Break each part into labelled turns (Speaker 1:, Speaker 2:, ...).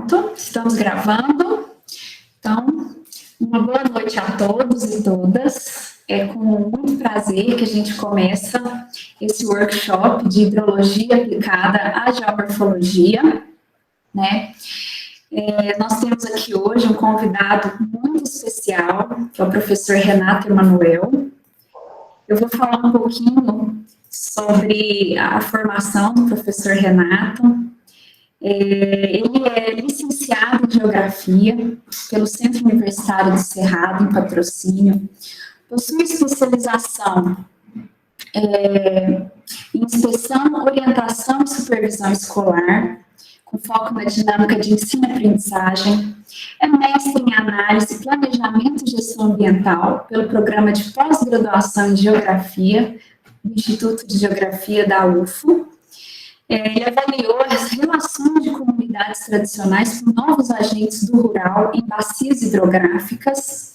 Speaker 1: Pronto, estamos gravando. Então, uma boa noite a todos e todas. É com muito prazer que a gente começa esse workshop de hidrologia aplicada à geomorfologia, né? Nós temos aqui hoje um convidado muito especial, que é o professor Renato Emanuel. Eu vou falar um pouquinho sobre a formação do professor Renato. Ele é licenciado em Geografia pelo Centro Universitário do Cerrado, em Patrocínio. Possui especialização em inspeção, orientação e supervisão escolar, com foco na dinâmica de ensino-aprendizagem. É mestre em análise, planejamento e gestão ambiental pelo programa de pós-graduação em Geografia do Instituto de Geografia da UFO. Ele avaliou as relações de comunidades tradicionais com novos agentes do rural em bacias hidrográficas.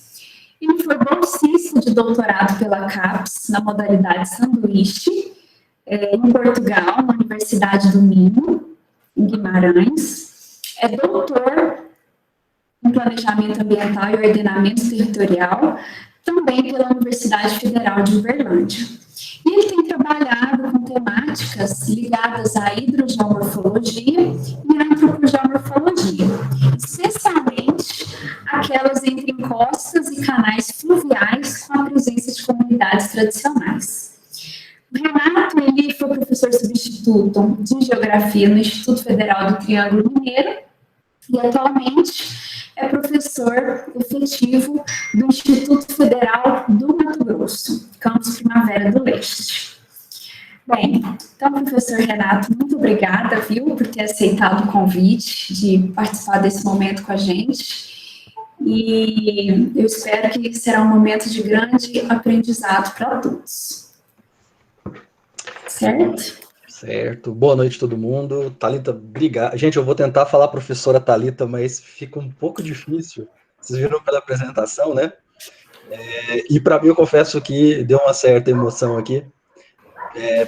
Speaker 1: Ele foi bolsista de doutorado pela CAPES, na modalidade sanduíche, em Portugal, na Universidade do Minho, em Guimarães. É doutor em planejamento ambiental e ordenamento territorial, também pela Universidade Federal de Uberlândia. E ele tem trabalhado com temáticas ligadas à hidrogeomorfologia e à antropogeomorfologia, especialmente aquelas entre encostas e canais fluviais com a presença de comunidades tradicionais. O Renato, ele foi professor substituto de Geografia no Instituto Federal do Triângulo Mineiro e atualmente é professor efetivo do Instituto Federal do Mato Grosso, campus Primavera do Leste. Bem, então, professor Renato, muito obrigada, viu, por ter aceitado o convite de participar desse momento com a gente. E eu espero que será um momento de grande aprendizado para todos. Certo?
Speaker 2: Certo. Boa noite, todo mundo. Thalita, obrigado. Gente, eu vou tentar falar professora Thalita, mas fica um pouco difícil. Vocês viram pela apresentação, né? E para mim, eu confesso que deu uma certa emoção aqui,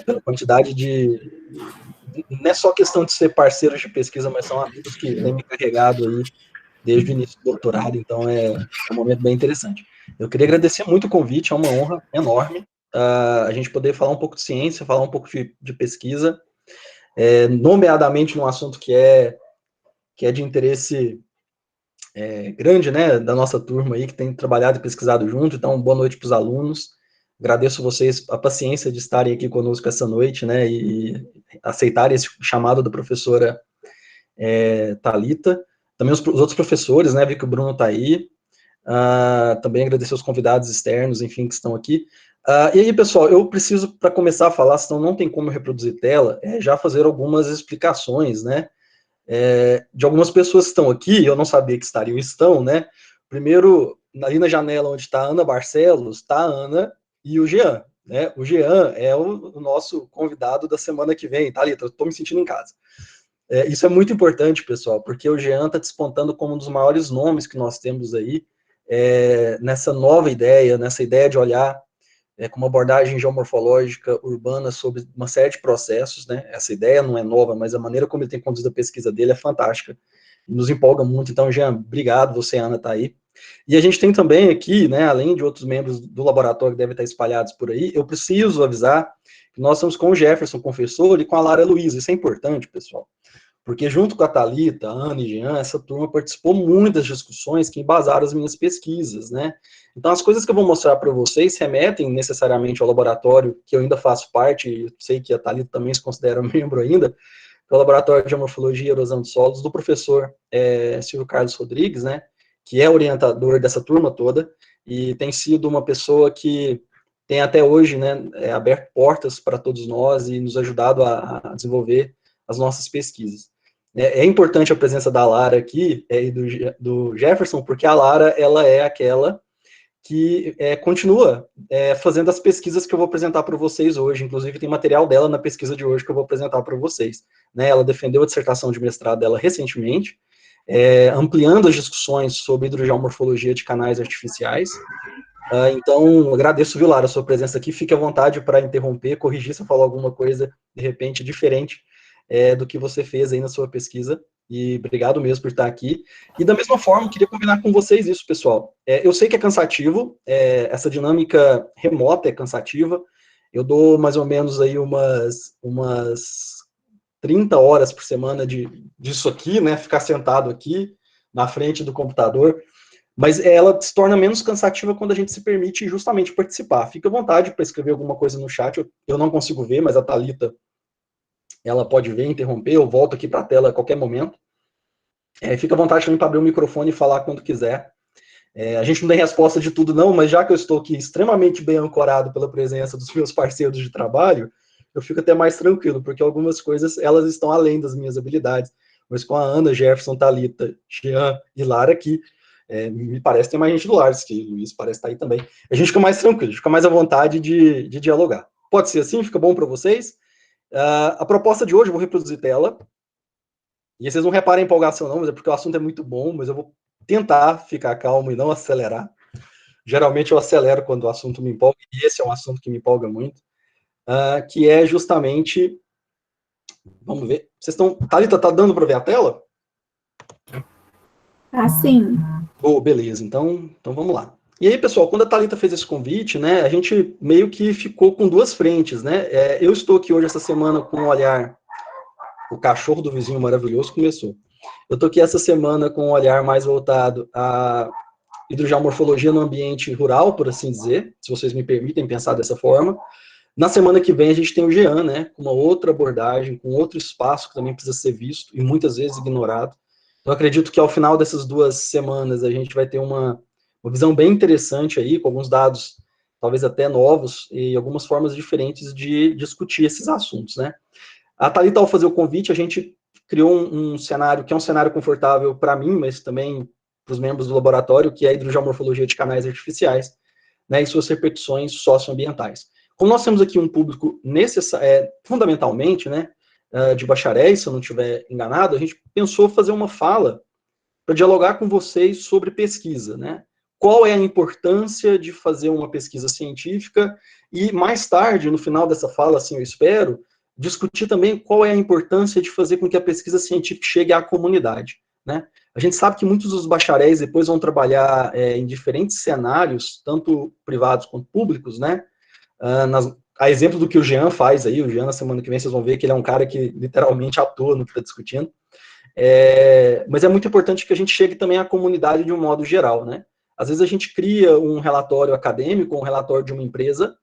Speaker 2: pela quantidade de... Não é só questão de ser parceiros de pesquisa, mas são amigos que têm me carregado aí desde o início do doutorado, então é um momento bem interessante. Eu queria agradecer muito o convite, é uma honra enorme a gente poder falar um pouco de ciência, falar um pouco de pesquisa, nomeadamente num assunto que é de interesse grande, né, da nossa turma aí, que tem trabalhado e pesquisado junto. Então, boa noite para os alunos, agradeço vocês a paciência de estarem aqui conosco essa noite, né, e aceitarem esse chamado da professora Thalita, também os outros professores, né, vi que o Bruno está aí, também agradecer os convidados externos, enfim, que estão aqui. E aí, pessoal, eu preciso, para começar a falar, senão não tem como reproduzir tela, já fazer algumas explicações, né, de algumas pessoas que estão aqui, eu não sabia que estão, né, primeiro, ali na janela onde está a Ana Barcelos, está a Ana e o Jean, né, o Jean é o nosso convidado da semana que vem, tá, Thalita? Eu estou me sentindo em casa. Isso é muito importante, pessoal, porque o Jean está despontando como um dos maiores nomes que nós temos aí, nessa nova ideia, nessa ideia de olhar com uma abordagem geomorfológica urbana sobre uma série de processos, né? Essa ideia não é nova, mas a maneira como ele tem conduzido a pesquisa dele é fantástica, e nos empolga muito. Então, Jean, obrigado, você, Ana, está aí. E a gente tem também aqui, né, além de outros membros do laboratório que devem estar espalhados por aí, eu preciso avisar que nós estamos com o Jefferson, confessor, e com a Lara Luiza. Isso é importante, pessoal, porque junto com a Thalita, a Ana e Jean, essa turma participou muito das discussões que embasaram as minhas pesquisas, né? Então, as coisas que eu vou mostrar para vocês remetem necessariamente ao laboratório que eu ainda faço parte, e sei que a Thalita também se considera membro ainda, que é o Laboratório de Geomorfologia e Erosão de Solos, do professor Silvio Carlos Rodrigues, né? Que é orientador dessa turma toda, e tem sido uma pessoa que tem até hoje, né, aberto portas para todos nós e nos ajudado a desenvolver as nossas pesquisas. É importante a presença da Lara aqui e do Jefferson, porque a Lara, ela é aquela que continua fazendo as pesquisas que eu vou apresentar para vocês hoje. Inclusive, tem material dela na pesquisa de hoje que eu vou apresentar para vocês. Né? Ela defendeu a dissertação de mestrado dela recentemente, ampliando as discussões sobre hidrogeomorfologia de canais artificiais. Então, agradeço, viu, Lara, a sua presença aqui. Fique à vontade para interromper, corrigir se eu falar alguma coisa, de repente, diferente do que você fez aí na sua pesquisa. e obrigado mesmo por estar aqui. E da mesma forma, queria combinar com vocês isso, pessoal. Eu sei que é cansativo, essa dinâmica remota é cansativa, eu dou mais ou menos aí umas 30 horas por semana disso aqui, né, ficar sentado aqui, na frente do computador, mas ela se torna menos cansativa quando a gente se permite justamente participar. Fica à vontade para escrever alguma coisa no chat, eu não consigo ver, mas a Thalita, ela pode ver, interromper, eu volto aqui para a tela a qualquer momento. Fica à vontade também para abrir o microfone e falar quando quiser. A gente não tem resposta de tudo não, mas já que eu estou aqui extremamente bem ancorado pela presença dos meus parceiros de trabalho, eu fico até mais tranquilo, porque algumas coisas, elas estão além das minhas habilidades. Mas com a Ana, Jefferson, Thalita, Jean e Lara aqui, me parece que tem mais gente do Lares, que o Luiz parece estar aí também. A gente fica mais tranquilo, fica mais à vontade de dialogar. Pode ser assim? Fica bom para vocês? A proposta de hoje, eu vou reproduzir tela, e vocês não reparem a empolgação não, mas é porque o assunto é muito bom, mas eu vou tentar ficar calmo e não acelerar. Geralmente eu acelero quando o assunto me empolga, e esse é um assunto que me empolga muito, que é justamente... Vamos ver. Vocês estão... Thalita, tá dando para ver a tela?
Speaker 3: Ah, sim.
Speaker 2: Beleza, então vamos lá. E aí, pessoal, quando a Thalita fez esse convite, né, a gente meio que ficou com duas frentes, né? Eu estou aqui hoje, essa semana, com um olhar... O cachorro do vizinho maravilhoso começou. Eu estou aqui essa semana com um olhar mais voltado a hidrogeomorfologia no ambiente rural, por assim dizer, se vocês me permitem pensar dessa forma. Na semana que vem a gente tem o Jean, né, com uma outra abordagem, com outro espaço que também precisa ser visto e muitas vezes ignorado. Então acredito que ao final dessas 2 semanas a gente vai ter uma visão bem interessante aí, com alguns dados talvez até novos e algumas formas diferentes de discutir esses assuntos, né. A Thalita, ao fazer o convite, a gente criou um cenário que é um cenário confortável para mim, mas também para os membros do laboratório, que é a hidrogeomorfologia de canais artificiais, né, e suas repercussões socioambientais. Como nós temos aqui um público fundamentalmente, né, de bacharéis, se eu não estiver enganado, a gente pensou fazer uma fala para dialogar com vocês sobre pesquisa, né? Qual é a importância de fazer uma pesquisa científica e, mais tarde, no final dessa fala, assim eu espero, discutir também qual é a importância de fazer com que a pesquisa científica chegue à comunidade, né? A gente sabe que muitos dos bacharéis depois vão trabalhar em diferentes cenários, tanto privados quanto públicos, né? A exemplo do que o Jean faz aí, o Jean, na semana que vem, vocês vão ver que ele é um cara que literalmente atua no que está discutindo. Mas é muito importante que a gente chegue também à comunidade de um modo geral, né? Às vezes a gente cria um relatório acadêmico, um relatório de uma empresa,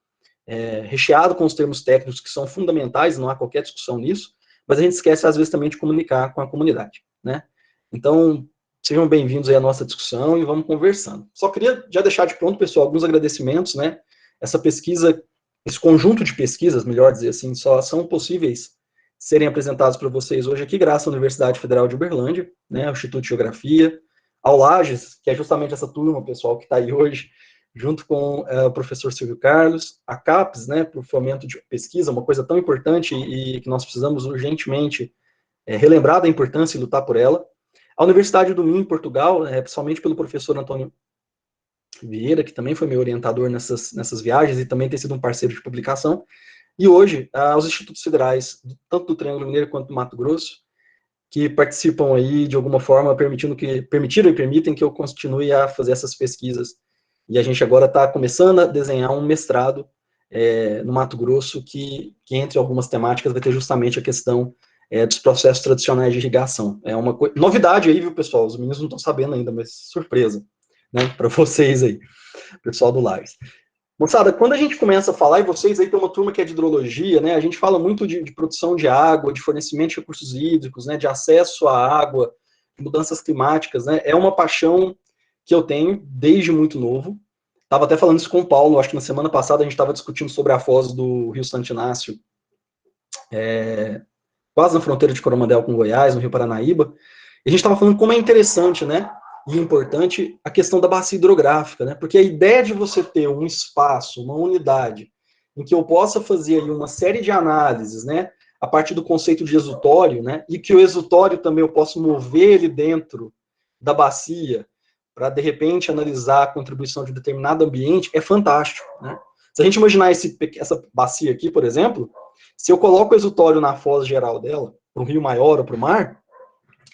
Speaker 2: recheado com os termos técnicos que são fundamentais, não há qualquer discussão nisso, mas a gente esquece, às vezes, também de comunicar com a comunidade, né? Então, sejam bem-vindos aí à nossa discussão e vamos conversando. Só queria já deixar de pronto, pessoal, alguns agradecimentos, né? Essa pesquisa, esse conjunto de pesquisas, melhor dizer assim, só são possíveis serem apresentados para vocês hoje aqui, graças à Universidade Federal de Uberlândia, né, ao Instituto de Geografia, ao Lages, que é justamente essa turma, pessoal, que está aí hoje, junto com o professor Silvio Carlos, a CAPES, né, para o fomento de pesquisa, uma coisa tão importante e que nós precisamos urgentemente relembrar da importância e lutar por ela. A Universidade do Minho, em Portugal, principalmente pelo professor Antônio Vieira, que também foi meu orientador nessas viagens e também tem sido um parceiro de publicação. E hoje, os institutos federais, tanto do Triângulo Mineiro quanto do Mato Grosso, que participam aí de alguma forma, permitiram e permitem que eu continue a fazer essas pesquisas. E a gente agora está começando a desenhar um mestrado no Mato Grosso que, entre algumas temáticas, vai ter justamente a questão dos processos tradicionais de irrigação. É uma novidade aí, viu, pessoal? Os meninos não estão sabendo ainda, mas surpresa, né, para vocês aí, pessoal do Lages. Moçada, quando a gente começa a falar, e vocês aí tem uma turma que é de hidrologia, né, a gente fala muito de produção de água, de fornecimento de recursos hídricos, né, de acesso à água, de mudanças climáticas, né, é uma paixão que eu tenho desde muito novo. Estava até falando isso com o Paulo, acho que na semana passada a gente estava discutindo sobre a foz do Rio Santo Inácio, quase na fronteira de Coromandel com Goiás, no Rio Paranaíba, e a gente estava falando como é interessante, né, e importante a questão da bacia hidrográfica, né? Porque a ideia de você ter um espaço, uma unidade, em que eu possa fazer aí uma série de análises, né? A partir do conceito de exutório, né? E que o exutório também eu posso mover ele dentro da bacia para, de repente, analisar a contribuição de determinado ambiente, é fantástico, né? Se a gente imaginar essa bacia aqui, por exemplo, se eu coloco o exutório na foz geral dela, para um rio maior ou para o mar,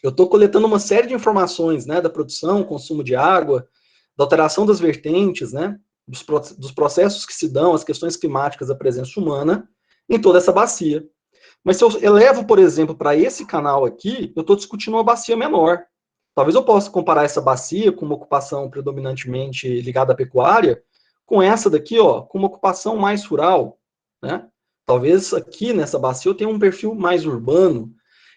Speaker 2: eu estou coletando uma série de informações, né, da produção, consumo de água, da alteração das vertentes, né, dos processos que se dão, as questões climáticas da presença humana em toda essa bacia. Mas se eu elevo, por exemplo, para esse canal aqui, eu estou discutindo uma bacia menor. Talvez eu possa comparar essa bacia com uma ocupação predominantemente ligada à pecuária, com essa daqui, ó, com uma ocupação mais rural, né? Talvez aqui nessa bacia eu tenha um perfil mais urbano.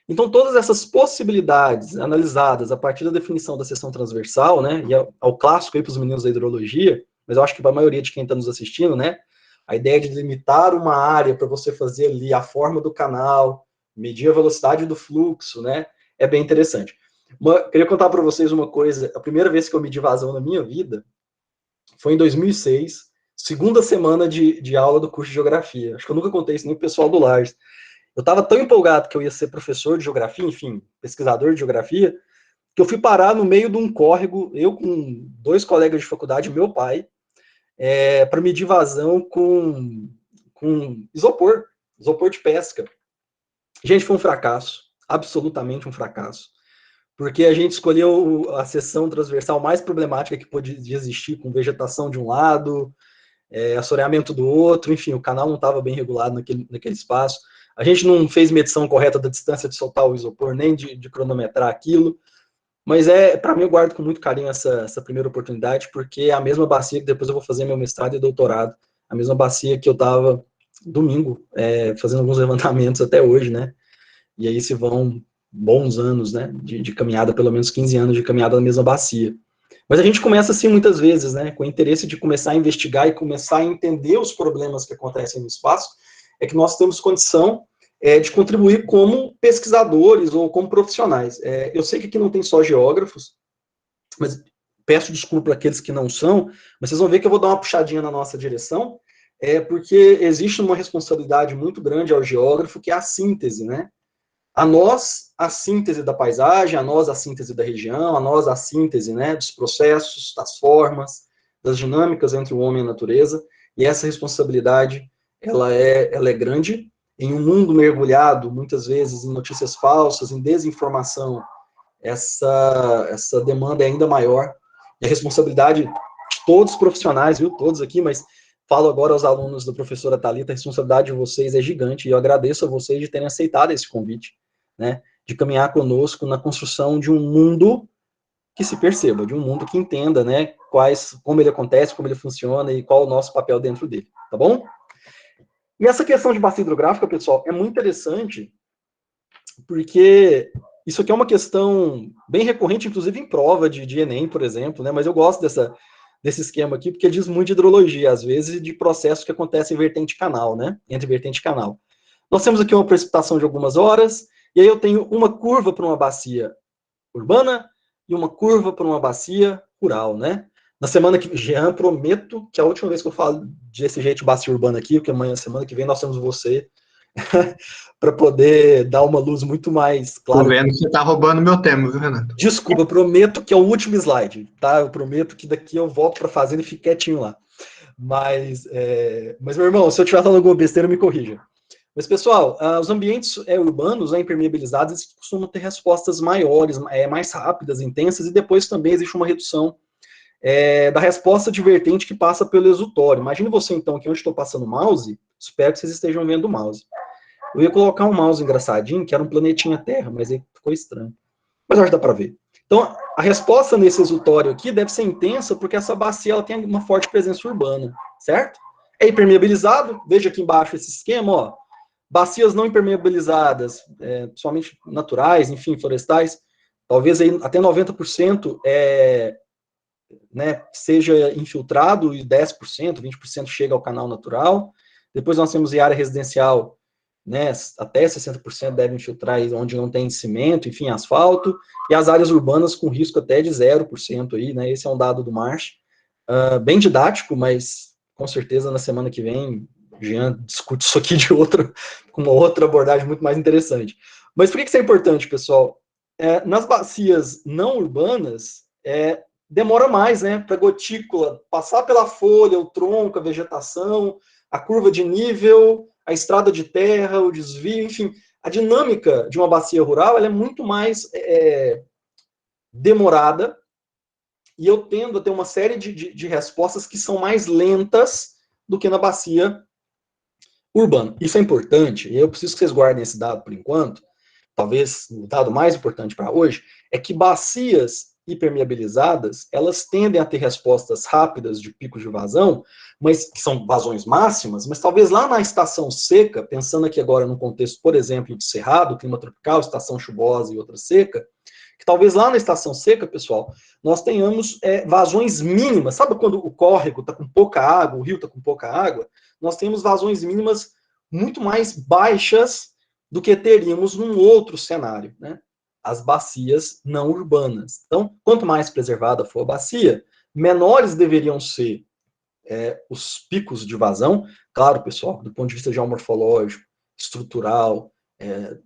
Speaker 2: Então, todas essas possibilidades analisadas a partir da definição da seção transversal, né, e ao clássico aí para os meninos da hidrologia, mas eu acho que para a maioria de quem está nos assistindo, né, a ideia de delimitar uma área para você fazer ali a forma do canal, medir a velocidade do fluxo, né, é bem interessante. Queria contar para vocês uma coisa, a primeira vez que eu medi vazão na minha vida foi em 2006, segunda semana de aula do curso de Geografia. Acho que eu nunca contei isso nem para o pessoal do Lages. Eu estava tão empolgado que eu ia ser professor de Geografia, enfim, pesquisador de Geografia, que eu fui parar no meio de um córrego, eu com 2 colegas de faculdade, meu pai, para medir vazão com isopor de pesca. Gente, foi um fracasso, absolutamente um fracasso, porque a gente escolheu a seção transversal mais problemática que podia existir, com vegetação de um lado, assoreamento do outro, enfim, o canal não estava bem regulado naquele espaço. A gente não fez medição correta da distância de soltar o isopor, nem de cronometrar aquilo, mas para mim eu guardo com muito carinho essa primeira oportunidade, porque é a mesma bacia que depois eu vou fazer meu mestrado e doutorado, a mesma bacia que eu estava domingo, fazendo alguns levantamentos até hoje, né, e aí se vão bons anos, né, de caminhada, pelo menos 15 anos de caminhada na mesma bacia. Mas a gente começa assim muitas vezes, né, com o interesse de começar a investigar e começar a entender os problemas que acontecem no espaço, é que nós temos condição de contribuir como pesquisadores ou como profissionais. Eu sei que aqui não tem só geógrafos, mas peço desculpa para aqueles que não são, mas vocês vão ver que eu vou dar uma puxadinha na nossa direção, porque existe uma responsabilidade muito grande ao geógrafo, que é a síntese, né? A nós, a síntese da paisagem, a nós, a síntese da região, a nós, a síntese, né, dos processos, das formas, das dinâmicas entre o homem e a natureza, e essa responsabilidade, ela é grande, em um mundo mergulhado, muitas vezes, em notícias falsas, em desinformação, essa demanda é ainda maior, e a responsabilidade de todos os profissionais, viu, todos aqui, mas falo agora aos alunos da professora Thalita, a responsabilidade de vocês é gigante, e eu agradeço a vocês de terem aceitado esse convite, né, de caminhar conosco na construção de um mundo que se perceba, de um mundo que entenda, né, como ele acontece, como ele funciona e qual o nosso papel dentro dele, tá bom? E essa questão de bacia hidrográfica, pessoal, é muito interessante, porque isso aqui é uma questão bem recorrente, inclusive em prova de Enem, por exemplo, né, mas eu gosto desse esquema aqui, porque diz muito de hidrologia, às vezes, de processos que acontecem em vertente canal, né, entre vertente e canal. Nós temos aqui uma precipitação de algumas horas, e aí eu tenho uma curva para uma bacia urbana e uma curva para uma bacia rural, né? Na semana que vem, Jean, prometo que a última vez que eu falo desse jeito de bacia urbana aqui, porque amanhã, semana que vem, nós temos você para poder dar uma luz muito mais clara.
Speaker 3: Tô vendo que você tá roubando meu tema, viu, Renato?
Speaker 2: Desculpa, eu prometo que é o último slide, tá? Eu prometo que daqui eu volto para a fazenda e fique quietinho lá. Mas, meu irmão, se eu estiver falando alguma besteira, me corrija. Mas, pessoal, os ambientes urbanos, impermeabilizados, eles costumam ter respostas maiores, mais rápidas, intensas, e depois também existe uma redução da resposta divertente que passa pelo exutório. Imagine você, então, que onde estou passando o mouse, espero que vocês estejam vendo o mouse. Eu ia colocar um mouse engraçadinho, que era um planetinha Terra, mas aí ficou estranho. Mas acho que dá para ver. Então, a resposta nesse exutório aqui deve ser intensa, porque essa bacia ela tem uma forte presença urbana, certo? É impermeabilizado, veja aqui embaixo esse esquema, ó. Bacias não impermeabilizadas, somente naturais, enfim, florestais, talvez aí até 90% seja infiltrado e 10%, 20% chega ao canal natural. Depois nós temos em área residencial, né, até 60% devem infiltrar onde não tem cimento, enfim, asfalto, e as áreas urbanas com risco até de 0% aí, né, esse é um dado do Marsh, bem didático, mas com certeza na semana que vem Jean discute isso aqui com uma outra abordagem muito mais interessante. Mas por que isso é importante, pessoal? Nas bacias não urbanas, demora mais, né, para a gotícula passar pela folha, o tronco, a vegetação, a curva de nível, a estrada de terra, o desvio, enfim, a dinâmica de uma bacia rural ela é muito mais demorada, e eu tendo a ter uma série de respostas que são mais lentas do que na bacia urbana. Isso é importante, e eu preciso que vocês guardem esse dado por enquanto. Talvez o dado mais importante para hoje é que bacias hipermeabilizadas, elas tendem a ter respostas rápidas de picos de vazão, mas que são vazões máximas, mas talvez lá na estação seca, pensando aqui agora no contexto, por exemplo, de cerrado, clima tropical, estação chuvosa e outra seca, que talvez lá na estação seca, pessoal, nós tenhamos vazões mínimas. Sabe quando o córrego está com pouca água, o rio está com pouca água? Nós temos vazões mínimas muito mais baixas do que teríamos num outro cenário, né? As bacias não urbanas. Então, quanto mais preservada for a bacia, menores deveriam ser os picos de vazão. Claro, pessoal, do ponto de vista geomorfológico, estrutural,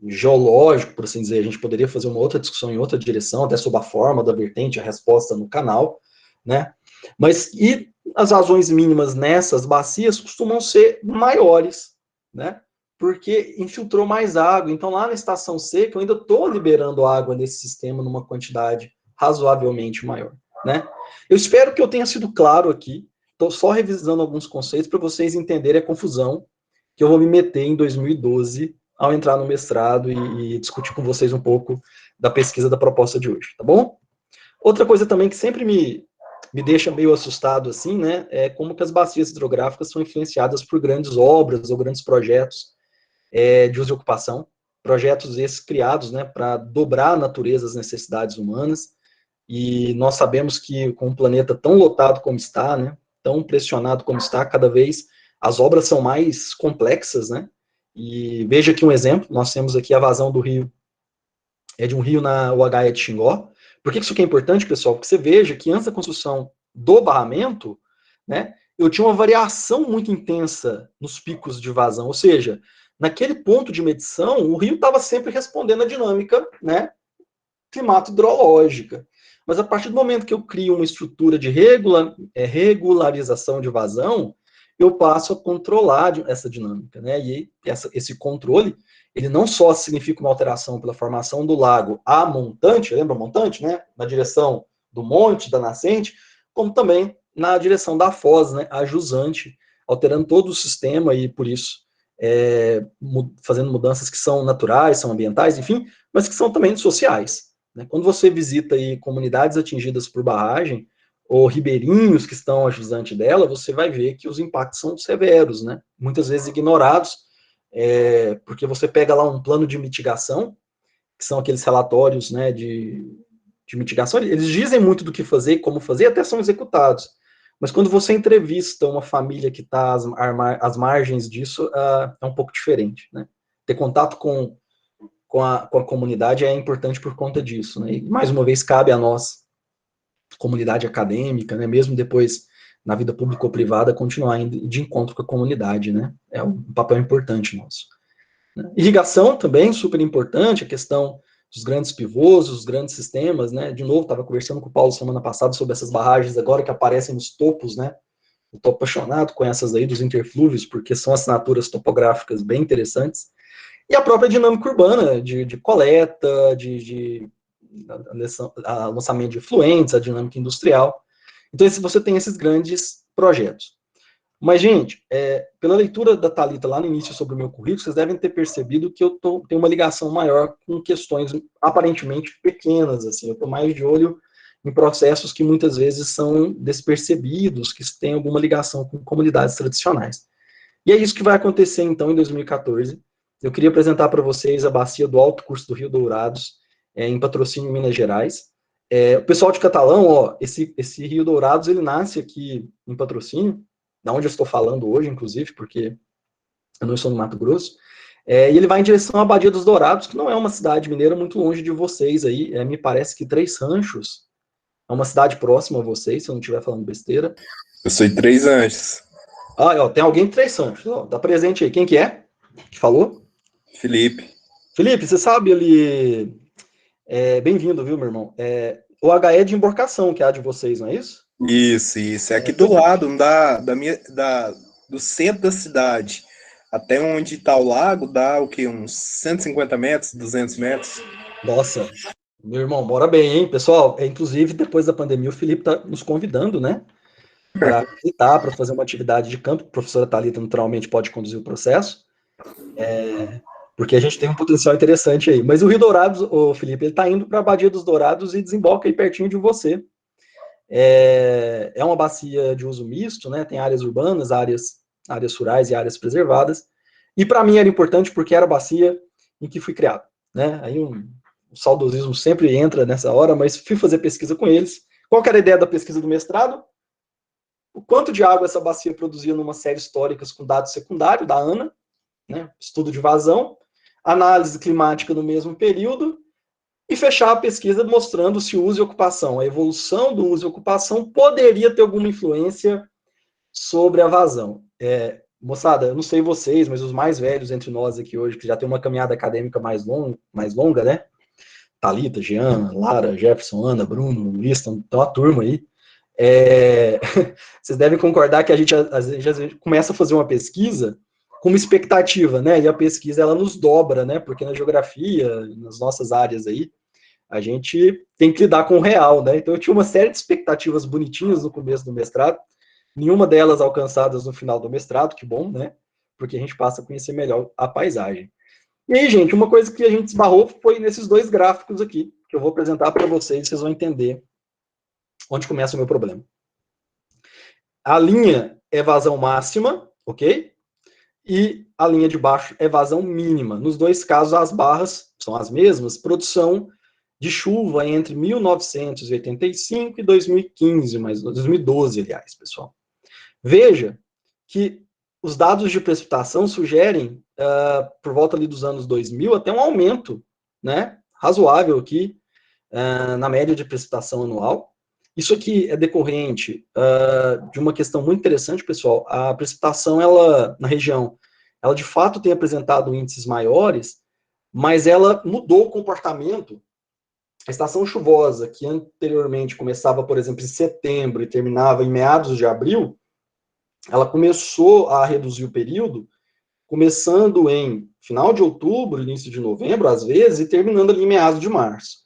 Speaker 2: geológico, por assim dizer, a gente poderia fazer uma outra discussão em outra direção, até sobre a forma da vertente, a resposta no canal, né? Mas, e as vazões mínimas nessas bacias costumam ser maiores, né? Porque infiltrou mais água. Então, lá na estação seca, eu ainda estou liberando água nesse sistema numa quantidade razoavelmente maior, né? Eu espero que eu tenha sido claro aqui. Estou só revisando alguns conceitos para vocês entenderem a confusão que eu vou me meter em 2012 ao entrar no mestrado e discutir com vocês um pouco da pesquisa da proposta de hoje, tá bom? Outra coisa também que sempre me deixa meio assustado, assim, né, é como que as bacias hidrográficas são influenciadas por grandes obras ou grandes projetos de uso e ocupação, projetos esses criados, né, para dobrar a natureza às necessidades humanas, e nós sabemos que com um planeta tão lotado como está, né, tão pressionado como está, cada vez as obras são mais complexas, né, e veja aqui um exemplo, nós temos aqui a vazão do rio, de um rio na UHE de Xingó. Por que isso aqui é importante, pessoal? Porque você veja que antes da construção do barramento, né, eu tinha uma variação muito intensa nos picos de vazão, ou seja, naquele ponto de medição, o rio estava sempre respondendo à dinâmica, né, climato-hidrológica. Mas a partir do momento que eu crio uma estrutura de regularização de vazão, eu passo a controlar essa dinâmica, né? E esse controle, ele não só significa uma alteração pela formação do lago a montante, lembra montante, né? Na direção do monte, da nascente, como também na direção da foz, né? A jusante, alterando todo o sistema e, por isso, fazendo mudanças que são naturais, são ambientais, enfim, mas que são também sociais. Quando você visita aí comunidades atingidas por barragem, ou ribeirinhos que estão a jusante dela, você vai ver que os impactos são severos, né? Muitas vezes ignorados, porque você pega lá um plano de mitigação, que são aqueles relatórios, né, de mitigação, eles dizem muito do que fazer e como fazer, e até são executados. Mas quando você entrevista uma família que está às margens disso, é um pouco diferente, né? Ter contato com a comunidade é importante por conta disso, né? E, mais uma vez, cabe a nós, comunidade acadêmica, né? Mesmo depois, na vida pública ou privada, continuar indo de encontro com a comunidade, né? É um papel importante nosso. Né? Irrigação também, super importante, a questão dos grandes pivôs, os grandes sistemas, né? De novo, estava conversando com o Paulo semana passada sobre essas barragens agora que aparecem nos topos, né? Eu estou apaixonado com essas aí dos interflúvios, porque são assinaturas topográficas bem interessantes. E a própria dinâmica urbana, de coleta, de lançamento de efluentes, a dinâmica industrial. Então, você tem esses grandes projetos. Mas, gente, pela leitura da Thalita lá no início sobre o meu currículo, vocês devem ter percebido que eu tenho uma ligação maior com questões aparentemente pequenas, assim. Eu estou mais de olho em processos que muitas vezes são despercebidos, que têm alguma ligação com comunidades tradicionais. E é isso que vai acontecer, então, em 2014. Eu queria apresentar para vocês a bacia do Alto Curso do Rio Dourados, em Patrocínio, Minas Gerais. O pessoal de Catalão, ó, esse Rio Dourados, ele nasce aqui em Patrocínio, da onde eu estou falando hoje, inclusive, porque eu não estou no Mato Grosso, e ele vai em direção à Badia dos Dourados, que não é uma cidade mineira muito longe de vocês aí, me parece que Três Ranchos é uma cidade próxima a vocês, se eu não estiver falando besteira.
Speaker 4: Eu sou de Três Ranchos.
Speaker 2: Ó, tem alguém de Três Ranchos, ó, dá presente aí. Quem que é? Que falou?
Speaker 4: Felipe.
Speaker 2: Felipe, você sabe ali... bem-vindo, viu, meu irmão? O HE de embarcação que há de vocês, não é isso?
Speaker 4: Isso. É aqui do lado, do centro da cidade. Até onde está o lago dá o quê? Uns 150 metros, 200 metros?
Speaker 2: Nossa, meu irmão, bora bem, hein, pessoal? Inclusive, depois da pandemia, o Felipe está nos convidando, né, para visitar, para fazer uma atividade de campo. A professora Thalita, naturalmente, pode conduzir o processo, porque a gente tem um potencial interessante aí. Mas o Rio Dourados, o Felipe, ele está indo para a Baía dos Dourados e desemboca aí pertinho de você. É uma bacia de uso misto, né? Tem áreas urbanas, áreas rurais e áreas preservadas. E para mim era importante porque era a bacia em que fui criado, né? Aí o saudosismo sempre entra nessa hora, mas fui fazer pesquisa com eles. Qual que era a ideia da pesquisa do mestrado? O quanto de água essa bacia produzia numa série histórica com dados secundários, da ANA, né? Estudo de vazão, análise climática no mesmo período, e fechar a pesquisa mostrando se o uso e ocupação, a evolução do uso e ocupação poderia ter alguma influência sobre a vazão. Moçada, eu não sei vocês, mas os mais velhos entre nós aqui hoje, que já tem uma caminhada acadêmica mais longa, né? Thalita, Jean, Lara, Jefferson, Ana, Bruno, Luiz, estão a turma aí. Vocês devem concordar que a gente às vezes começa a fazer uma pesquisa com uma expectativa, né? E a pesquisa ela nos dobra, né? Porque na geografia, nas nossas áreas aí, a gente tem que lidar com o real, né? Então eu tinha uma série de expectativas bonitinhas no começo do mestrado, nenhuma delas alcançadas no final do mestrado, que bom, né? Porque a gente passa a conhecer melhor a paisagem. E aí, gente, uma coisa que a gente esbarrou foi nesses dois gráficos aqui, que eu vou apresentar para vocês, vocês vão entender onde começa o meu problema. A linha é vazão máxima, ok? E a linha de baixo é vazão mínima. Nos dois casos, as barras são as mesmas, produção de chuva entre 1985 e 2015, mas 2012, aliás, pessoal. Veja que os dados de precipitação sugerem, por volta ali dos anos 2000, até um aumento, né, razoável aqui, na média de precipitação anual. Isso aqui é decorrente de uma questão muito interessante, pessoal. A precipitação, ela, na região, ela de fato tem apresentado índices maiores, mas ela mudou o comportamento. A estação chuvosa, que anteriormente começava, por exemplo, em setembro e terminava em meados de abril, ela começou a reduzir o período, começando em final de outubro, início de novembro, às vezes, e terminando ali em meados de março.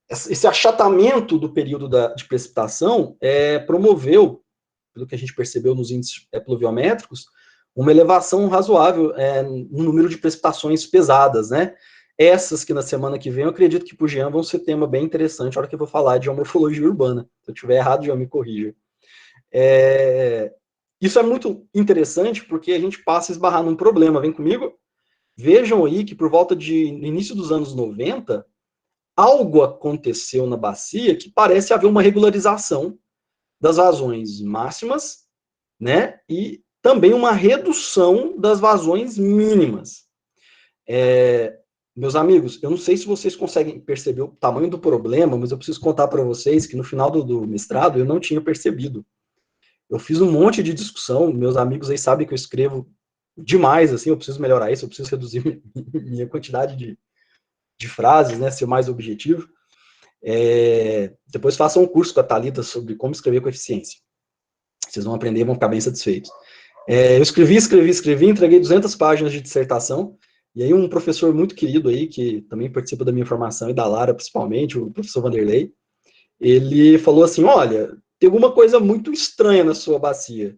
Speaker 2: Esse achatamento do período de precipitação promoveu, pelo que a gente percebeu nos índices pluviométricos, uma elevação razoável no número de precipitações pesadas, né? Essas que na semana que vem, eu acredito que para o Jean vão ser tema bem interessante, na hora que eu vou falar de geomorfologia urbana. Se eu estiver errado, Jean, me corrija. Isso é muito interessante porque a gente passa a esbarrar num problema. Vem comigo? Vejam aí que por volta no início dos anos 90, algo aconteceu na bacia que parece haver uma regularização das vazões máximas, né? E também uma redução das vazões mínimas. Meus amigos, eu não sei se vocês conseguem perceber o tamanho do problema, mas eu preciso contar para vocês que no final do mestrado eu não tinha percebido. Eu fiz um monte de discussão, meus amigos aí sabem que eu escrevo demais, assim, eu preciso melhorar isso, eu preciso reduzir minha quantidade de frases, né, ser mais objetivo. Depois façam um curso com a Thalita sobre como escrever com eficiência. Vocês vão aprender e vão ficar bem satisfeitos. Eu escrevi, entreguei 200 páginas de dissertação, e aí um professor muito querido aí, que também participa da minha formação, e da Lara principalmente, o professor Vanderlei, ele falou assim, olha, tem alguma coisa muito estranha na sua bacia.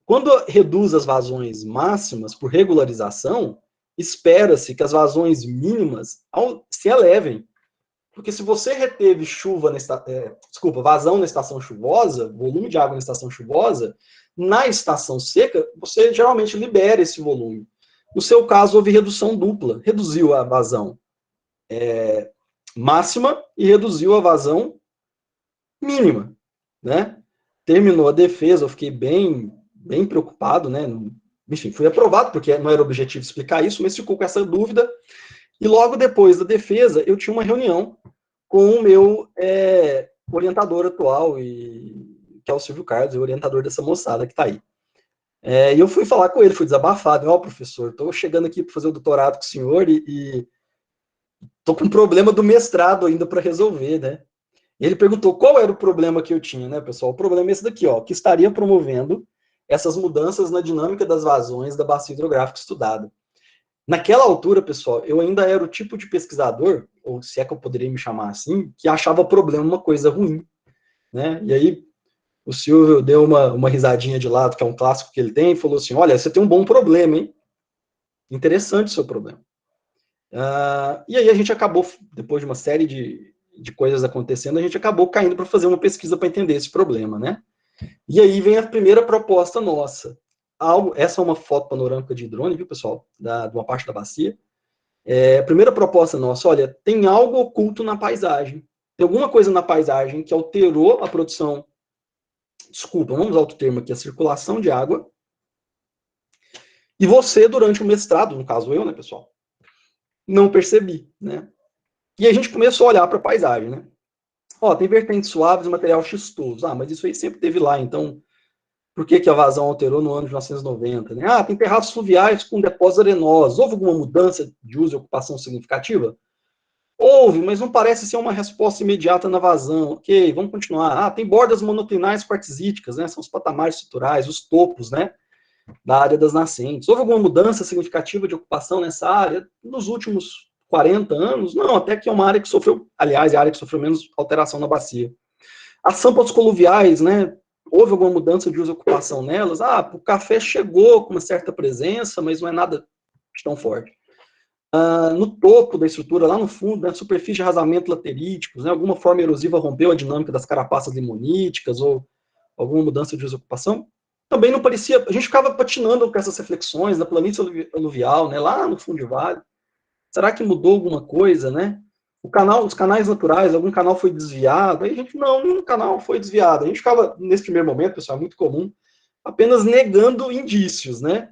Speaker 2: Quando reduz as vazões máximas por regularização, espera-se que as vazões mínimas se elevem. Porque se você reteve vazão na estação chuvosa, volume de água na estação chuvosa, na estação seca, você geralmente libera esse volume. No seu caso, houve redução dupla. Reduziu a vazão máxima e reduziu a vazão mínima, né? Terminou a defesa, eu fiquei bem preocupado, né? Enfim, fui aprovado, porque não era objetivo explicar isso, mas ficou com essa dúvida. E logo depois da defesa, eu tinha uma reunião com o meu orientador atual, que é o Silvio Carlos, o orientador dessa moçada que está aí. E eu fui falar com ele, fui desabafado, professor, estou chegando aqui para fazer o doutorado com o senhor e estou com um problema do mestrado ainda para resolver, né? E ele perguntou qual era o problema que eu tinha, né, pessoal? O problema é esse daqui, ó, que estaria promovendo essas mudanças na dinâmica das vazões da bacia hidrográfica estudada. Naquela altura, pessoal, eu ainda era o tipo de pesquisador, ou se é que eu poderia me chamar assim, que achava problema uma coisa ruim, né? E aí o Silvio deu uma risadinha de lado, que é um clássico que ele tem, e falou assim, olha, você tem um bom problema, hein? Interessante o seu problema. E aí a gente acabou, depois de uma série de coisas acontecendo, a gente acabou caindo para fazer uma pesquisa para entender esse problema, né? E aí vem a primeira proposta nossa. Essa é uma foto panorâmica de drone, viu, pessoal? De uma parte da bacia. A primeira proposta nossa, olha, tem algo oculto na paisagem. Tem alguma coisa na paisagem que alterou a produção, desculpa, vamos usar outro termo aqui, a circulação de água. E você, durante o mestrado, no caso eu, né, pessoal, não percebi, né? E a gente começou a olhar para a paisagem, né? Ó, tem vertentes suaves e material xistoso. Mas isso aí sempre teve lá, então por que a vazão alterou no ano de 1990? Né? Tem terraços fluviais com depósitos arenosos. Houve alguma mudança de uso e ocupação significativa? Houve, mas não parece ser uma resposta imediata na vazão. Ok, vamos continuar. Tem bordas monoclinais quartzíticas, né? São os patamares estruturais, os topos, né? Da área das nascentes. Houve alguma mudança significativa de ocupação nessa área nos últimos 40 anos? Não, até que é uma área que sofreu, aliás, é a área que sofreu menos alteração na bacia. As sampas coluviais, né? Houve alguma mudança de uso e ocupação nelas? O café chegou com uma certa presença, mas não é nada tão forte. No topo da estrutura, lá no fundo, né, superfície de arrasamento lateríticos, né, alguma forma erosiva rompeu a dinâmica das carapaças limoníticas ou alguma mudança de uso e ocupação? Também não parecia, a gente ficava patinando com essas reflexões na planície aluvial, né, lá no fundo de vale. Será que mudou alguma coisa, né? Os canais naturais, algum canal foi desviado? Aí a gente, não, nenhum canal foi desviado. A gente ficava, nesse primeiro momento, pessoal, é muito comum, apenas negando indícios, né?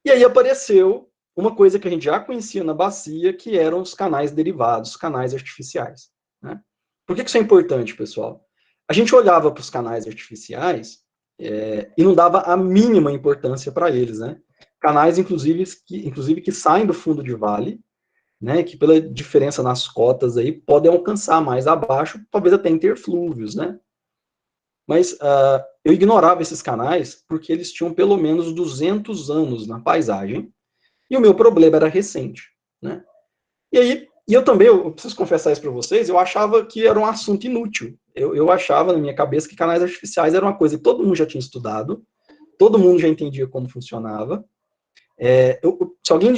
Speaker 2: E aí apareceu uma coisa que a gente já conhecia na bacia, que eram os canais derivados, canais artificiais, né? Por que isso é importante, pessoal? A gente olhava para os canais artificiais e não dava a mínima importância para eles, né? Canais, inclusive, que saem do fundo de vale, né, que pela diferença nas cotas aí, podem alcançar mais abaixo, talvez até interflúvios, né? Mas eu ignorava esses canais porque eles tinham pelo menos 200 anos na paisagem, e o meu problema era recente, né? E aí, eu também, eu preciso confessar isso para vocês, eu achava que era um assunto inútil. Eu achava na minha cabeça que canais artificiais era uma coisa que todo mundo já tinha estudado, todo mundo já entendia como funcionava. Se alguém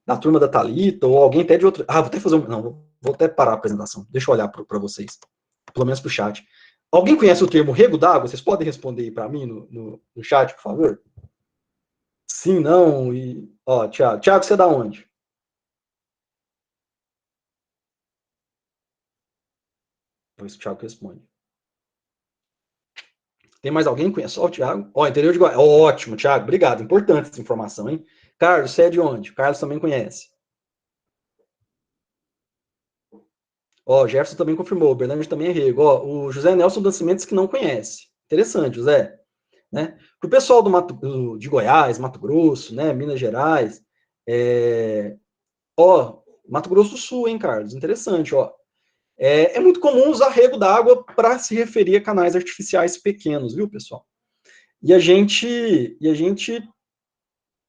Speaker 2: da turma da Thalita, ou alguém até de outro... vou até fazer Não, vou até parar a apresentação. Deixa eu olhar para vocês. Pelo menos para o chat. Alguém conhece o termo rego d'água? Vocês podem responder aí para mim no chat, por favor? Sim, não, e... Thiago. Thiago, você é da onde? Depois o Thiago responde. Tem mais alguém que conhece? O Thiago. Interior de Goiás. Ótimo, Thiago. Obrigado. Importante essa informação, hein? Carlos, você é de onde? O Carlos também conhece. Gerson também confirmou. O Bernardo também é rego. O José Nelson do Nascimento que não conhece. Interessante, José. Né? Para o pessoal de Goiás, Mato Grosso, né, Minas Gerais, Mato Grosso do Sul, hein, Carlos? Interessante, É muito comum usar rego d'água para se referir a canais artificiais pequenos, viu, pessoal? E a gente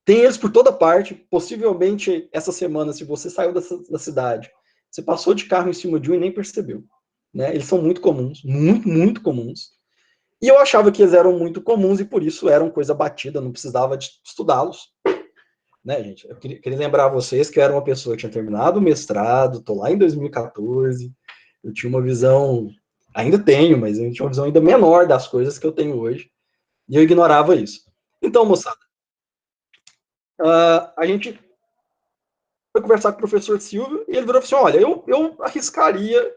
Speaker 2: tem eles por toda parte. Possivelmente, essa semana, se você saiu da cidade, você passou de carro em cima de um e nem percebeu. Né? Eles são muito comuns, muito, muito comuns. E eu achava que eles eram muito comuns e por isso eram coisa batida, não precisava de estudá-los. Né, gente? Eu queria lembrar vocês que eu era uma pessoa que tinha terminado o mestrado, estou lá em 2014, eu tinha uma visão, ainda tenho, mas eu tinha uma visão ainda menor das coisas que eu tenho hoje, e eu ignorava isso. Então, moçada, a gente foi conversar com o professor Silvio, e ele virou assim, olha, eu arriscaria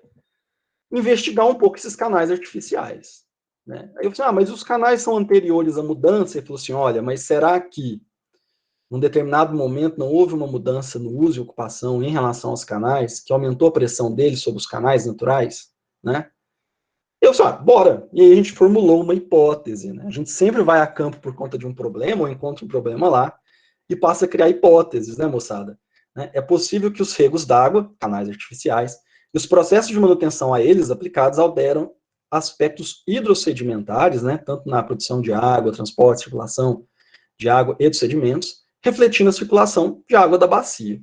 Speaker 2: investigar um pouco esses canais artificiais. Né? Aí eu falei, mas os canais são anteriores à mudança? Ele falou assim, olha, mas será que num determinado momento não houve uma mudança no uso e ocupação em relação aos canais, que aumentou a pressão deles sobre os canais naturais, né? Eu disse, bora! E aí a gente formulou uma hipótese, né? A gente sempre vai a campo por conta de um problema, ou encontra um problema lá, e passa a criar hipóteses, né, moçada? É possível que os regos d'água, canais artificiais, e os processos de manutenção a eles aplicados alteram aspectos hidrossedimentares, né, tanto na produção de água, transporte, circulação de água e dos sedimentos, refletindo a circulação de água da bacia.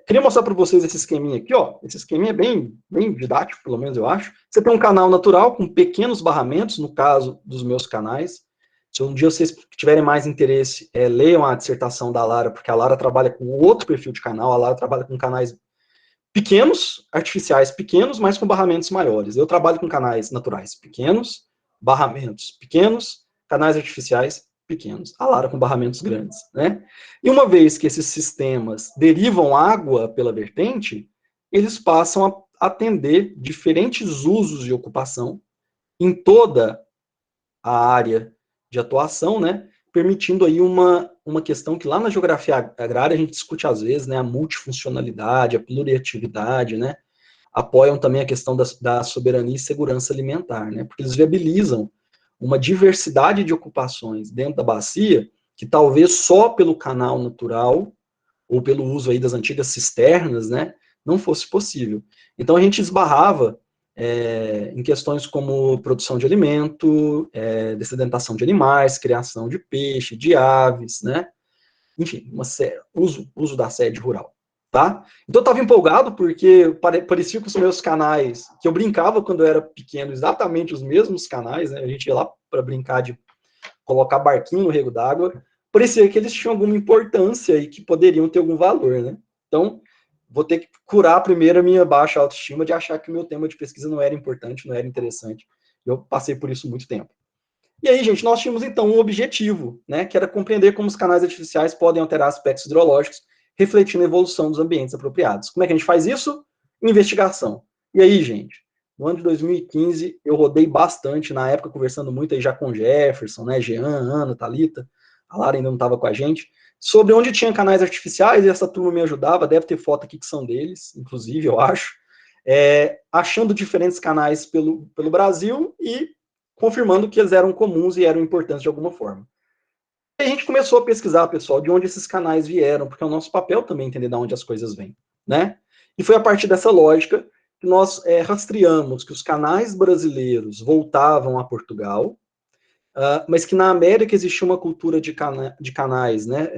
Speaker 2: Queria mostrar para vocês esse esqueminha aqui, ó. Esse esqueminha é bem didático, pelo menos eu acho. Você tem um canal natural com pequenos barramentos, no caso dos meus canais. Se um dia vocês tiverem mais interesse, leiam a dissertação da Lara, porque a Lara trabalha com outro perfil de canal, a Lara trabalha com canais pequenos, artificiais pequenos, mas com barramentos maiores. Eu trabalho com canais naturais pequenos, barramentos pequenos, canais artificiais pequenos. A Lara com barramentos grandes, né? E uma vez que esses sistemas derivam água pela vertente, eles passam a atender diferentes usos de ocupação em toda a área de atuação, né? Permitindo aí uma questão que lá na geografia agrária a gente discute às vezes, né? A multifuncionalidade, a pluriatividade, né? Apoiam também a questão da soberania e segurança alimentar, né? Porque eles viabilizam uma diversidade de ocupações dentro da bacia que talvez só pelo canal natural ou pelo uso aí das antigas cisternas, né, não fosse possível. Então a gente esbarrava em questões como produção de alimento, dessedentação de animais, criação de peixe, de aves, né, enfim, uso da sede rural. Tá? Então eu estava empolgado porque parecia que os meus canais, que eu brincava quando eu era pequeno, exatamente os mesmos canais, né? A gente ia lá para brincar de colocar barquinho no rego d'água, parecia que eles tinham alguma importância e que poderiam ter algum valor, né? Então, vou ter que curar primeiro a minha baixa autoestima de achar que o meu tema de pesquisa não era importante, não era interessante. Eu passei por isso muito tempo. E aí, gente, nós tínhamos então um objetivo, né, que era compreender como os canais artificiais podem alterar aspectos hidrológicos, refletindo a evolução dos ambientes apropriados. Como é que a gente faz isso? Investigação. E aí, gente, no ano de 2015, eu rodei bastante, na época conversando muito aí já com Jefferson, né, Jean, Ana, Thalita, a Lara ainda não estava com a gente, sobre onde tinha canais artificiais, e essa turma me ajudava, deve ter foto aqui que são deles, inclusive, eu acho, achando diferentes canais pelo Brasil e confirmando que eles eram comuns e eram importantes de alguma forma. E a gente começou a pesquisar, pessoal, de onde esses canais vieram, porque é o nosso papel também entender de onde as coisas vêm, né? E foi a partir dessa lógica que nós rastreamos que os canais brasileiros voltavam a Portugal, mas que na América existia uma cultura de canais, né?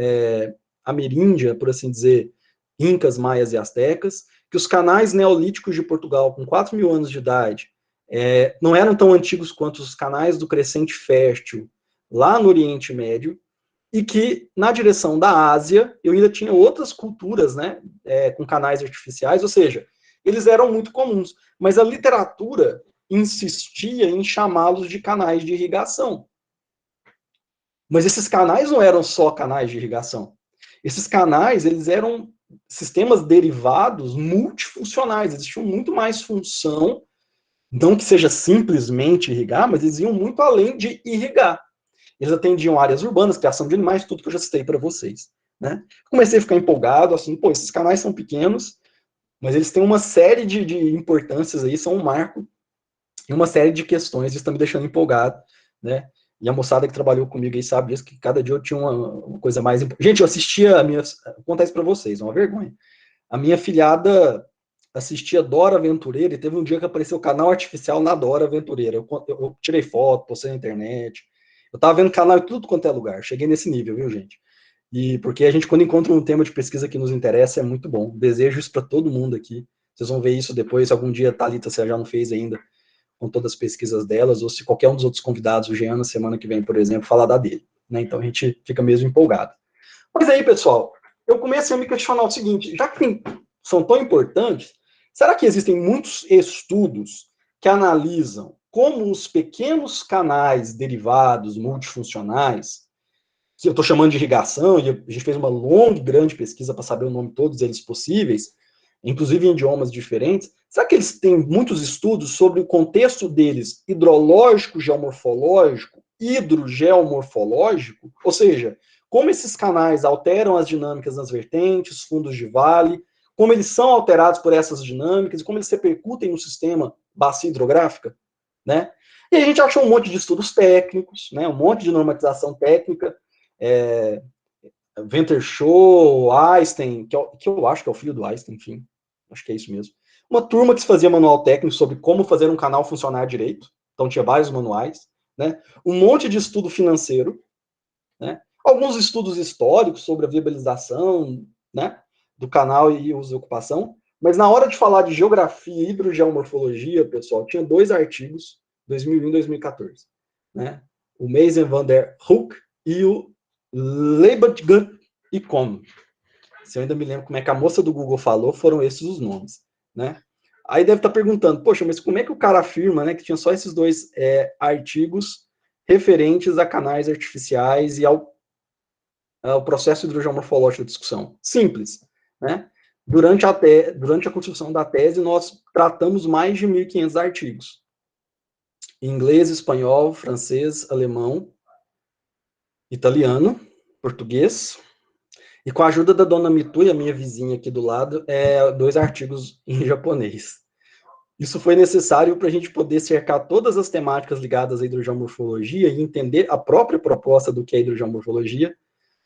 Speaker 2: Ameríndia, por assim dizer, incas, maias e astecas, que os canais neolíticos de Portugal, com 4 mil anos de idade, não eram tão antigos quanto os canais do Crescente Fértil, lá no Oriente Médio, e que, na direção da Ásia, eu ainda tinha outras culturas, né, com canais artificiais, ou seja, eles eram muito comuns, mas a literatura insistia em chamá-los de canais de irrigação. Mas esses canais não eram só canais de irrigação. Esses canais, eles eram sistemas derivados multifuncionais, eles tinham muito mais função, não que seja simplesmente irrigar, mas eles iam muito além de irrigar. Eles atendiam áreas urbanas, criação de animais, tudo que eu já citei para vocês, né? Comecei a ficar empolgado, assim, pô, esses canais são pequenos, mas eles têm uma série de importâncias aí, são um marco, e uma série de questões, isso está me deixando empolgado, né? E a moçada que trabalhou comigo aí sabe disso, que cada dia eu tinha uma coisa mais... Gente, eu assistia vou contar isso para vocês, é uma vergonha. A minha filhada assistia Dora Aventureira, e teve um dia que apareceu o canal artificial na Dora Aventureira. Eu tirei foto, postei na internet. Eu tava vendo canal em tudo quanto é lugar. Cheguei nesse nível, viu, gente? E porque a gente, quando encontra um tema de pesquisa que nos interessa, é muito bom. Desejo isso para todo mundo aqui. Vocês vão ver isso depois, se algum dia a Thalita, você já não fez ainda, com todas as pesquisas delas, ou se qualquer um dos outros convidados, o Jean, na semana que vem, por exemplo, falar da dele. Né? Então a gente fica mesmo empolgado. Mas aí, pessoal, eu comecei a me questionar o seguinte, já que são tão importantes, será que existem muitos estudos que analisam como os pequenos canais derivados multifuncionais, que eu estou chamando de irrigação, e a gente fez uma longa e grande pesquisa para saber o nome de todos eles possíveis, inclusive em idiomas diferentes, será que eles têm muitos estudos sobre o contexto deles hidrológico, geomorfológico, hidrogeomorfológico, ou seja, como esses canais alteram as dinâmicas nas vertentes, fundos de vale, como eles são alterados por essas dinâmicas, e como eles repercutem no sistema bacia hidrográfica, né? E a gente achou um monte de estudos técnicos, né? Um monte de normatização técnica, Venter Show, Einstein, que eu acho que é o filho do Einstein, enfim, acho que é isso mesmo. Uma turma que se fazia manual técnico sobre como fazer um canal funcionar direito, então tinha vários manuais, né? Um monte de estudo financeiro, né? Alguns estudos históricos sobre a viabilização, né, do canal e uso e ocupação, mas na hora de falar de geografia e hidrogeomorfologia, pessoal, tinha 2 artigos, 2001 e 2014, né? O Mason van der Hoek e o Leibniz e Com. Se eu ainda me lembro como é que a moça do Google falou, foram esses os nomes, né? Aí deve estar perguntando, poxa, mas como é que o cara afirma, né, que tinha só esses 2 artigos referentes a canais artificiais e ao processo hidrogeomorfológico da discussão? Simples, né? Durante a construção da tese, nós tratamos mais de 1.500 artigos. Em inglês, espanhol, francês, alemão, italiano, português. E com a ajuda da dona Mitui, a minha vizinha aqui do lado, 2 artigos em japonês. Isso foi necessário para a gente poder cercar todas as temáticas ligadas à hidrogeomorfologia e entender a própria proposta do que é hidrogeomorfologia,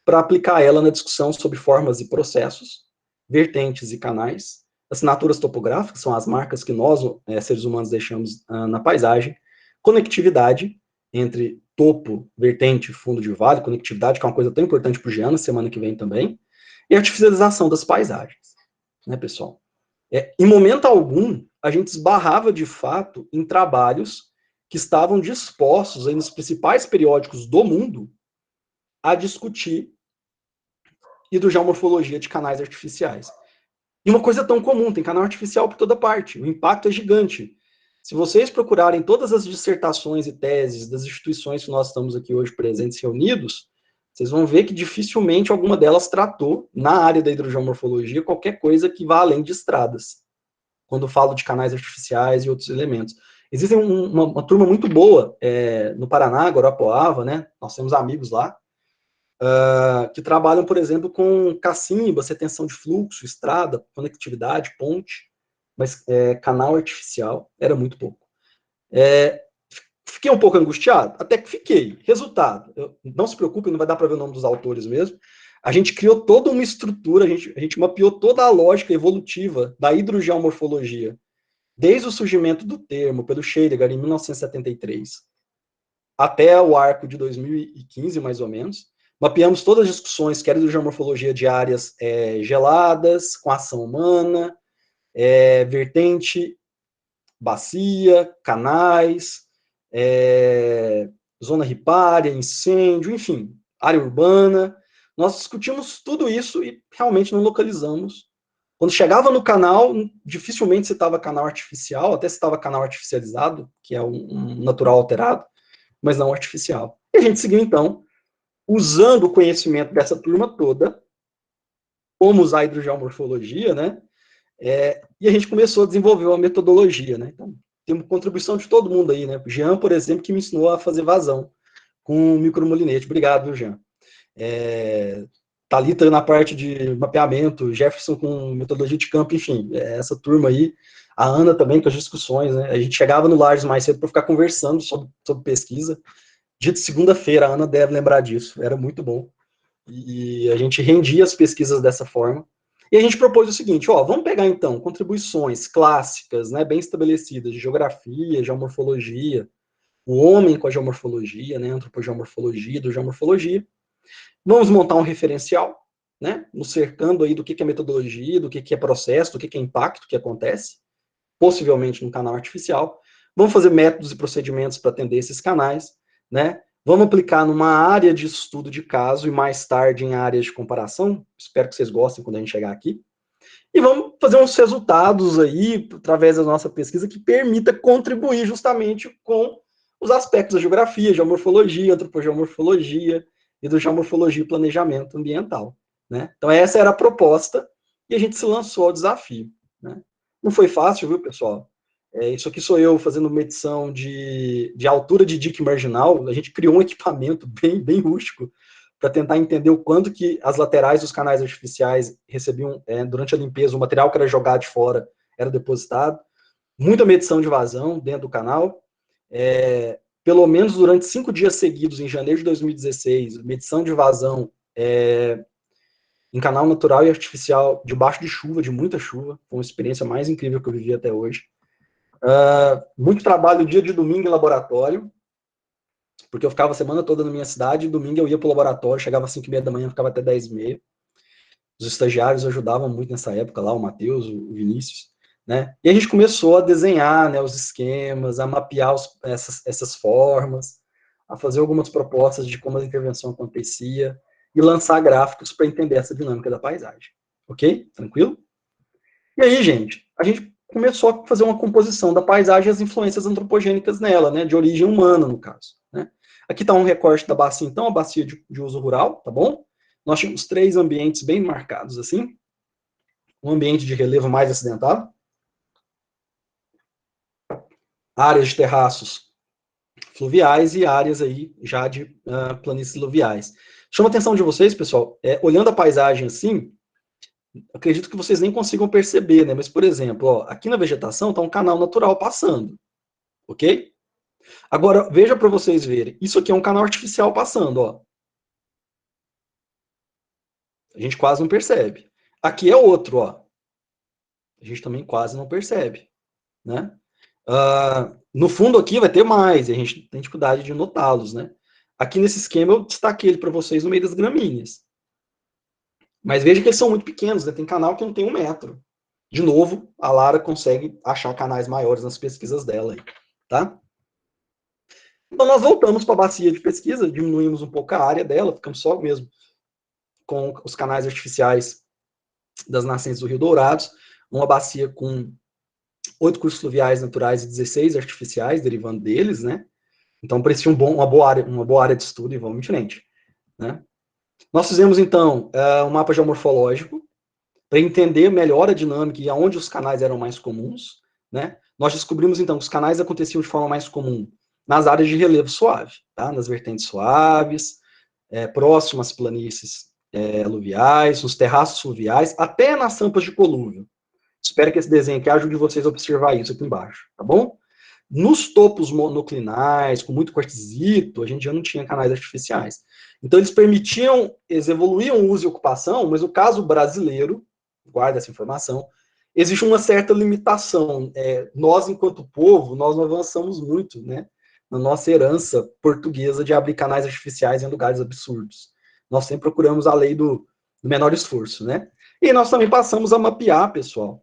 Speaker 2: para aplicar ela na discussão sobre formas e processos, vertentes e canais, assinaturas topográficas, são as marcas que nós, seres humanos, deixamos na paisagem, conectividade entre topo, vertente, fundo de vale, conectividade, que é uma coisa tão importante para o Giana, semana que vem também, e artificialização das paisagens, né, pessoal? Em momento algum, a gente esbarrava, de fato, em trabalhos que estavam dispostos aí nos principais periódicos do mundo a discutir hidrogeomorfologia de canais artificiais. E uma coisa tão comum, tem canal artificial por toda parte, o impacto é gigante. Se vocês procurarem todas as dissertações e teses das instituições que nós estamos aqui hoje presentes reunidos, vocês vão ver que dificilmente alguma delas tratou, na área da hidrogeomorfologia, qualquer coisa que vá além de estradas, quando falo de canais artificiais e outros elementos. Existe uma turma muito boa no Paraná, Guarapuava, né? Nós temos amigos lá, que trabalham, por exemplo, com cacimbas, retenção de fluxo, estrada, conectividade, ponte, mas canal artificial era muito pouco. Fiquei um pouco angustiado? Até que fiquei. Resultado, não se preocupe, não vai dar para ver o nome dos autores mesmo. A gente criou toda uma estrutura, a gente mapeou toda a lógica evolutiva da hidrogeomorfologia, desde o surgimento do termo pelo Scheidegger em 1973, até o arco de 2015, mais ou menos. Mapeamos todas as discussões, que era hidrogeomorfologia de áreas geladas, com ação humana, vertente, bacia, canais, zona ripária, incêndio, enfim, área urbana. Nós discutimos tudo isso e realmente não localizamos. Quando chegava no canal, dificilmente citava canal artificial, até citava canal artificializado, que é um natural alterado, mas não artificial. E a gente seguiu, então, usando o conhecimento dessa turma toda, como usar a hidrogeomorfologia, né? E a gente começou a desenvolver uma metodologia, né? Então, tem uma contribuição de todo mundo aí, né? O Jean, por exemplo, que me ensinou a fazer vazão com micromolinete. Obrigado, viu, Jean? Thalita na parte de mapeamento, Jefferson com metodologia de campo, enfim, essa turma aí. A Ana também com as discussões, né? A gente chegava no Lages mais cedo para ficar conversando sobre pesquisa. Dia de segunda-feira, a Ana deve lembrar disso, era muito bom. E a gente rendia as pesquisas dessa forma. E a gente propôs o seguinte, vamos pegar então contribuições clássicas, né, bem estabelecidas, de geografia, geomorfologia, o homem com a geomorfologia, né, antropogeomorfologia, hidrogeomorfologia. Vamos montar um referencial, né, nos cercando aí do que é metodologia, do que é processo, do que é impacto que acontece, possivelmente no canal artificial. Vamos fazer métodos e procedimentos para atender esses canais, né? Vamos aplicar numa área de estudo de caso e mais tarde em áreas de comparação. Espero que vocês gostem quando a gente chegar aqui. E vamos fazer uns resultados aí, através da nossa pesquisa, que permita contribuir justamente com os aspectos da geografia, geomorfologia, antropogeomorfologia, hidrogeomorfologia e planejamento ambiental, né? Então essa era a proposta e a gente se lançou ao desafio, né? Não foi fácil, viu, pessoal? Isso aqui sou eu fazendo medição de altura de dique marginal. A gente criou um equipamento bem rústico para tentar entender o quanto que as laterais dos canais artificiais recebiam, durante a limpeza, o material que era jogado de fora era depositado. Muita medição de vazão dentro do canal. Pelo menos durante 5 dias seguidos, em janeiro de 2016, medição de vazão em canal natural e artificial, debaixo de chuva, de muita chuva. Foi uma experiência mais incrível que eu vivi até hoje. Muito trabalho dia de domingo em laboratório, porque eu ficava a semana toda na minha cidade, e domingo eu ia para o laboratório, chegava às 5h30 da manhã, ficava até 10h30. Os estagiários ajudavam muito nessa época lá, o Matheus, o Vinícius, né? E a gente começou a desenhar, né, os esquemas, a mapear essas formas, a fazer algumas propostas de como a intervenção acontecia e lançar gráficos para entender essa dinâmica da paisagem. Ok? Tranquilo? E aí, gente, a gente começou a fazer uma composição da paisagem e as influências antropogênicas nela, né, de origem humana, no caso, né? Aqui está um recorte da bacia, então, a bacia de uso rural, tá bom? Nós tínhamos 3 ambientes bem marcados, assim. Um ambiente de relevo mais acidentado, áreas de terraços fluviais e áreas aí já de planícies fluviais. Chama a atenção de vocês, pessoal, olhando a paisagem assim, acredito que vocês nem consigam perceber, né? Mas, por exemplo, ó, aqui na vegetação está um canal natural passando, ok? Agora, veja para vocês verem, isso aqui é um canal artificial passando, ó. A gente quase não percebe. Aqui é outro, ó. A gente também quase não percebe, né? No fundo aqui vai ter mais, a gente tem dificuldade de notá-los, né? Aqui nesse esquema eu destaquei ele para vocês no meio das gramíneas. Mas veja que eles são muito pequenos, né? Tem canal que não tem 1 metro. De novo, a Lara consegue achar canais maiores nas pesquisas dela, tá? Então nós voltamos para a bacia de pesquisa, diminuímos um pouco a área dela, ficamos só mesmo com os canais artificiais das nascentes do Rio Dourados, uma bacia com 8 cursos fluviais naturais e 16 artificiais, derivando deles, né? Então, parecia uma boa área de estudo e vamos em frente, né? Nós fizemos, então, um mapa geomorfológico para entender melhor a dinâmica e aonde os canais eram mais comuns, né? Nós descobrimos, então, que os canais aconteciam de forma mais comum nas áreas de relevo suave, tá? Nas vertentes suaves, próximas planícies aluviais, nos terraços fluviais, até nas sampas de colúvio. Espero que esse desenho aqui ajude vocês a observar isso aqui embaixo, tá bom? Nos topos monoclinais, com muito quartzito, a gente já não tinha canais artificiais. Então, eles evoluíam o uso e ocupação, mas no caso brasileiro, guarda essa informação, existe uma certa limitação. Nós, enquanto povo, nós não avançamos muito, né, na nossa herança portuguesa de abrir canais artificiais em lugares absurdos. Nós sempre procuramos a lei do menor esforço, né? E nós também passamos a mapear, pessoal,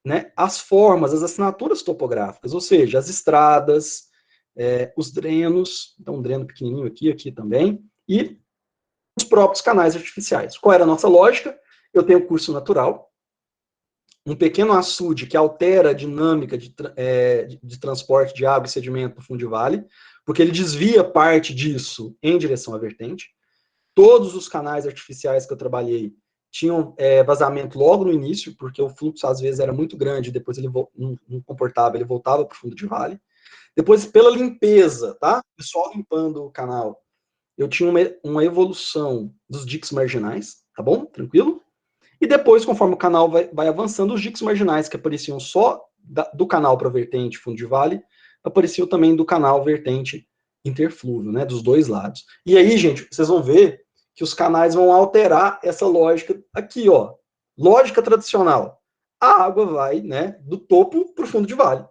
Speaker 2: né, as formas, as assinaturas topográficas, ou seja, as estradas, os drenos, então um dreno pequenininho aqui também, e os próprios canais artificiais. Qual era a nossa lógica? Eu tenho curso natural, um pequeno açude que altera a dinâmica de transporte de água e sedimento no fundo de vale, porque ele desvia parte disso em direção à vertente. Todos os canais artificiais que eu trabalhei tinham vazamento logo no início, porque o fluxo às vezes era muito grande, depois ele não comportava, ele voltava para o fundo de vale. Depois, pela limpeza, tá? O pessoal limpando o canal, eu tinha uma evolução dos diques marginais, tá bom? Tranquilo? E depois, conforme o canal vai avançando, os diques marginais que apareciam só do canal para vertente, fundo de vale, apareciam também do canal vertente interflúvio, né? Dos dois lados. E aí, gente, vocês vão ver que os canais vão alterar essa lógica aqui, ó. Lógica tradicional. A água vai, né, do topo para o fundo de vale.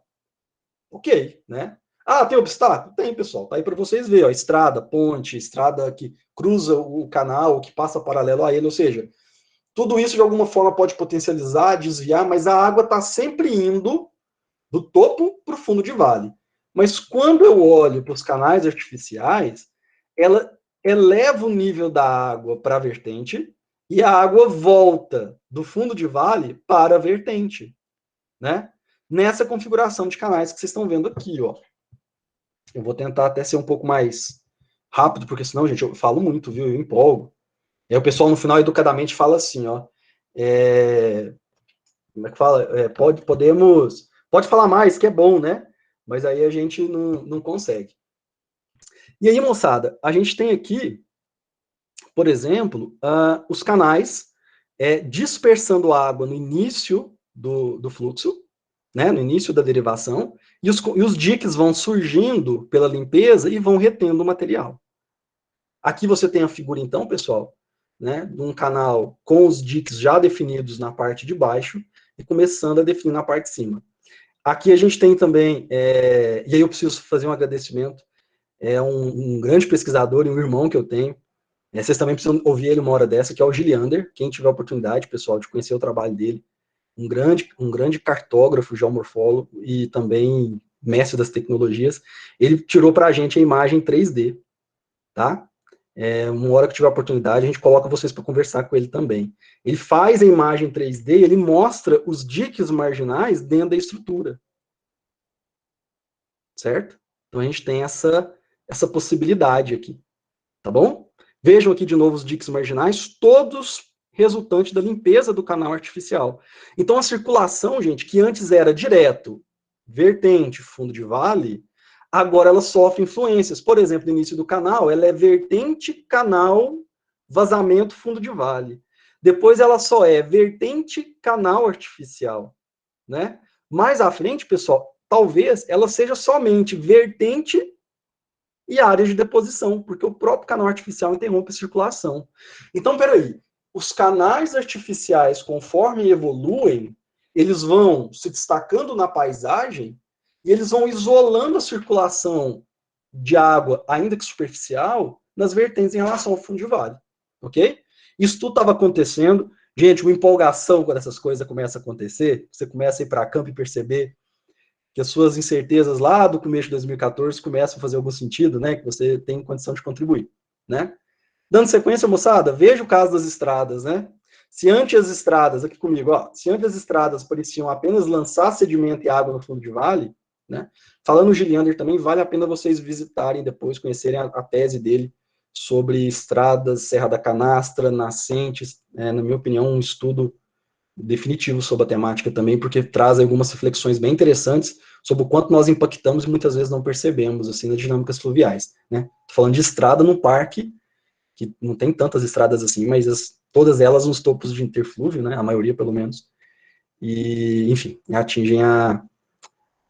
Speaker 2: Ok, né? Ah, tem obstáculo? Tem, pessoal. Tá aí para vocês verem, ó. Estrada, ponte, estrada que cruza o canal, que passa paralelo a ele, ou seja, tudo isso de alguma forma pode potencializar, desviar, mas a água está sempre indo do topo para o fundo de vale. Mas quando eu olho para os canais artificiais, ela eleva o nível da água para a vertente e a água volta do fundo de vale para a vertente, né? Nessa configuração de canais que vocês estão vendo aqui, ó. Eu vou tentar até ser um pouco mais rápido, porque senão, gente, eu falo muito, viu? Eu empolgo. E aí o pessoal no final educadamente fala assim, ó. Como é que fala? Pode falar mais, que é bom, né? Mas aí a gente não consegue. E aí, moçada, a gente tem aqui, por exemplo, os canais dispersando água no início do fluxo, né, no início da derivação, e os diques vão surgindo pela limpeza e vão retendo o material. Aqui você tem a figura, então, pessoal, né, de um canal com os diques já definidos na parte de baixo e começando a definir na parte de cima. Aqui a gente tem também, e aí eu preciso fazer um agradecimento, um grande pesquisador e um irmão que eu tenho, vocês também precisam ouvir ele uma hora dessa, que é o Giliander. Quem tiver a oportunidade, pessoal, de conhecer o trabalho dele, um grande cartógrafo, geomorfólogo e também mestre das tecnologias, ele tirou para a gente a imagem 3D, tá? Uma hora que tiver a oportunidade, a gente coloca vocês para conversar com ele também. Ele faz a imagem 3D, ele mostra os diques marginais dentro da estrutura, certo? Então a gente tem essa possibilidade aqui, tá bom? Vejam aqui de novo os diques marginais, todos resultantes da limpeza do canal artificial. Então a circulação, gente, que antes era direto, vertente, fundo de vale, agora ela sofre influências. Por exemplo, no início do canal, ela é vertente, canal, vazamento, fundo de vale. Depois ela só é vertente, canal artificial, né? Mais à frente, pessoal, talvez ela seja somente vertente e áreas de deposição, porque o próprio canal artificial interrompe a circulação. Então, peraí, os canais artificiais, conforme evoluem, eles vão se destacando na paisagem e eles vão isolando a circulação de água, ainda que superficial, nas vertentes em relação ao fundo de vale, ok? Isso tudo estava acontecendo. Gente, uma empolgação quando essas coisas começam a acontecer, você começa a ir para campo e perceber que as suas incertezas lá do começo de 2014 começam a fazer algum sentido, né? Que você tem condição de contribuir, né? Dando sequência, moçada, veja o caso das estradas, né? Se antes as estradas, aqui comigo, ó, se antes as estradas pareciam apenas lançar sedimento e água no fundo de vale, né? Falando o Giliander também, vale a pena vocês visitarem depois, conhecerem a tese dele sobre estradas, Serra da Canastra, nascentes, na minha opinião, um estudo definitivo sobre a temática também, porque traz algumas reflexões bem interessantes sobre o quanto nós impactamos e muitas vezes não percebemos, assim, nas dinâmicas fluviais, né? Tô falando de estrada no parque, que não tem tantas estradas assim, mas todas elas nos topos de interflúvio, né? A maioria, pelo menos. E, enfim, atingem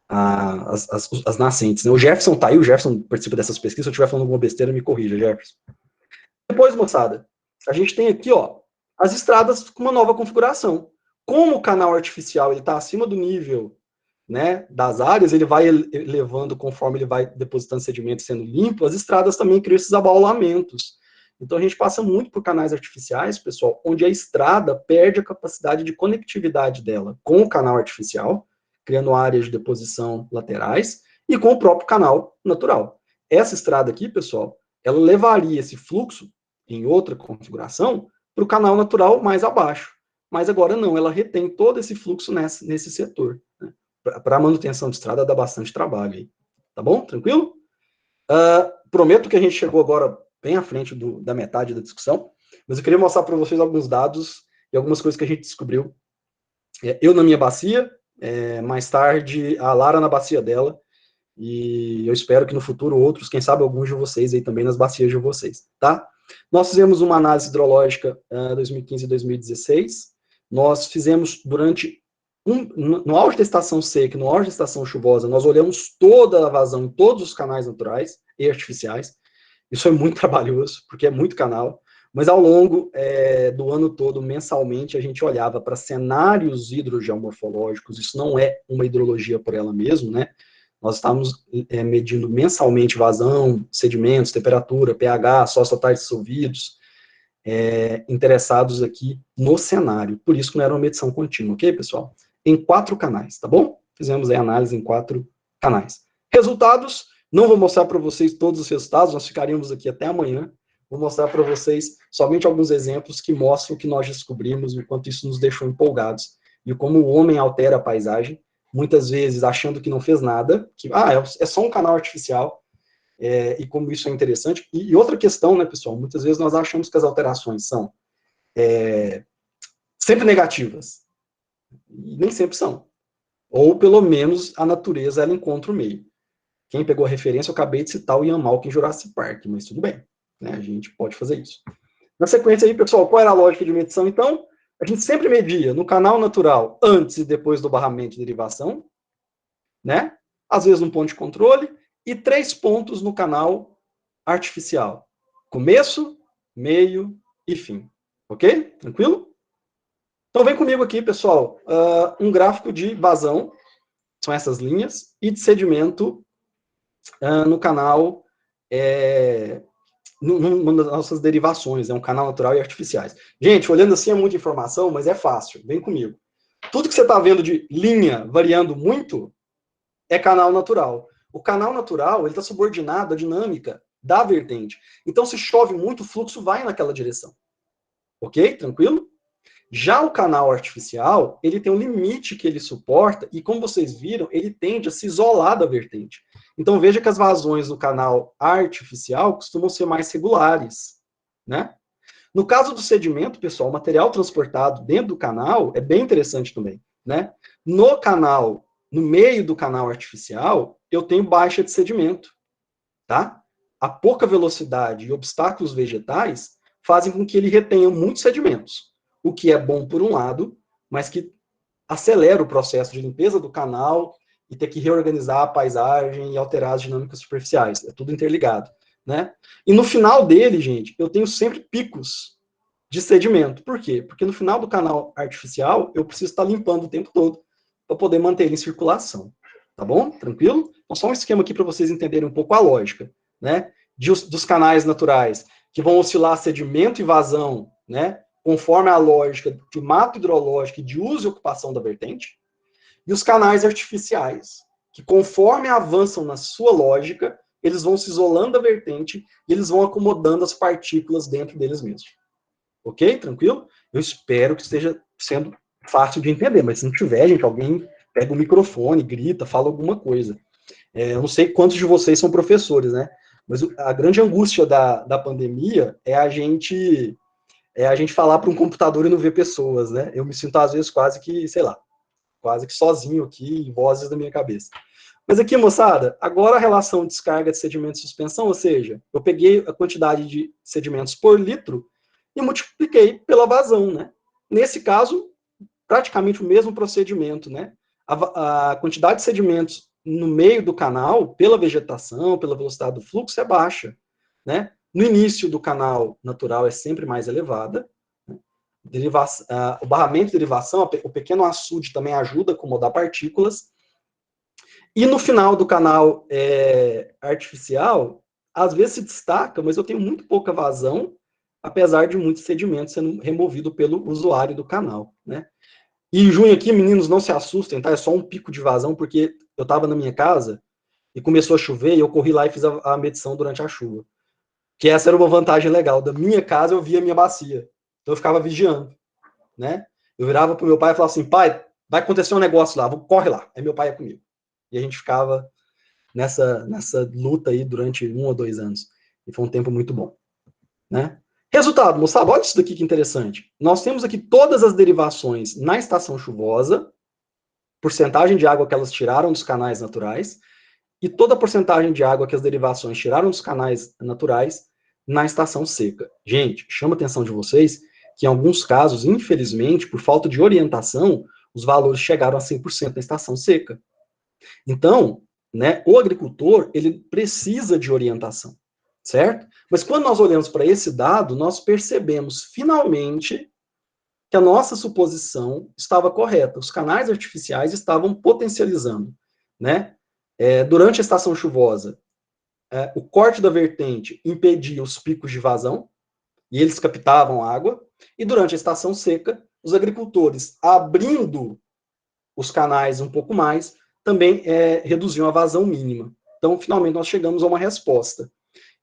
Speaker 2: as nascentes, né? O Jefferson tá aí, o Jefferson participa dessas pesquisas, se eu estiver falando alguma besteira, me corrija, Jefferson. Depois, moçada, a gente tem aqui, ó, as estradas com uma nova configuração. Como o canal artificial está acima do nível, né, das áreas, ele vai elevando conforme ele vai depositando sedimento sendo limpo, as estradas também criam esses abaulamentos. Então a gente passa muito por canais artificiais, pessoal, onde a estrada perde a capacidade de conectividade dela com o canal artificial, criando áreas de deposição laterais, e com o próprio canal natural. Essa estrada aqui, pessoal, ela levaria esse fluxo em outra configuração para o canal natural mais abaixo. Mas agora não, ela retém todo esse fluxo nesse setor. Né? Para a manutenção de estrada dá bastante trabalho aí. Tá bom? Tranquilo? Prometo que a gente chegou agora bem à frente da metade da discussão, mas eu queria mostrar para vocês alguns dados e algumas coisas que a gente descobriu. Eu na minha bacia, mais tarde a Lara na bacia dela, e eu espero que no futuro outros, quem sabe alguns de vocês aí também nas bacias de vocês, tá? Nós fizemos uma análise hidrológica 2015 e 2016. Nós fizemos durante no auge da estação seca, no auge da estação chuvosa, nós olhamos toda a vazão em todos os canais naturais e artificiais. Isso é muito trabalhoso, porque é muito canal. Mas ao longo do ano todo, mensalmente, a gente olhava para cenários hidrogeomorfológicos. Isso não é uma hidrologia por ela mesma, né? Nós estávamos medindo mensalmente vazão, sedimentos, temperatura, pH, sócios totais dissolvidos, interessados aqui no cenário. Por isso que não era uma medição contínua, ok, pessoal? Em 4 canais, tá bom? Fizemos a análise em 4 canais. Resultados, não vou mostrar para vocês todos os resultados, nós ficaríamos aqui até amanhã. Vou mostrar para vocês somente alguns exemplos que mostram o que nós descobrimos, o quanto isso nos deixou empolgados, e como o homem altera a paisagem, muitas vezes achando que não fez nada, que é só um canal artificial, e como isso é interessante. E outra questão, né, pessoal, muitas vezes nós achamos que as alterações são sempre negativas, e nem sempre são. Ou, pelo menos, a natureza, ela encontra o meio. Quem pegou a referência, eu acabei de citar o Ian Malcolm em Jurassic Park, mas tudo bem, né, a gente pode fazer isso. Na sequência aí, pessoal, qual era a lógica de medição, então? A gente sempre media no canal natural, antes e depois do barramento de derivação, né? Às vezes um ponto de controle, e 3 pontos no canal artificial. Começo, meio e fim. Ok? Tranquilo? Então vem comigo aqui, pessoal, um gráfico de vazão. são essas linhas, e de sedimento no canal, numa das nossas derivações, um canal natural e artificiais. Gente, olhando assim é muita informação, mas é fácil, vem comigo. Tudo que você está vendo de linha variando muito é canal natural. O canal natural, ele está subordinado à dinâmica da vertente. Então, se chove muito, o fluxo vai naquela direção. Ok? Tranquilo? Já o canal artificial, ele tem um limite que ele suporta e, como vocês viram, ele tende a se isolar da vertente. Então, veja que as vazões do canal artificial costumam ser mais regulares, né? No caso do sedimento, pessoal, o material transportado dentro do canal é bem interessante também, né? No canal, no meio do canal artificial, eu tenho baixa de sedimento, tá? A pouca velocidade e obstáculos vegetais fazem com que ele retenha muitos sedimentos, o que é bom por um lado, mas que acelera o processo de limpeza do canal e ter que reorganizar a paisagem e alterar as dinâmicas superficiais. É tudo interligado, né? E no final dele, gente, eu tenho sempre picos de sedimento. Por quê? Porque no final do canal artificial, eu preciso estar limpando o tempo todo para poder manter ele em circulação. Tá bom? Tranquilo? Então, só um esquema aqui para vocês entenderem um pouco a lógica, né? Dos canais naturais, que vão oscilar sedimento e vazão, né? Conforme a lógica de mato hidrológico e de uso e ocupação da vertente, e os canais artificiais, que conforme avançam na sua lógica, eles vão se isolando da vertente e eles vão acomodando as partículas dentro deles mesmos. Ok? Tranquilo? Eu espero que esteja sendo fácil de entender, mas se não tiver, gente, alguém pega o microfone, grita, fala alguma coisa. Eu não sei quantos de vocês são professores, né? Mas a grande angústia da pandemia é a gente falar para um computador e não ver pessoas, né? Eu me sinto, às vezes, quase que, sei lá, quase que sozinho aqui, vozes da minha cabeça. Mas aqui, moçada, agora a relação de descarga de sedimento e suspensão, ou seja, eu peguei a quantidade de sedimentos por litro e multipliquei pela vazão, né? Nesse caso, praticamente o mesmo procedimento, né? A quantidade de sedimentos no meio do canal, pela vegetação, pela velocidade do fluxo, é baixa, né? No início do canal natural é sempre mais elevada. Né? O barramento de derivação, o pequeno açude também ajuda a acomodar partículas. E no final do canal artificial, às vezes se destaca, mas eu tenho muito pouca vazão, apesar de muito sedimento sendo removido pelo usuário do canal, né? E em junho aqui, meninos, não se assustem, tá? É só um pico de vazão, porque eu estava na minha casa e começou a chover e eu corri lá e fiz a medição durante a chuva. Que essa era uma vantagem legal. Da minha casa eu via a minha bacia. Então eu ficava vigiando, né? Eu virava pro meu pai e falava assim, pai, vai acontecer um negócio lá, corre lá. Aí meu pai ia comigo. E a gente ficava nessa luta aí durante 1 ou 2 anos. E foi um tempo muito bom, né? Resultado, moçada, olha isso daqui que interessante. Nós temos aqui todas as derivações na estação chuvosa, porcentagem de água que elas tiraram dos canais naturais, e toda a porcentagem de água que as derivações tiraram dos canais naturais na estação seca. Gente, chama a atenção de vocês que em alguns casos, infelizmente, por falta de orientação, os valores chegaram a 100% na estação seca. Então, né, o agricultor, ele precisa de orientação, certo? Mas quando nós olhamos para esse dado, nós percebemos, finalmente, que a nossa suposição estava correta. Os canais artificiais estavam potencializando, né? Durante a estação chuvosa, o corte da vertente impedia os picos de vazão, e eles captavam água, e durante a estação seca, os agricultores, abrindo os canais um pouco mais, também reduziam a vazão mínima. Então, finalmente, nós chegamos a uma resposta.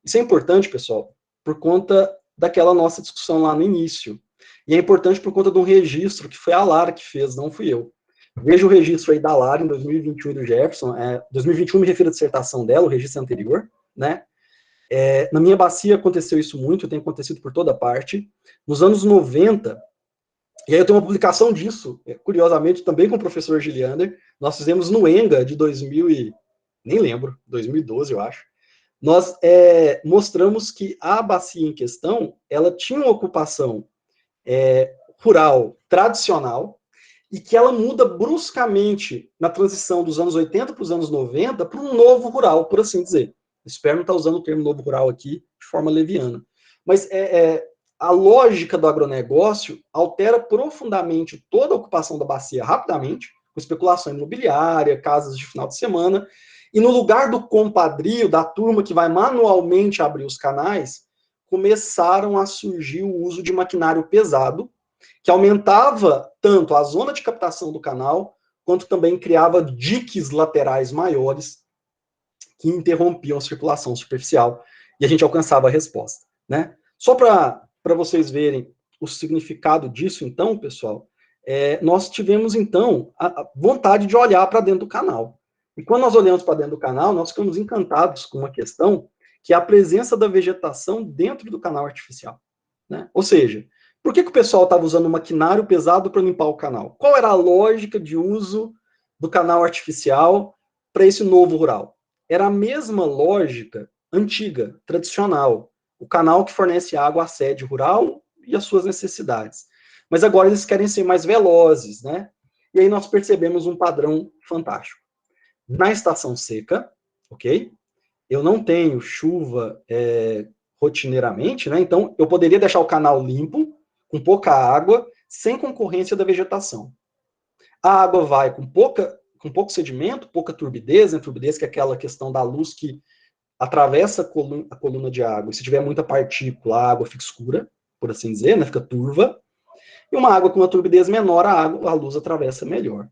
Speaker 2: Isso é importante, pessoal, por conta daquela nossa discussão lá no início. E é importante por conta de um registro que foi a Lara que fez, não fui eu. Veja o registro aí da Lara em 2021 e do Jefferson. 2021 me refiro à dissertação dela, o registro anterior, né? Na minha bacia aconteceu isso muito, tem acontecido por toda parte. Nos anos 90, e aí eu tenho uma publicação disso, curiosamente, também com o professor Giliander, nós fizemos no ENGA de 2012, eu acho. Nós mostramos que a bacia em questão, ela tinha uma ocupação rural tradicional, e que ela muda bruscamente na transição dos anos 80 para os anos 90 para um novo rural, por assim dizer. Espero não estar usando o termo novo rural aqui de forma leviana. Mas a lógica do agronegócio altera profundamente toda a ocupação da bacia rapidamente, com especulação imobiliária, casas de final de semana, e no lugar do compadrio, da turma que vai manualmente abrir os canais, começaram a surgir o uso de maquinário pesado, que aumentava tanto a zona de captação do canal, quanto também criava diques laterais maiores que interrompiam a circulação superficial, e a gente alcançava a resposta, né? Só para vocês verem o significado disso, então, pessoal, nós tivemos, então, a vontade de olhar para dentro do canal. E quando nós olhamos para dentro do canal, nós ficamos encantados com uma questão, que é a presença da vegetação dentro do canal artificial, né? Ou seja, por que o pessoal estava usando maquinário pesado para limpar o canal? Qual era a lógica de uso do canal artificial para esse novo rural? Era a mesma lógica antiga, tradicional. O canal que fornece água à sede rural e às suas necessidades. Mas agora eles querem ser mais velozes, né? E aí nós percebemos um padrão fantástico. Na estação seca, ok? Eu não tenho chuva rotineiramente, né? Então eu poderia deixar o canal limpo, com pouca água, sem concorrência da vegetação. A água vai com pouco sedimento, pouca turbidez, né? Turbidez que é aquela questão da luz que atravessa a coluna de água. E se tiver muita partícula, a água fica escura, por assim dizer, né? Fica turva. E uma água com uma turbidez menor, a luz atravessa melhor.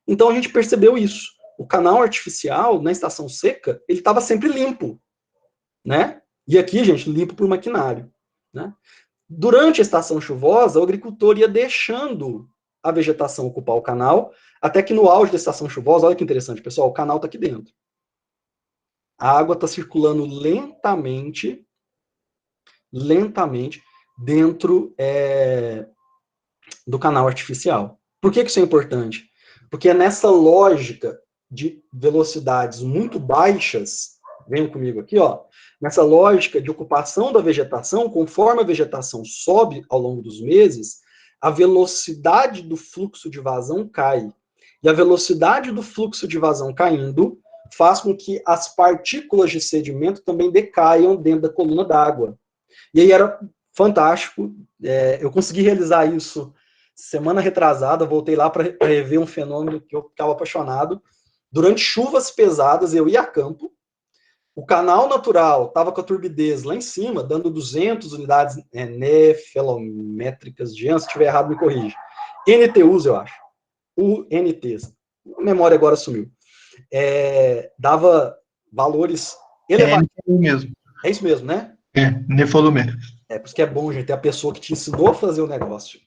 Speaker 2: Então a gente percebeu isso. O canal artificial, na estação seca, ele estava sempre limpo, né? E aqui, gente, limpo por maquinário, né? Durante a estação chuvosa, o agricultor ia deixando a vegetação ocupar o canal, até que no auge da estação chuvosa, olha que interessante, pessoal, o canal está aqui dentro. A água está circulando lentamente dentro do canal artificial. Por que isso é importante? Porque é nessa lógica de velocidades muito baixas, venham comigo aqui, ó, nessa lógica de ocupação da vegetação, conforme a vegetação sobe ao longo dos meses, a velocidade do fluxo de vazão cai. E a velocidade do fluxo de vazão caindo faz com que as partículas de sedimento também decaiam dentro da coluna d'água. E aí era fantástico, eu consegui realizar isso semana retrasada, voltei lá para rever um fenômeno que eu ficava apaixonado. Durante chuvas pesadas, eu ia a campo, o canal natural estava com a turbidez lá em cima, dando 200 unidades nefelométricas de ano, se estiver errado me corrige. NTUs, eu acho. UNTs. A memória agora sumiu. Dava valores elevados. É isso mesmo, né?
Speaker 3: Nefolumêtrico.
Speaker 2: Por isso que é bom, gente, ter a pessoa que te ensinou a fazer o negócio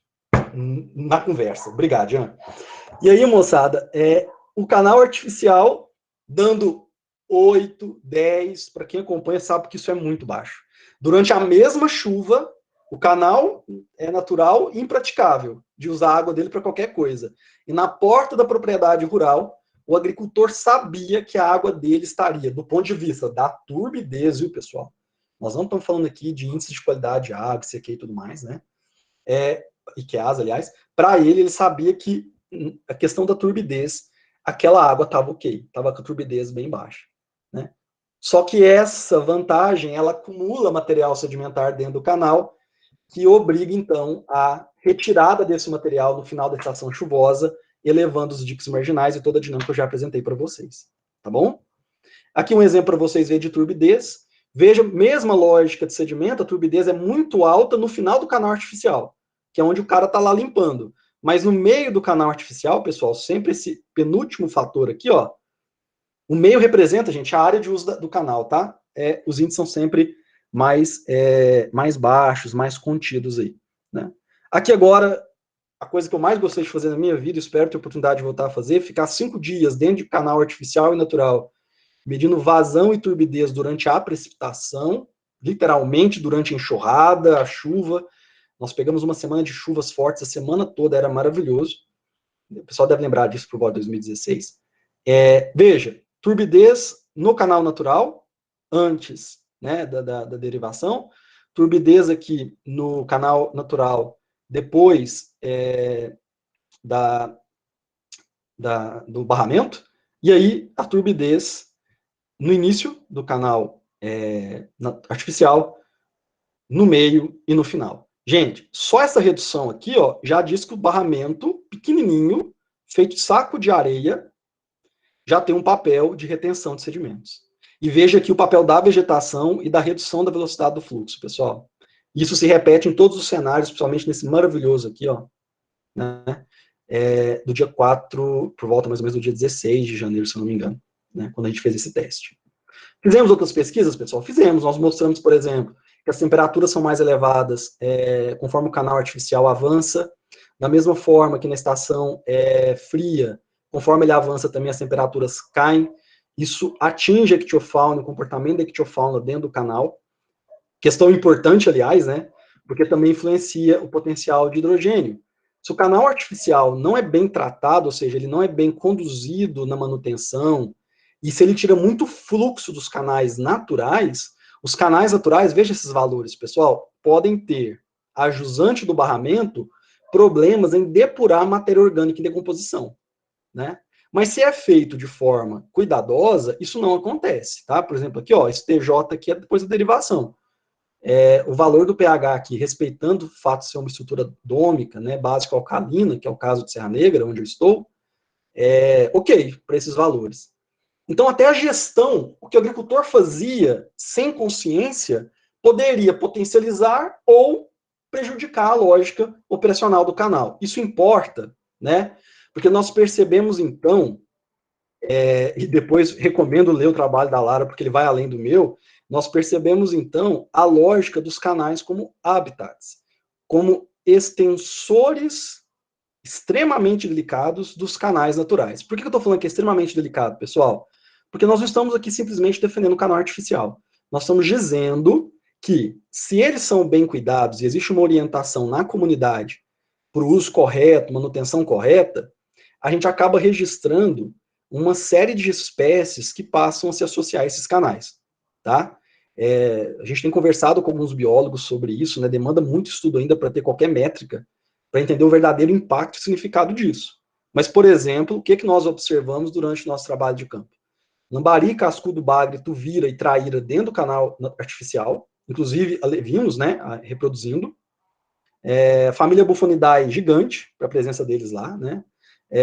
Speaker 2: na conversa. Obrigado, Jean. E aí, moçada, o canal artificial dando 8, 10, para quem acompanha sabe que isso é muito baixo. Durante a mesma chuva, o canal é natural e impraticável de usar a água dele para qualquer coisa. E na porta da propriedade rural, o agricultor sabia que a água dele estaria, do ponto de vista da turbidez, viu, pessoal? Nós não estamos falando aqui de índice de qualidade de água, CQ e tudo mais, né? IQAs, aliás. Para ele sabia que a questão da turbidez, aquela água estava ok, estava com a turbidez bem baixa, né? Só que essa vantagem, ela acumula material sedimentar dentro do canal, que obriga, então, a retirada desse material no final da estação chuvosa, elevando os diques marginais e toda a dinâmica que eu já apresentei para vocês, tá bom? Aqui um exemplo para vocês verem de turbidez. Veja, mesma lógica de sedimento, a turbidez é muito alta no final do canal artificial, que é onde o cara está lá limpando. Mas no meio do canal artificial, pessoal, sempre esse penúltimo fator aqui, ó, o meio representa, gente, a área de uso do canal, tá? Os índices são sempre mais baixos, mais contidos aí, né? Aqui agora, a coisa que eu mais gostei de fazer na minha vida, espero ter oportunidade de voltar a fazer, ficar 5 dias dentro de canal artificial e natural, medindo vazão e turbidez durante a precipitação, literalmente durante a enxurrada, a chuva. Nós pegamos uma semana de chuvas fortes, a semana toda era maravilhoso. O pessoal deve lembrar disso por volta de 2016. Veja, turbidez no canal natural, antes, né, da derivação, turbidez aqui no canal natural, depois do barramento, e aí a turbidez no início do canal artificial, no meio e no final. Gente, só essa redução aqui, ó, já diz que o barramento pequenininho feito saco de areia, já tem um papel de retenção de sedimentos. E veja aqui o papel da vegetação e da redução da velocidade do fluxo, pessoal. Isso se repete em todos os cenários, principalmente nesse maravilhoso aqui, ó, né? Do dia 4, por volta mais ou menos do dia 16 de janeiro, se eu não me engano, né? Quando a gente fez esse teste. Fizemos outras pesquisas, pessoal? Fizemos. Nós mostramos, por exemplo, que as temperaturas são mais elevadas conforme o canal artificial avança. Da mesma forma que na estação fria, conforme ele avança também as temperaturas caem. Isso atinge a ictiofauna, o comportamento da ictiofauna dentro do canal. Questão importante, aliás, né? Porque também influencia o potencial de hidrogênio. Se o canal artificial não é bem tratado, ou seja, ele não é bem conduzido na manutenção, e se ele tira muito fluxo dos canais naturais, os canais naturais, veja esses valores, pessoal, podem ter, a jusante do barramento, problemas em depurar a matéria orgânica em decomposição, né? Mas se é feito de forma cuidadosa, isso não acontece, tá? Por exemplo, aqui, ó, esse TJ aqui é depois da derivação. O valor do pH aqui, respeitando o fato de ser uma estrutura dômica, né, básica alcalina, que é o caso de Serra Negra, onde eu estou, ok para esses valores. Então, até a gestão, o que o agricultor fazia sem consciência, poderia potencializar ou prejudicar a lógica operacional do canal. Isso importa, né? Porque nós percebemos, então, e depois recomendo ler o trabalho da Lara, porque ele vai além do meu, nós percebemos, então, a lógica dos canais como habitats, como extensores extremamente delicados dos canais naturais. Por que eu estou falando que é extremamente delicado, pessoal? Porque nós não estamos aqui simplesmente defendendo o canal artificial. Nós estamos dizendo que, se eles são bem cuidados e existe uma orientação na comunidade para o uso correto, manutenção correta, a gente acaba registrando uma série de espécies que passam a se associar a esses canais, tá? A gente tem conversado com alguns biólogos sobre isso, né? Demanda muito estudo ainda para ter qualquer métrica, para entender o verdadeiro impacto e significado disso. Mas, por exemplo, o que nós observamos durante o nosso trabalho de campo? Lambari, cascudo, bagre, tuvira e traíra dentro do canal artificial, inclusive alevinos, né, reproduzindo. Família Bufonidae gigante, para a presença deles lá, né?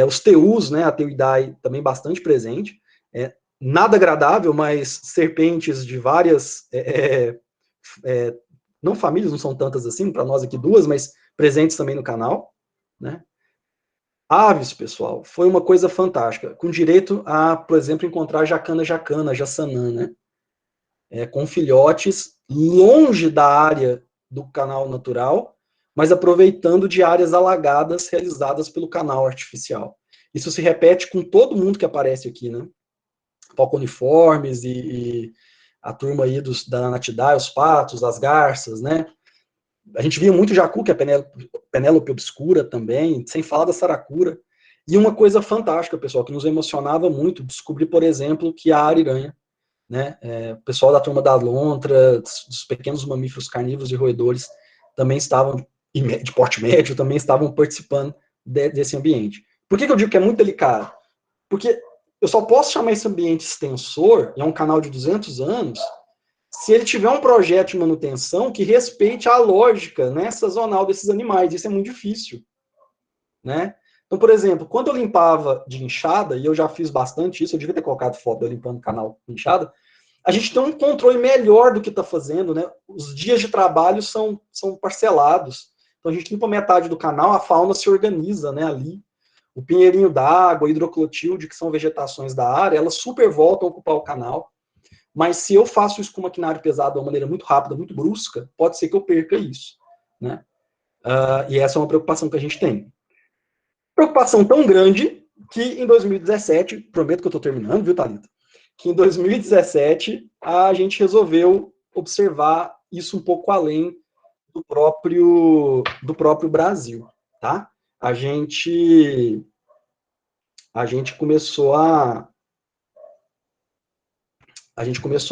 Speaker 2: Os teus, né, a Teuidae também bastante presente. Nada agradável, mas serpentes de várias, não famílias, não são tantas assim, para nós aqui duas, mas presentes também no canal, né? Aves, pessoal, foi uma coisa fantástica, com direito a, por exemplo, encontrar jacana, jaçanã, né? Com filhotes longe da área do canal natural, mas aproveitando de áreas alagadas realizadas pelo canal artificial. Isso se repete com todo mundo que aparece aqui, né? Falconiformes e a turma aí da Anatidae, os patos, as garças, né? A gente via muito jacu, que é Penélope obscura também, sem falar da saracura. E uma coisa fantástica, pessoal, que nos emocionava muito, descobrir, por exemplo, que a ariranha, né, o pessoal da turma da lontra, dos pequenos mamíferos carnívoros e roedores, também estavam, de porte médio, também estavam participando desse ambiente. Por que eu digo que é muito delicado? Porque eu só posso chamar esse ambiente extensor, e é um canal de 200 anos, se ele tiver um projeto de manutenção que respeite a lógica, né, sazonal desses animais. Isso é muito difícil, né? Então, por exemplo, quando eu limpava de enxada, e eu já fiz bastante isso, eu devia ter colocado foto eu limpando o canal de enxada, a gente tem um controle melhor do que está fazendo, né? Os dias de trabalho são parcelados. Então, a gente limpa metade do canal, a fauna se organiza, né, ali. O pinheirinho d'água, a hidroclotilde, que são vegetações da área, elas super voltam a ocupar o canal. Mas se eu faço isso com maquinário pesado de uma maneira muito rápida, muito brusca, pode ser que eu perca isso, né? E essa é uma preocupação que a gente tem. Preocupação tão grande que em 2017, prometo que eu estou terminando, viu, Thalita? Que em 2017 a gente resolveu observar isso um pouco além do próprio Brasil, tá? A gente começou a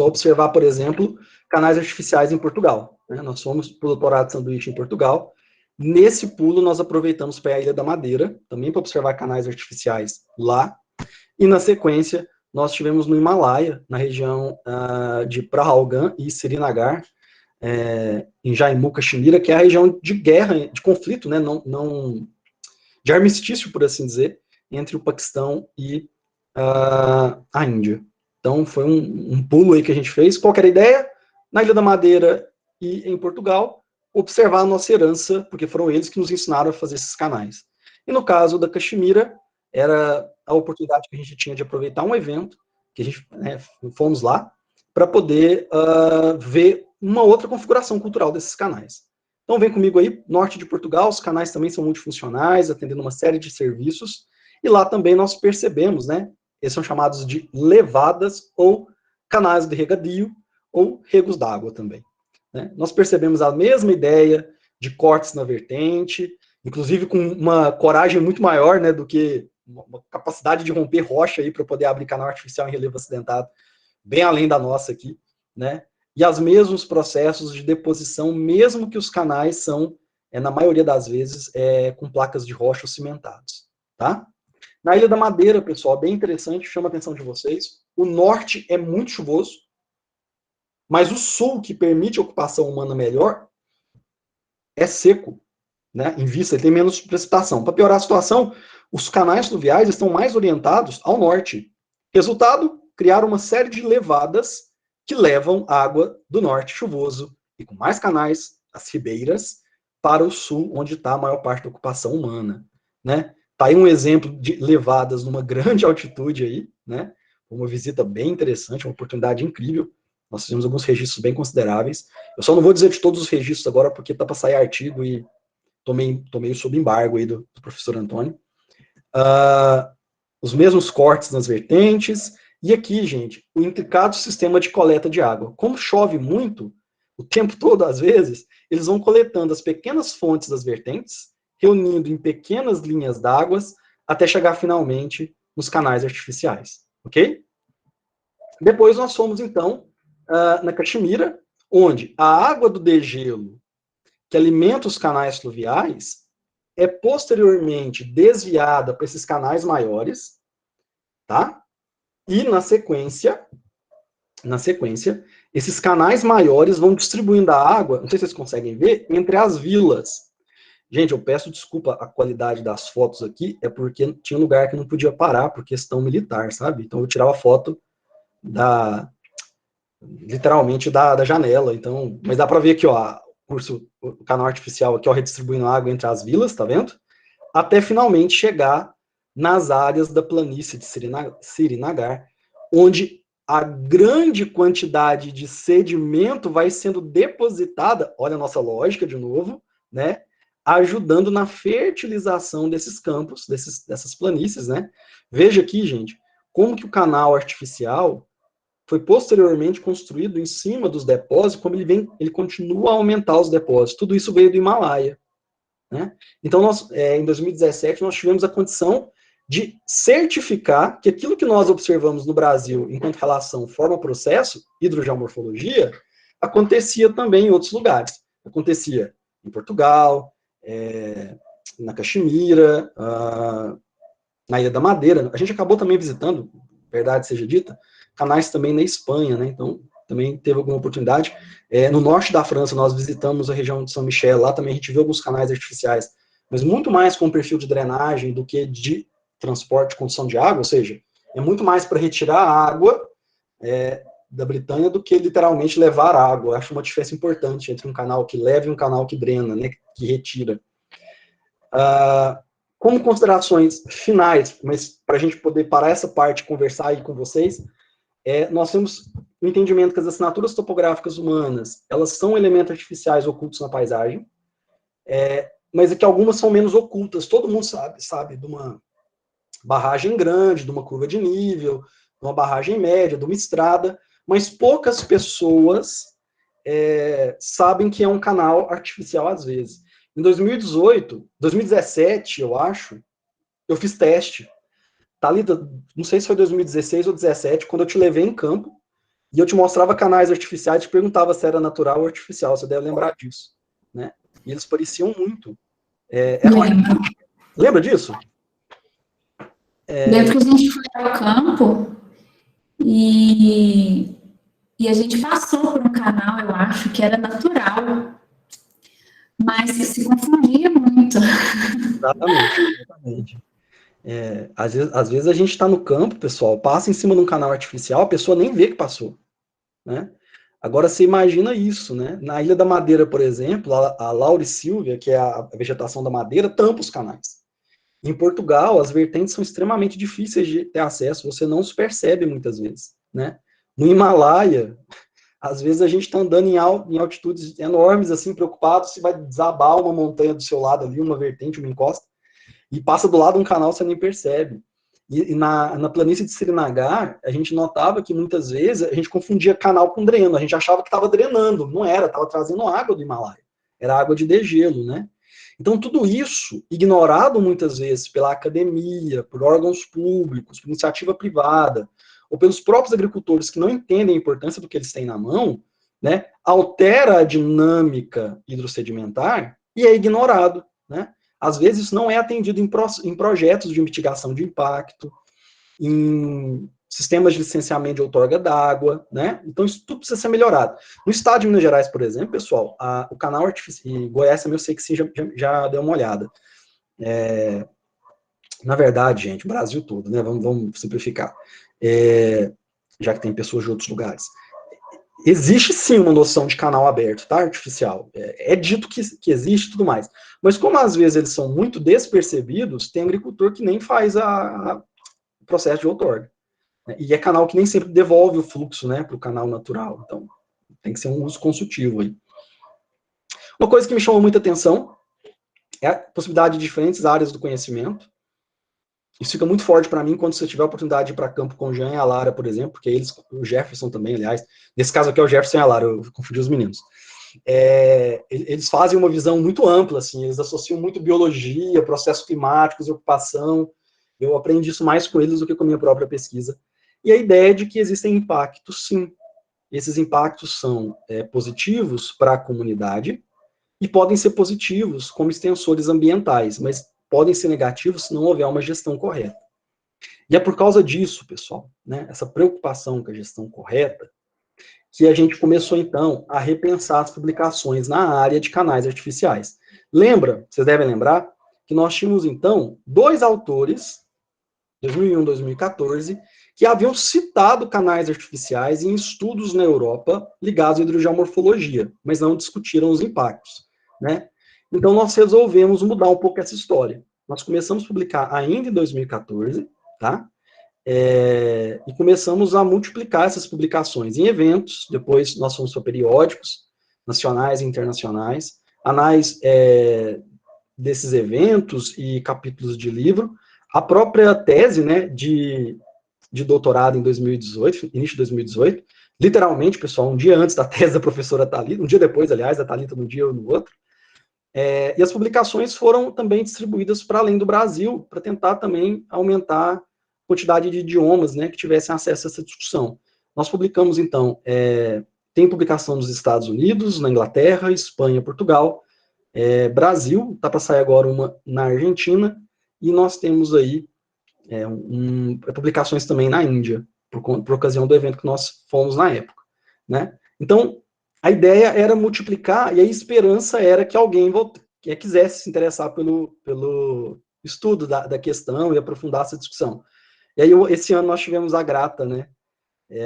Speaker 2: observar, por exemplo, canais artificiais em Portugal, né? Nós fomos para o doutorado de sanduíche em Portugal. Nesse pulo, nós aproveitamos para a Ilha da Madeira, também para observar canais artificiais lá. E, na sequência, nós estivemos no Himalaia, na região de Prahalgan e Srinagar, em Jammu Caxemira, que é a região de guerra, de conflito, né? Não, de armistício, por assim dizer, entre o Paquistão e a Índia. Então, foi um pulo aí que a gente fez. Qual que era a ideia? Na Ilha da Madeira e em Portugal, observar a nossa herança, porque foram eles que nos ensinaram a fazer esses canais. E no caso da Caxemira, era a oportunidade que a gente tinha de aproveitar um evento, que a gente fomos lá, para poder ver uma outra configuração cultural desses canais. Então, vem comigo aí, norte de Portugal, os canais também são multifuncionais, atendendo uma série de serviços, e lá também nós percebemos, né, eles são chamados de levadas ou canais de regadio, ou regos d'água também. Né? Nós percebemos a mesma ideia de cortes na vertente, inclusive com uma coragem muito maior, né, do que uma capacidade de romper rocha aí para poder abrir canal artificial em relevo acidentado, bem além da nossa aqui, né? E os mesmos processos de deposição, mesmo que os canais são, na maioria das vezes, com placas de rocha ou cimentados, tá? Na Ilha da Madeira, pessoal, bem interessante, chama a atenção de vocês, o norte é muito chuvoso, mas o sul, que permite a ocupação humana melhor, é seco, né? Em vista, ele tem menos precipitação. Para piorar a situação, os canais fluviais estão mais orientados ao norte. Resultado, criar uma série de levadas que levam água do norte chuvoso e com mais canais, as ribeiras, para o sul, onde está a maior parte da ocupação humana, né? Tá aí um exemplo de levadas numa grande altitude aí, né? Uma visita bem interessante, uma oportunidade incrível. Nós fizemos alguns registros bem consideráveis. Eu só não vou dizer de todos os registros agora, porque tá para sair artigo e tomei sob embargo aí do professor Antônio. Os mesmos cortes nas vertentes. E aqui, gente, o intricado sistema de coleta de água. Como chove muito, o tempo todo, às vezes, eles vão coletando as pequenas fontes das vertentes, reunindo em pequenas linhas d'água, até chegar finalmente nos canais artificiais. Ok? Depois nós fomos, então, na Caxemira, onde a água do degelo que alimenta os canais fluviais é posteriormente desviada para esses canais maiores, tá? E na sequência, esses canais maiores vão distribuindo a água, não sei se vocês conseguem ver, entre as vilas. Gente, eu peço desculpa a qualidade das fotos aqui, é porque tinha um lugar que não podia parar por questão militar, sabe? Então eu tirava foto literalmente da janela, então, mas dá para ver aqui, ó, o canal artificial aqui, ó, redistribuindo água entre as vilas, tá vendo? Até finalmente chegar nas áreas da planície de Srinagar, onde a grande quantidade de sedimento vai sendo depositada, olha a nossa lógica de novo, né? Ajudando na fertilização desses campos, dessas planícies, né? Veja aqui, gente, como que o canal artificial foi posteriormente construído em cima dos depósitos, como ele continua a aumentar os depósitos. Tudo isso veio do Himalaia. Né? Então, em 2017, nós tivemos a condição de certificar que aquilo que nós observamos no Brasil, enquanto relação forma-processo, hidrogeomorfologia, acontecia também em outros lugares. Acontecia em Portugal, na Caxemira, na Ilha da Madeira. A gente acabou também visitando, verdade seja dita, canais também na Espanha, né? Então, também teve alguma oportunidade. No norte da França, nós visitamos a região de Saint-Michel, lá também a gente viu alguns canais artificiais, mas muito mais com perfil de drenagem do que de transporte, condução de água, ou seja, é muito mais para retirar a água da Bretanha do que literalmente levar água. Eu acho uma diferença importante entre um canal que leva e um canal que drena, né, que retira. Como considerações finais, mas para a gente poder parar essa parte e conversar aí com vocês, nós temos o entendimento que as assinaturas topográficas humanas, elas são elementos artificiais ocultos na paisagem, mas é que algumas são menos ocultas. Todo mundo sabe de uma barragem grande, de uma curva de nível, de uma barragem média, de uma estrada, mas poucas pessoas sabem que é um canal artificial às vezes. Em 2017, eu acho, eu fiz teste. Thalita, não sei se foi 2016 ou 2017, quando eu te levei em campo, e eu te mostrava canais artificiais, te perguntava se era natural ou artificial, você deve lembrar disso, né? E eles pareciam muito. Lembra disso?
Speaker 1: Lembro que a gente foi ao campo e a gente passou por um canal, eu acho, que era natural, mas se confundia muito.
Speaker 2: Exatamente. Às vezes a gente está no campo, pessoal, passa em cima de um canal artificial, a pessoa nem vê que passou, né? Agora, você imagina isso, né? Na Ilha da Madeira, por exemplo, a lauricílvia, que é a vegetação da madeira, tampa os canais. Em Portugal, as vertentes são extremamente difíceis de ter acesso, você não os percebe muitas vezes, né? No Himalaia, às vezes a gente está andando em altitudes enormes, assim, preocupado se vai desabar uma montanha do seu lado ali, uma vertente, uma encosta, e passa do lado um canal, você nem percebe. E na planície de Srinagar, a gente notava que muitas vezes a gente confundia canal com dreno, a gente achava que estava drenando, não era, estava trazendo água do Himalaia, era água de degelo, né? Então, tudo isso, ignorado muitas vezes pela academia, por órgãos públicos, por iniciativa privada, ou pelos próprios agricultores que não entendem a importância do que eles têm na mão, né, altera a dinâmica hidrossedimentar e é ignorado, né? Às vezes isso não é atendido em projetos de mitigação de impacto, em sistemas de licenciamento de outorga d'água, né? Então isso tudo precisa ser melhorado. No estado de Minas Gerais, por exemplo, pessoal, o canal artificial, e Goiás também eu sei que sim, já deu uma olhada. Na verdade, gente, o Brasil todo, né? Vamos simplificar. Já que tem pessoas de outros lugares. Existe sim uma noção de canal aberto, tá? Artificial. É dito que existe e tudo mais. Mas como às vezes eles são muito despercebidos, tem agricultor que nem faz o processo de outorga. E é canal que nem sempre devolve o fluxo, né, para o canal natural. Então, tem que ser um uso consultivo aí. Uma coisa que me chamou muita atenção é a possibilidade de diferentes áreas do conhecimento. Isso fica muito forte para mim quando você tiver a oportunidade de ir para campo com o Jean e a Lara, por exemplo, porque eles, o Jefferson também, aliás, nesse caso aqui é o Jefferson e a Lara, eu confundi os meninos. Eles fazem uma visão muito ampla, assim, eles associam muito biologia, processos climáticos, ocupação. Eu aprendi isso mais com eles do que com a minha própria pesquisa. E a ideia de que existem impactos, sim. Esses impactos são positivos para a comunidade e podem ser positivos como extensores ambientais, mas podem ser negativos se não houver uma gestão correta. E é por causa disso, pessoal, né, essa preocupação com a gestão correta, que a gente começou, então, a repensar as publicações na área de canais artificiais. Vocês devem lembrar, que nós tínhamos, então, 2 autores, 2001 e 2014, que haviam citado canais artificiais em estudos na Europa ligados à hidrogeomorfologia, mas não discutiram os impactos, né? Então, nós resolvemos mudar um pouco essa história. Nós começamos a publicar ainda em 2014, tá? E começamos a multiplicar essas publicações em eventos, depois nós fomos para periódicos, nacionais e internacionais, anais desses eventos e capítulos de livro, a própria tese, né, de doutorado em 2018, início de 2018, literalmente, pessoal, um dia antes da tese da professora Thalita, um dia depois, aliás, da Thalita num dia ou no outro, e as publicações foram também distribuídas para além do Brasil, para tentar também aumentar a quantidade de idiomas, né, que tivessem acesso a essa discussão. Nós publicamos, então, tem publicação nos Estados Unidos, na Inglaterra, Espanha, Portugal, Brasil, está para sair agora uma na Argentina, e nós temos aí publicações também na Índia, por ocasião do evento que nós fomos na época, né? Então, a ideia era multiplicar, e a esperança era que alguém quisesse se interessar pelo estudo da questão e aprofundar essa discussão. E aí, esse ano, nós tivemos a grata, né,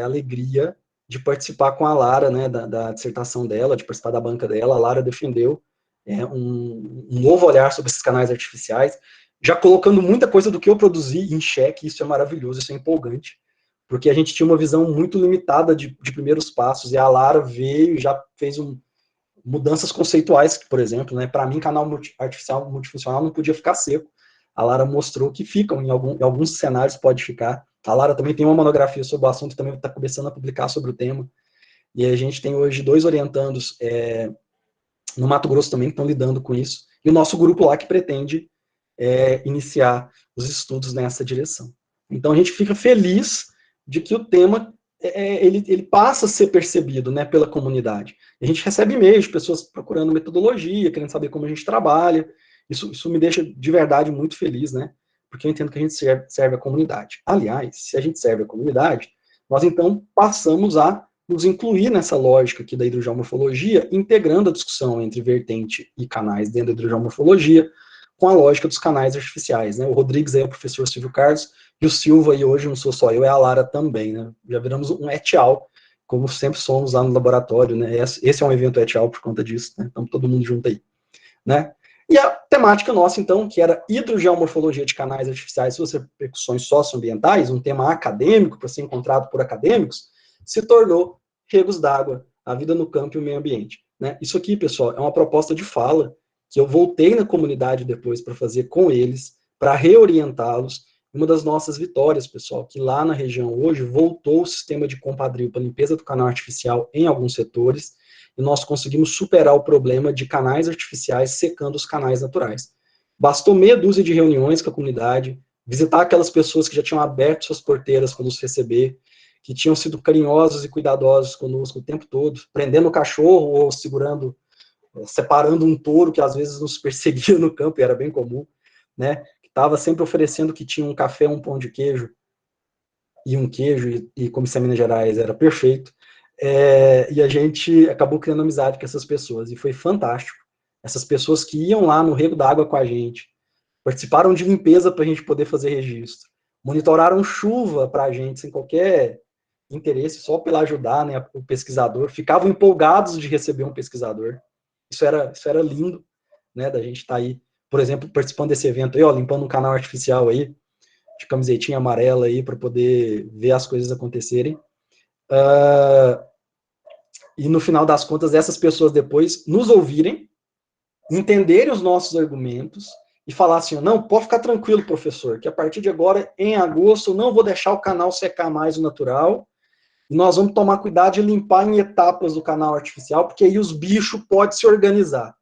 Speaker 2: alegria de participar com a Lara, né, da dissertação dela, de participar da banca dela. A Lara defendeu um novo olhar sobre esses canais artificiais, já colocando muita coisa do que eu produzi em xeque. Isso é maravilhoso, isso é empolgante, porque a gente tinha uma visão muito limitada de primeiros passos, e a Lara veio e já fez mudanças conceituais, por exemplo, né, para mim, canal artificial multifuncional não podia ficar seco. A Lara mostrou que ficam, em alguns cenários pode ficar. A Lara também tem uma monografia sobre o assunto e também está começando a publicar sobre o tema. E a gente tem hoje 2 orientandos no Mato Grosso também que estão lidando com isso. E o nosso grupo lá que pretende iniciar os estudos nessa direção. Então a gente fica feliz de que o tema ele passa a ser percebido, né, pela comunidade. A gente recebe e-mails de pessoas procurando metodologia, querendo saber como a gente trabalha. Isso me deixa de verdade muito feliz, né? Porque eu entendo que a gente serve a comunidade. Aliás, se a gente serve a comunidade, nós então passamos a nos incluir nessa lógica aqui da hidrogeomorfologia, integrando a discussão entre vertente e canais dentro da hidrogeomorfologia, com a lógica dos canais artificiais, né? O Rodrigues aí é o professor Silvio Carlos, e o Silva aí hoje não sou só eu, é a Lara também, né? Já viramos um et al, como sempre somos lá no laboratório, né? Esse é um evento et al por conta disso, né? Então todo mundo junto aí, né? E a temática nossa, então, que era hidrogeomorfologia de canais artificiais e suas repercussões socioambientais, um tema acadêmico para ser encontrado por acadêmicos, se tornou Regos d'Água, a vida no campo e o meio ambiente, né? Isso aqui, pessoal, é uma proposta de fala que eu voltei na comunidade depois para fazer com eles, para reorientá-los. Uma das nossas vitórias, pessoal, que lá na região hoje voltou o sistema de compadrio para limpeza do canal artificial em alguns setores, e nós conseguimos superar o problema de canais artificiais secando os canais naturais. Bastou meia dúzia de reuniões com a comunidade, visitar aquelas pessoas que já tinham aberto suas porteiras para nos receber, que tinham sido carinhosos e cuidadosos conosco o tempo todo, prendendo o cachorro ou segurando, separando um touro que às vezes nos perseguia no campo, e era bem comum, né? Que estava sempre oferecendo que tinha um café, um pão de queijo, e um queijo, e como se a Minas Gerais era perfeito. E a gente acabou criando amizade com essas pessoas, e foi fantástico. Essas pessoas que iam lá no Rego d'Água com a gente, participaram de limpeza para a gente poder fazer registro, monitoraram chuva para a gente, sem qualquer interesse, só pela ajudar, né, o pesquisador, ficavam empolgados de receber um pesquisador. Isso era lindo, né, da gente estar aí, por exemplo, participando desse evento aí, ó, limpando um canal artificial aí, de camisetinha amarela aí, para poder ver as coisas acontecerem. E no final das contas, essas pessoas depois nos ouvirem, entenderem os nossos argumentos e falar assim, não, pode ficar tranquilo, professor, que a partir de agora, em agosto, eu não vou deixar o canal secar mais o natural, e nós vamos tomar cuidado de limpar em etapas do canal artificial, porque aí os bichos podem se organizar,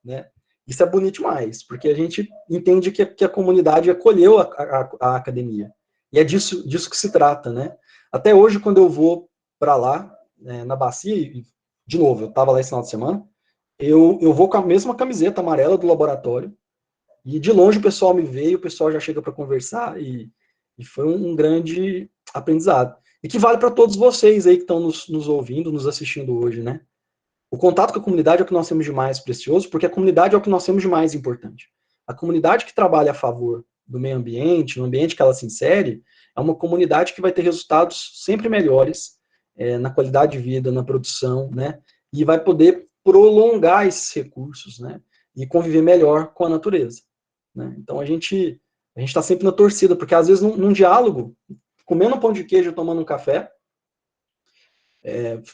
Speaker 2: né? Isso é bonito demais, porque a gente entende que a comunidade acolheu a academia, e é disso que se trata, né? Até hoje, quando eu vou para lá, na bacia, e, de novo, eu estava lá esse final de semana, eu vou com a mesma camiseta amarela do laboratório, e de longe o pessoal me vê, e o pessoal já chega para conversar, e foi um grande aprendizado. E que vale para todos vocês aí que estão nos ouvindo, nos assistindo hoje, né? O contato com a comunidade é o que nós temos de mais precioso, porque a comunidade é o que nós temos de mais importante. A comunidade que trabalha a favor do meio ambiente, no ambiente que ela se insere, é uma comunidade que vai ter resultados sempre melhores, na qualidade de vida, na produção, né? E vai poder prolongar esses recursos, né? E conviver melhor com a natureza, né? Então a gente está sempre na torcida, porque às vezes num diálogo, comendo um pão de queijo, tomando um café,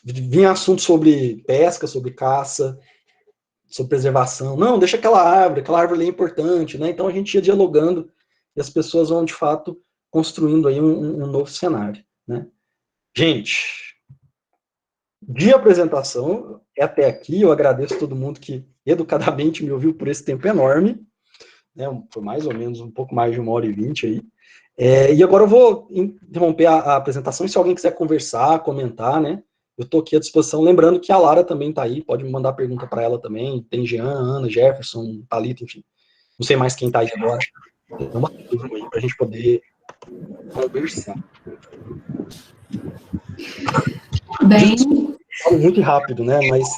Speaker 2: vinha assunto sobre pesca, sobre caça, sobre preservação. Não, deixa aquela árvore ali é importante, né? Então a gente ia dialogando e as pessoas vão, de fato, construindo aí um novo cenário, né? Gente, de apresentação é até aqui. Eu agradeço a todo mundo que educadamente me ouviu por esse tempo enorme, né? Foi mais ou menos um pouco mais de 1h20 aí. E agora eu vou interromper a apresentação, e se alguém quiser conversar, comentar, né, eu estou aqui à disposição, lembrando que a Lara também está aí, pode me mandar pergunta para ela também, tem Jean, Ana, Jefferson, Thalita, enfim, não sei mais quem está aí agora, tem uma turma aí para a gente poder conversar.
Speaker 1: Bem...
Speaker 2: Falo muito rápido, né, mas...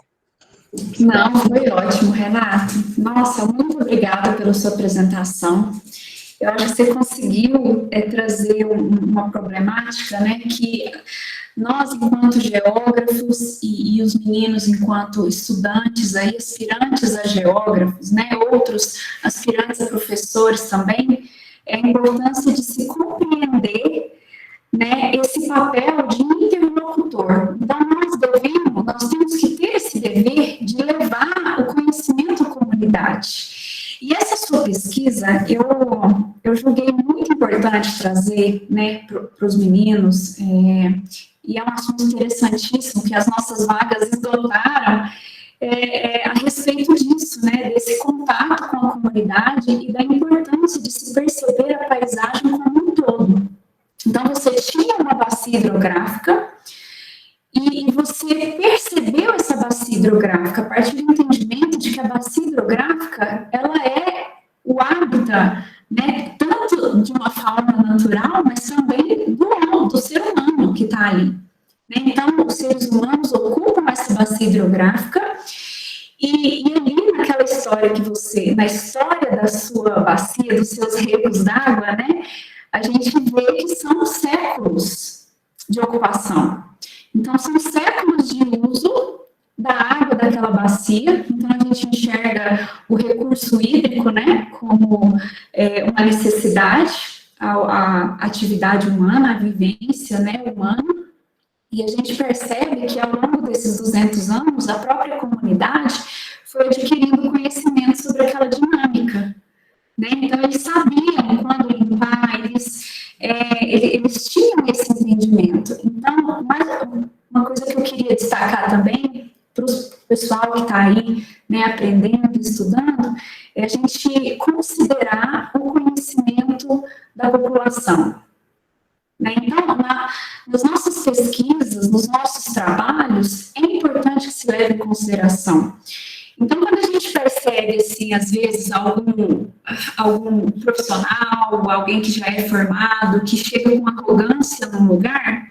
Speaker 1: Não, foi ótimo, Renato. Nossa, muito obrigada pela sua apresentação. Eu acho que você conseguiu trazer uma problemática, né, que nós, enquanto geógrafos, e os meninos, enquanto estudantes, aí, aspirantes a geógrafos, né, outros aspirantes a professores também, é a importância de se compreender, né, esse papel de interlocutor. Então, nós temos que ter esse dever de levar o conhecimento à comunidade. E essa sua pesquisa, eu julguei muito importante trazer, né, para os meninos, e é um assunto interessantíssimo que as nossas vagas esgotaram a respeito disso, né, desse contato com a comunidade e da importância de se perceber a paisagem como um todo. Então, você tinha uma bacia hidrográfica e você percebeu essa bacia hidrográfica a partir do entendimento de que a bacia hidrográfica, ela é o hábitat, né, tanto de uma fauna natural, mas também do ser humano que está ali. Né? Então, os seres humanos ocupam essa bacia hidrográfica E ali naquela história na história da sua bacia, dos seus regos d'água, né, a gente vê que são séculos de ocupação. Então, são séculos de uso da água daquela bacia. Então, a gente enxerga o recurso hídrico, né, como uma necessidade, a atividade humana, a vivência, né, humana. E a gente percebe que ao longo desses 200 anos, a própria comunidade foi adquirindo conhecimento sobre aquela dinâmica, né? Então, eles sabiam quando limpar, eles tinham esse entendimento. Então, uma coisa que eu queria destacar também para o pessoal que está aí, né, aprendendo, estudando, é a gente considerar o conhecimento da população. Né? Então, nas nossas pesquisas, nos nossos trabalhos, é importante que se leve em consideração. Então, quando a gente percebe, assim, às vezes, algum profissional, alguém que já é formado, que chega com arrogância num lugar,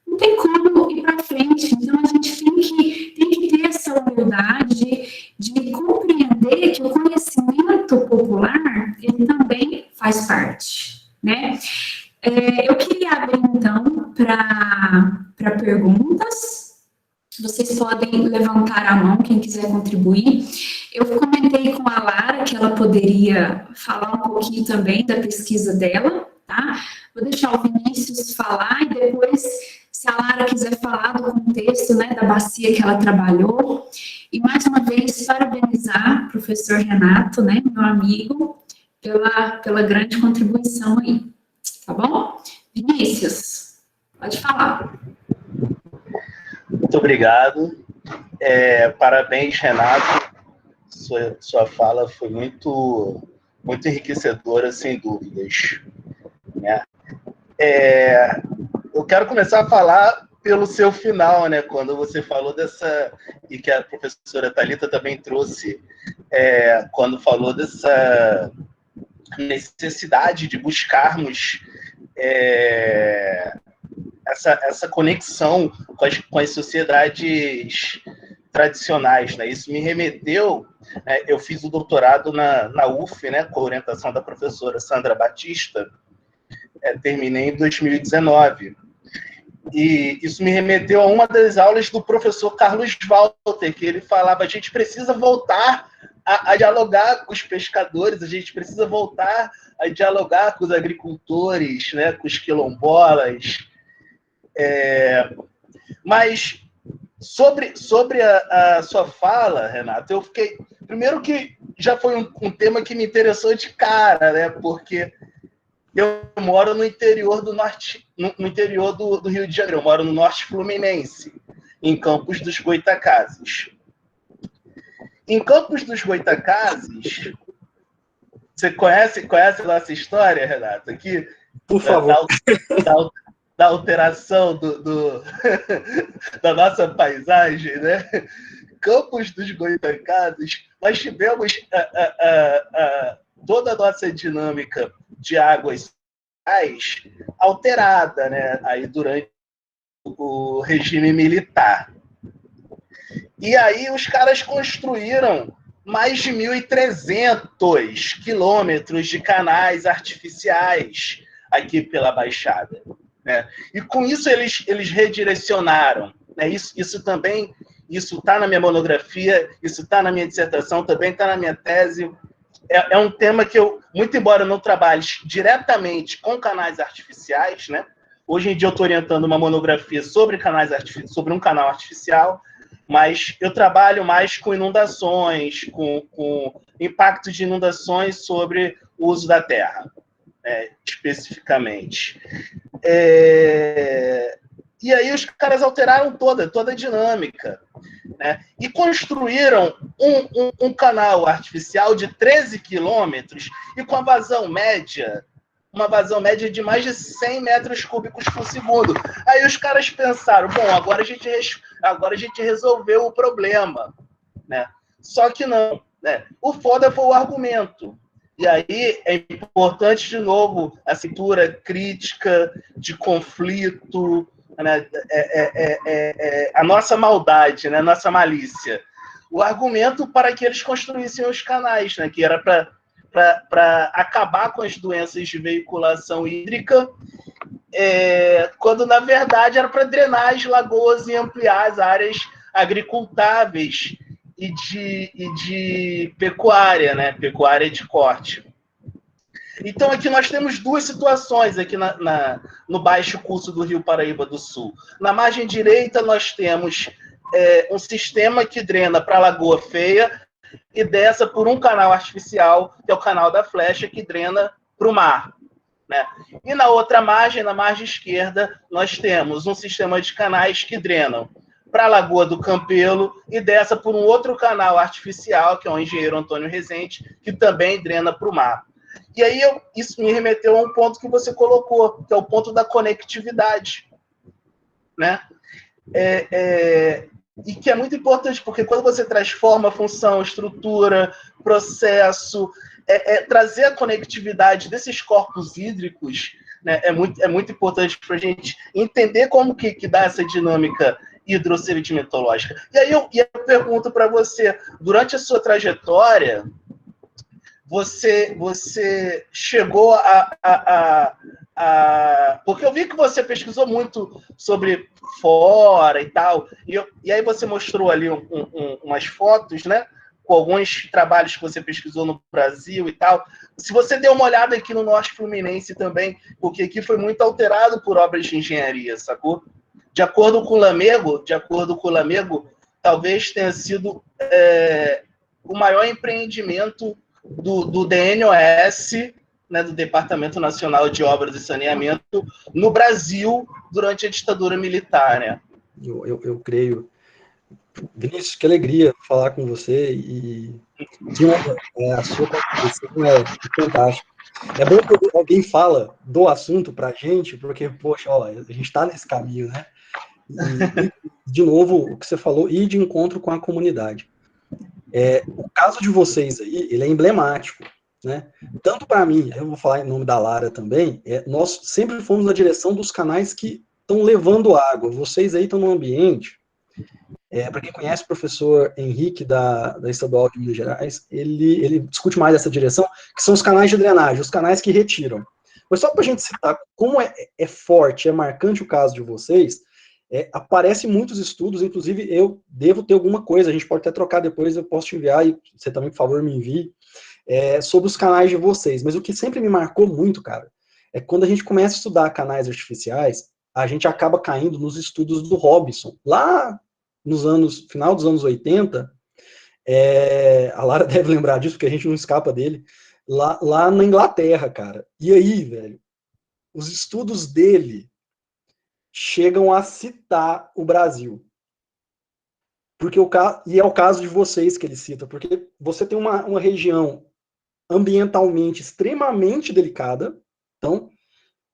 Speaker 1: não tem como ir para frente. Então, a gente tem que ter essa humildade de compreender que o conhecimento popular, ele também faz parte, né? Eu queria abrir, então, para perguntas. Vocês podem levantar a mão, quem quiser contribuir. Eu comentei com a Lara que ela poderia falar um pouquinho também da pesquisa dela, tá? Vou deixar o Vinícius falar e depois, se a Lara quiser falar do contexto, né, da bacia que ela trabalhou. E, mais uma vez, parabenizar o professor Renato, né, meu amigo, pela grande contribuição aí. Tá bom? Vinícius, pode falar.
Speaker 5: Muito obrigado. Parabéns, Renato. Sua fala foi muito enriquecedora, sem dúvidas. Né? Eu quero começar a falar pelo seu final, né? Quando você falou dessa, e que a professora Thalita também trouxe, quando falou dessa necessidade de buscarmos essa conexão com as sociedades tradicionais, né? Isso me remeteu, né? Eu fiz o doutorado na UF, né? Com a orientação da professora Sandra Batista, terminei em 2019. E isso me remeteu a uma das aulas do professor Carlos Walter, que ele falava: a gente precisa voltar a dialogar com os pescadores, a gente precisa voltar a dialogar com os agricultores, né, com os quilombolas. Mas sobre a sua fala, Renato, eu fiquei... Primeiro que já foi um tema que me interessou de cara, né, porque eu moro no interior do norte, no interior do Rio de Janeiro, eu moro no norte fluminense, em Campos dos Goytacazes. Em Campos dos Goytacazes, você conhece a nossa história, Renato?
Speaker 2: Por favor.
Speaker 5: Da alteração da nossa paisagem, né? Campos dos Goytacazes, nós tivemos toda a nossa dinâmica de águas alterada, né? Aí durante o regime militar. E aí os caras construíram mais de 1.300 quilômetros de canais artificiais aqui pela Baixada, né? E com isso eles redirecionaram, né? Isso também, isso está na minha monografia, isso está na minha dissertação, também está na minha tese. É um tema que eu, muito embora eu não trabalhe diretamente com canais artificiais, né? Hoje em dia eu estou orientando uma monografia sobre sobre um canal artificial, mas eu trabalho mais com inundações, com impactos de inundações sobre o uso da terra, especificamente. E aí os caras alteraram toda a dinâmica, né? E construíram um canal artificial de 13 quilômetros e com a uma vazão média de mais de 100 metros cúbicos por segundo. Aí os caras pensaram, bom, agora a gente resolveu o problema, né? Só que não, né? O foda foi o argumento. E aí é importante, de novo, a cintura crítica de conflito, né? A nossa maldade, né? A nossa malícia. o argumento para que eles construíssem os canais, né? Que era para acabar com as doenças de veiculação hídrica, quando na verdade era para drenar as lagoas e ampliar as áreas agricultáveis e de pecuária, né? Pecuária de corte. Então aqui nós temos duas situações aqui no baixo curso do Rio Paraíba do Sul. Na margem direita nós temos um sistema que drena para a Lagoa Feia e desce por um canal artificial, que é o canal da Flecha, que drena para o mar. Né? E na outra margem, na margem esquerda, nós temos um sistema de canais que drenam para a Lagoa do Campelo e desce por um outro canal artificial, que é o engenheiro Antônio Rezende, que também drena para o mar. E aí isso me remeteu a um ponto que você colocou, que é o ponto da conectividade. Né? E que é muito importante, porque quando você transforma função, estrutura, processo, trazer a conectividade desses corpos hídricos, né, é muito importante para a gente entender como que dá essa dinâmica hidrossedimentológica. E aí eu pergunto para você, durante a sua trajetória, você chegou porque eu vi que você pesquisou muito sobre fora e tal, e aí você mostrou ali umas fotos, né, com alguns trabalhos que você pesquisou no Brasil e tal. Se você der uma olhada aqui no Norte Fluminense também, porque aqui foi muito alterado por obras de engenharia, sacou? De acordo com o Lamego, talvez tenha sido o maior empreendimento do DNOS, né, do Departamento Nacional de Obras e Saneamento, no Brasil, durante a ditadura militar. Né?
Speaker 2: Eu creio. Vinícius, que alegria falar com você e que a sua contribuição é fantástica. É bom que alguém fala do assunto para a gente, porque, poxa, a gente está nesse caminho, né? E, de novo, o que você falou, ir de encontro com a comunidade. O caso de vocês aí, ele é emblemático, né? Tanto para mim, eu vou falar em nome da Lara também, nós sempre fomos na direção dos canais que estão levando água. Vocês aí estão num ambiente, para quem conhece o professor Henrique da Estadual de Minas Gerais, ele discute mais essa direção, que são os canais de drenagem, os canais que retiram. Mas só para a gente citar como é forte, é marcante o caso de vocês, aparecem muitos estudos, inclusive eu devo ter alguma coisa, a gente pode até trocar depois, eu posso te enviar, e você também, por favor, me envie, sobre os canais de vocês. Mas o que sempre me marcou muito, cara, é que quando a gente começa a estudar canais artificiais, a gente acaba caindo nos estudos do Robinson. Lá no final dos anos 80, a Lara deve lembrar disso, porque a gente não escapa dele, lá na Inglaterra, cara. E aí, velho, os estudos dele chegam a citar o Brasil. E é o caso de vocês que ele cita, porque você tem uma região ambientalmente extremamente delicada, então,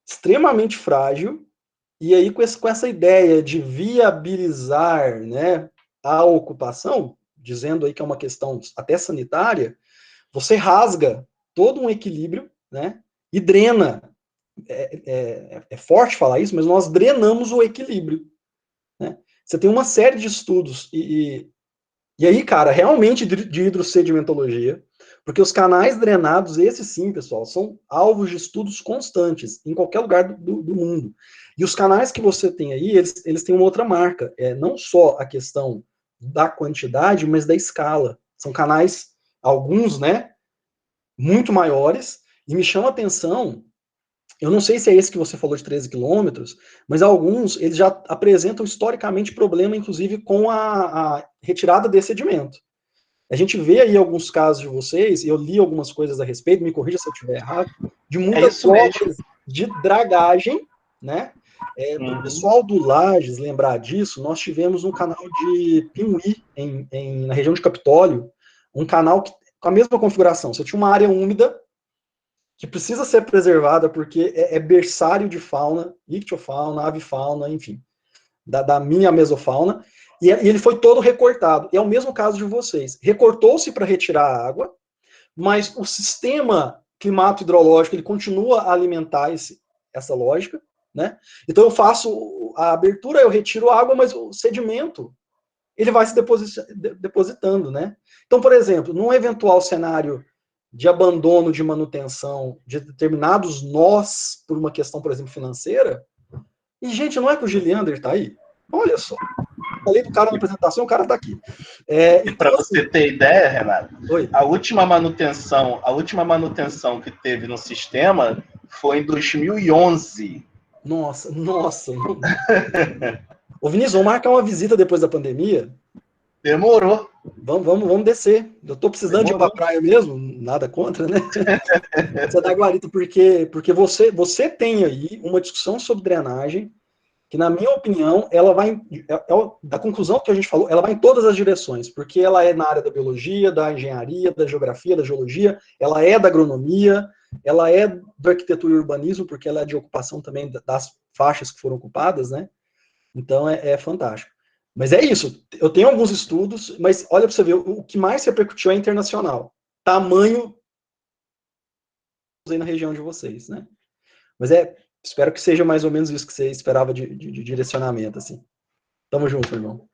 Speaker 2: extremamente frágil, e aí com essa ideia de viabilizar, né, a ocupação, dizendo aí que é uma questão até sanitária, você rasga todo um equilíbrio, né, e drena. É forte falar isso, mas nós drenamos o equilíbrio. Né? Você tem uma série de estudos, e aí, cara, realmente de hidrossedimentologia, porque os canais drenados, esses sim, pessoal, são alvos de estudos constantes, em qualquer lugar do mundo. E os canais que você tem aí, eles têm uma outra marca, não só a questão da quantidade, mas da escala. São canais, alguns, né, muito maiores, e me chama a atenção, eu não sei se é esse que você falou de 13 quilômetros, mas alguns, eles já apresentam historicamente problema, inclusive, com a retirada desse sedimento. A gente vê aí alguns casos de vocês, eu li algumas coisas a respeito, me corrija se eu estiver errado, de muitas obras de dragagem, né? Para o pessoal do Lages lembrar disso, nós tivemos um canal de Piuí, na região de Capitólio, um canal com a mesma configuração. Você tinha uma área úmida, que precisa ser preservada porque é berçário de fauna, ictiofauna, avifauna, enfim, da minha mesofauna, e ele foi todo recortado. E é o mesmo caso de vocês. Recortou-se para retirar a água, mas o sistema climato-hidrológico ele continua a alimentar essa lógica, né? Então eu faço a abertura, eu retiro a água, mas o sedimento ele vai se depositando, né? Então, por exemplo, num eventual cenário de abandono de manutenção de determinados nós por uma questão, por exemplo, financeira, e, gente, não é que o Giliander está aí? Olha só. Falei do cara na apresentação, o cara está aqui.
Speaker 5: E para você ter ideia, Renato,
Speaker 2: Oi.
Speaker 5: a última manutenção que teve no sistema foi em 2011.
Speaker 2: Nossa. Ô, Vinícius, vamos marcar uma visita depois da pandemia?
Speaker 5: Demorou.
Speaker 2: Vamos descer. Eu estou precisando de ir para a praia mesmo, nada contra, né? Você dá guarita, porque você tem aí uma discussão sobre drenagem que, na minha opinião, ela vai, da conclusão que a gente falou, ela vai em todas as direções, porque ela é na área da biologia, da engenharia, da geografia, da geologia, ela é da agronomia, ela é da arquitetura e urbanismo, porque ela é de ocupação também das faixas que foram ocupadas, né? Então, é fantástico. Mas é isso, eu tenho alguns estudos, mas olha para você ver, o que mais repercutiu é internacional. Tamanho aí na região de vocês, né? Mas espero que seja mais ou menos isso que você esperava de direcionamento, assim. Tamo junto, irmão.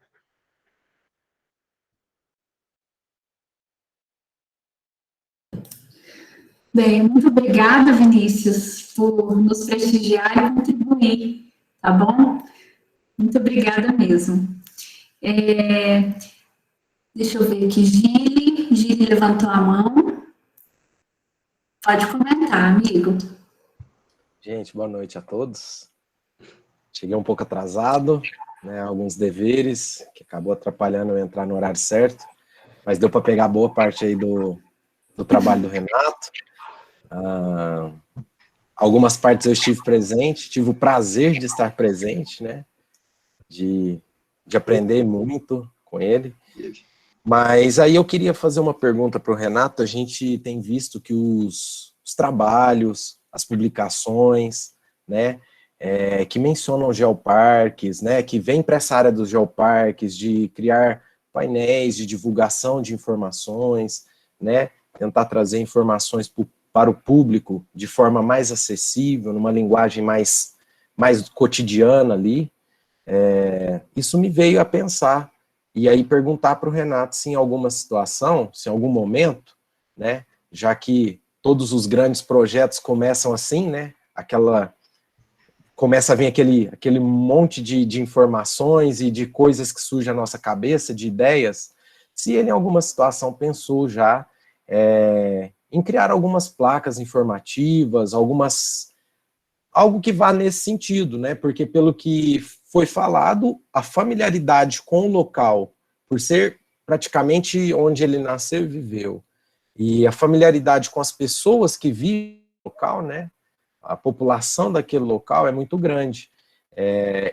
Speaker 1: Bem, muito obrigada, Vinícius, por nos prestigiar e contribuir, tá bom? Muito obrigada mesmo. Deixa eu ver aqui, Gili levantou a mão. Pode comentar, amigo.
Speaker 6: Gente, boa noite a todos. Cheguei um pouco atrasado, né, alguns deveres, que acabou atrapalhando eu entrar no horário certo, mas deu para pegar boa parte aí do trabalho do Renato. Algumas partes eu estive presente, tive o prazer de estar presente, né, de aprender muito com ele. Mas aí eu queria fazer uma pergunta para o Renato. A gente tem visto que os trabalhos, as publicações, né, que mencionam geoparques, né, que vem para essa área dos geoparques, de criar painéis de divulgação de informações, né, tentar trazer informações para o público de forma mais acessível, numa linguagem mais cotidiana ali. Isso me veio a pensar, e aí perguntar para o Renato se em alguma situação, se em algum momento, né, já que todos os grandes projetos começam assim, né, começa a vir aquele monte de informações e de coisas que surgem à nossa cabeça, de ideias, se ele em alguma situação pensou já em criar algumas placas informativas, algo que vá nesse sentido, né, porque pelo que foi falado, a familiaridade com o local, por ser praticamente onde ele nasceu e viveu, e a familiaridade com as pessoas que vivem no local, né, a população daquele local é muito grande.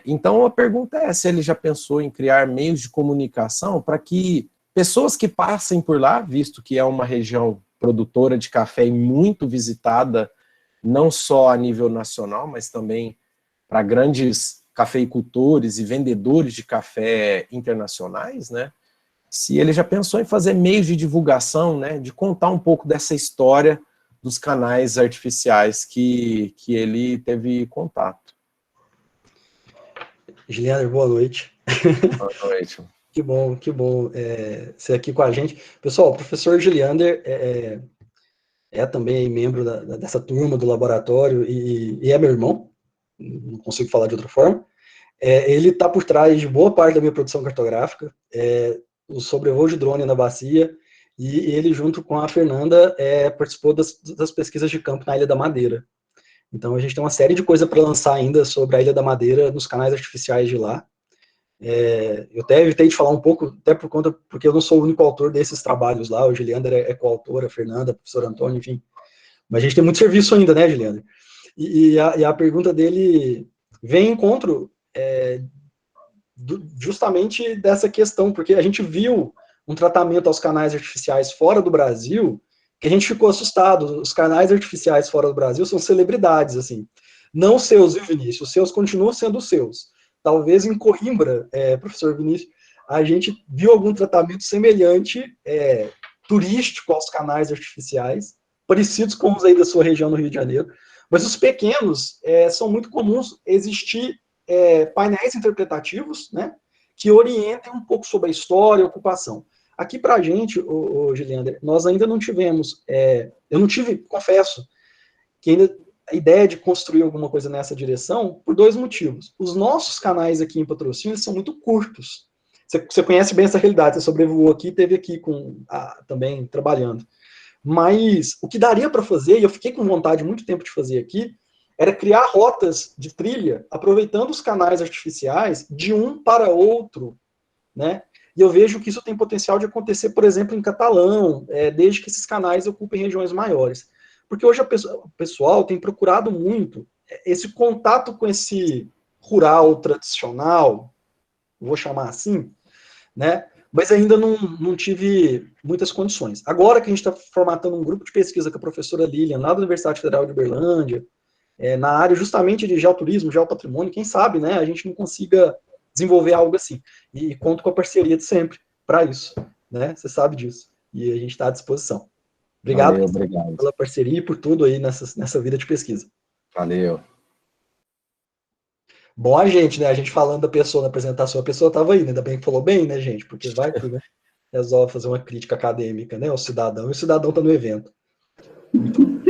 Speaker 6: Então a pergunta é se ele já pensou em criar meios de comunicação para que pessoas que passem por lá, visto que é uma região produtora de café e muito visitada, não só a nível nacional, mas também para grandes cafeicultores e vendedores de café internacionais, né? Se ele já pensou em fazer meios de divulgação, né? De contar um pouco dessa história dos canais artificiais que ele teve contato.
Speaker 2: Giliander, boa noite.
Speaker 6: Boa noite.
Speaker 2: Que bom ser aqui com a gente. Pessoal, o professor Giliander é também membro dessa turma do laboratório e é meu irmão, não consigo falar de outra forma. Ele está por trás de boa parte da minha produção cartográfica, o sobrevoo de drone na bacia, e ele, junto com a Fernanda, participou das pesquisas de campo na Ilha da Madeira. Então, a gente tem uma série de coisas para lançar ainda sobre a Ilha da Madeira nos canais artificiais de lá. Eu até evitei de falar um pouco, até porque eu não sou o único autor desses trabalhos lá, o Giliander é coautor, a Fernanda, o professor Antônio, enfim. Mas a gente tem muito serviço ainda, né, Giliander? E a pergunta dele vem em encontro justamente dessa questão, porque a gente viu um tratamento aos canais artificiais fora do Brasil, que a gente ficou assustado. Os canais artificiais fora do Brasil são celebridades, assim. Não seus, viu, Vinícius? Os seus continuam sendo os seus. Talvez em Coimbra, professor Vinícius, a gente viu algum tratamento semelhante, turístico aos canais artificiais, parecidos com os aí da sua região no Rio de Janeiro. Mas os pequenos são muito comuns existir painéis interpretativos, né, que orientem um pouco sobre a história e a ocupação. Aqui para a gente, Giliander, nós ainda não tivemos, eu não tive, confesso, que ainda a ideia de construir alguma coisa nessa direção por 2 motivos. Os nossos canais aqui em Patrocínio são muito curtos. Você conhece bem essa realidade, você sobrevoou aqui, esteve aqui também trabalhando. Mas o que daria para fazer, e eu fiquei com vontade muito tempo de fazer aqui, era criar rotas de trilha, aproveitando os canais artificiais de um para outro, né? E eu vejo que isso tem potencial de acontecer, por exemplo, em Catalão, desde que esses canais ocupem regiões maiores. Porque hoje o pessoal tem procurado muito esse contato com esse rural tradicional, vou chamar assim, né? Mas ainda não tive muitas condições. Agora que a gente está formatando um grupo de pesquisa com a professora Lilian, lá da Universidade Federal de Uberlândia, na área justamente de geoturismo, geopatrimônio, quem sabe, né, a gente não consiga desenvolver algo assim. E conto com a parceria de sempre para isso, né? Você sabe disso. E a gente está à disposição. Obrigado,
Speaker 6: obrigado
Speaker 2: pela parceria e por tudo aí nessa vida de pesquisa.
Speaker 6: Valeu.
Speaker 2: Bom, a gente, né? A gente falando da pessoa na apresentação, a pessoa estava aí, né? Ainda bem que falou bem, né, gente? Porque vai que, né, resolve fazer uma crítica acadêmica, né? Ao cidadão, e o cidadão está no evento. Muito bom.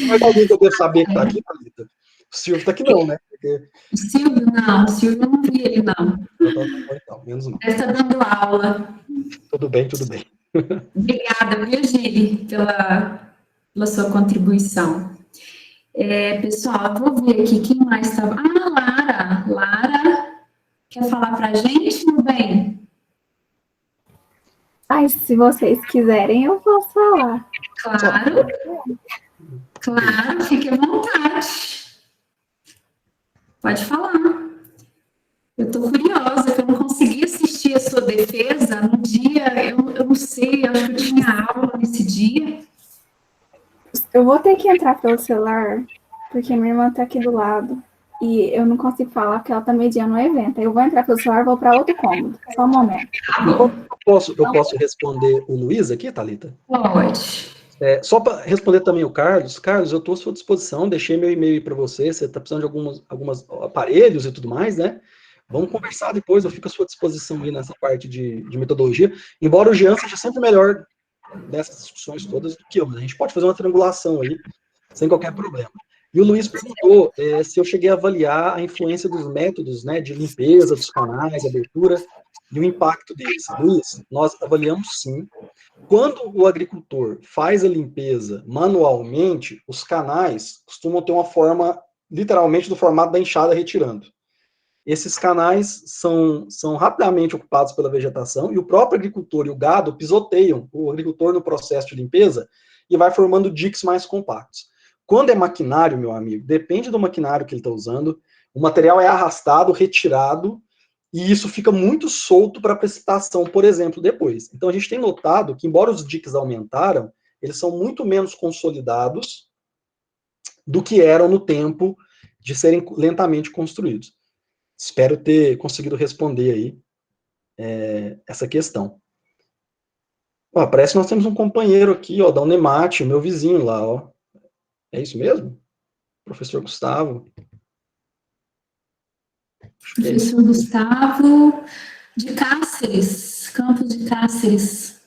Speaker 2: Mas alguém que eu devo saber que está aqui, Thalita? O Silvio está aqui não, né? Porque...
Speaker 1: O Silvio não vi ele, não.
Speaker 2: Então, menos mal.
Speaker 1: Ele está dando aula.
Speaker 2: Tudo bem, tudo bem.
Speaker 1: Obrigada, Virgílio, pela sua contribuição. Pessoal, eu vou ver aqui quem mais estava. Lara. Lara, quer falar para a gente, meu bem?
Speaker 7: Ai, se vocês quiserem, eu posso falar.
Speaker 1: Claro, fique à vontade. Pode falar. Eu estou curiosa, que eu não consegui assistir a sua defesa no dia, eu não sei, acho que eu tinha aula nesse dia.
Speaker 7: Eu vou ter que entrar pelo celular, porque minha irmã está aqui do lado, e eu não consigo falar porque ela está mediando o evento. Eu vou entrar pelo celular e vou para outro cômodo, só um momento.
Speaker 2: Eu posso responder o Luiz aqui, Thalita?
Speaker 1: Pode.
Speaker 2: Só para responder também o Carlos. Carlos, eu estou à sua disposição, deixei meu e-mail para você está precisando de alguns aparelhos e tudo mais, né? Vamos conversar depois, eu fico à sua disposição aí nessa parte de metodologia, embora o Jean seja sempre melhor nessas discussões todas do que eu, mas a gente pode fazer uma triangulação aí, sem qualquer problema. E o Luiz perguntou se eu cheguei a avaliar a influência dos métodos, né, de limpeza dos canais, abertura, e o impacto deles. Luiz, nós avaliamos sim. Quando o agricultor faz a limpeza manualmente, os canais costumam ter uma forma, literalmente, do formato da enxada retirando. Esses canais são rapidamente ocupados pela vegetação e o próprio agricultor e o gado pisoteiam o agricultor no processo de limpeza e vai formando diques mais compactos. Quando é maquinário, meu amigo, depende do maquinário que ele está usando, o material é arrastado, retirado, e isso fica muito solto para precipitação, por exemplo, depois. Então a gente tem notado que, embora os diques aumentaram, eles são muito menos consolidados do que eram no tempo de serem lentamente construídos. Espero ter conseguido responder aí essa questão. Ó, parece que nós temos um companheiro aqui, ó, da Unemate, meu vizinho lá, ó. É isso mesmo? Professor Gustavo.
Speaker 1: Professor Gustavo de Cáceres, campus de Cáceres.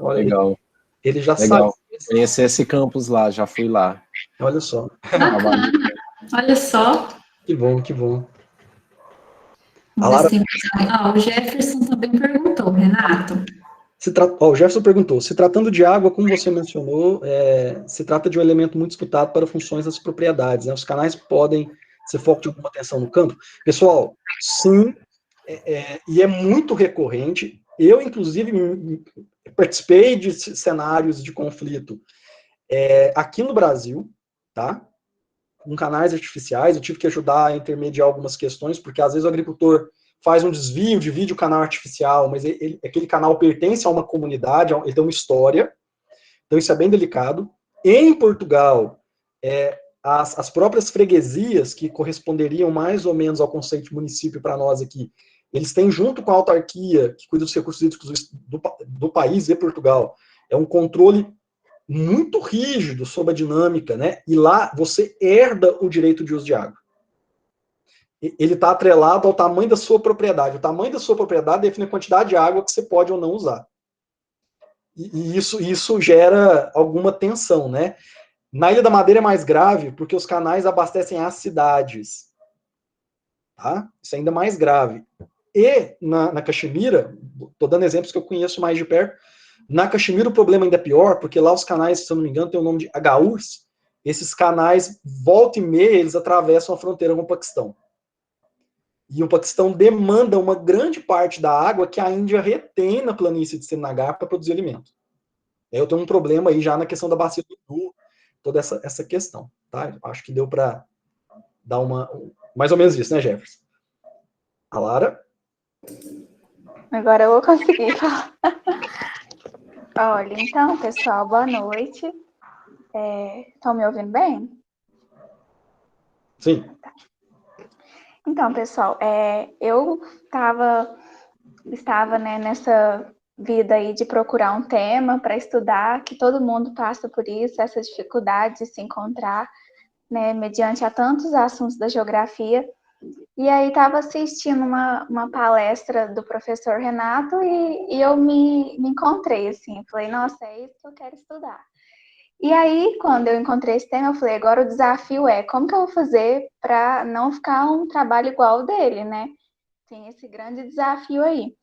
Speaker 2: Olha,
Speaker 6: legal.
Speaker 2: Ele já
Speaker 6: legal.
Speaker 2: sabe.
Speaker 6: Conheci esse campus lá, já fui lá.
Speaker 2: Olha só.
Speaker 1: Bacana. Olha só.
Speaker 2: Que bom, que bom.
Speaker 1: O Jefferson também perguntou, Renato.
Speaker 2: O Jefferson perguntou, se tratando de água, como você mencionou, se trata de um elemento muito disputado para funções das propriedades, né? Os canais podem ser foco de alguma atenção no campo? Pessoal, sim, e é muito recorrente. Eu, inclusive, participei de cenários de conflito aqui no Brasil, tá? Com canais artificiais, eu tive que ajudar a intermediar algumas questões, porque às vezes o agricultor faz um desvio, divide o canal artificial, mas aquele canal pertence a uma comunidade, ele tem uma história, então isso é bem delicado. Em Portugal, as próprias freguesias, que corresponderiam mais ou menos ao conceito de município para nós aqui, eles têm, junto com a autarquia, que cuida dos recursos hídricos do país e Portugal, é um controle muito rígido sobre a dinâmica, né? E lá você herda o direito de uso de água. ele está atrelado ao tamanho da sua propriedade. O tamanho da sua propriedade define a quantidade de água que você pode ou não usar. E isso gera alguma tensão, né? Na Ilha da Madeira é mais grave porque os canais abastecem as cidades. Tá? Isso é ainda mais grave. E na Caxemira, estou dando exemplos que eu conheço mais de perto, na Caxemira o problema ainda é pior, porque lá os canais, se eu não me engano, tem o nome de HUs. Esses canais, volta e meia, eles atravessam a fronteira com o Paquistão. E o Paquistão demanda uma grande parte da água que a Índia retém na planície de Srinagar para produzir alimento. Eu tenho um problema aí já na questão da bacia do Hindu, toda essa questão. Tá? Acho que deu para dar mais ou menos isso, né, Jefferson? A Lara?
Speaker 8: Agora eu vou conseguir falar. Olha, então, pessoal, boa noite. Estão me ouvindo bem?
Speaker 2: Sim.
Speaker 8: Então, pessoal, eu estava, né, nessa vida aí de procurar um tema para estudar, que todo mundo passa por isso, essa dificuldade de se encontrar, né, mediante a tantos assuntos da geografia. E aí estava assistindo uma palestra do professor Renato e eu me encontrei, assim, falei, nossa, é isso que eu quero estudar. E aí, quando eu encontrei esse tema, eu falei, agora o desafio é, como que eu vou fazer para não ficar um trabalho igual o dele, né? Tem esse grande desafio aí.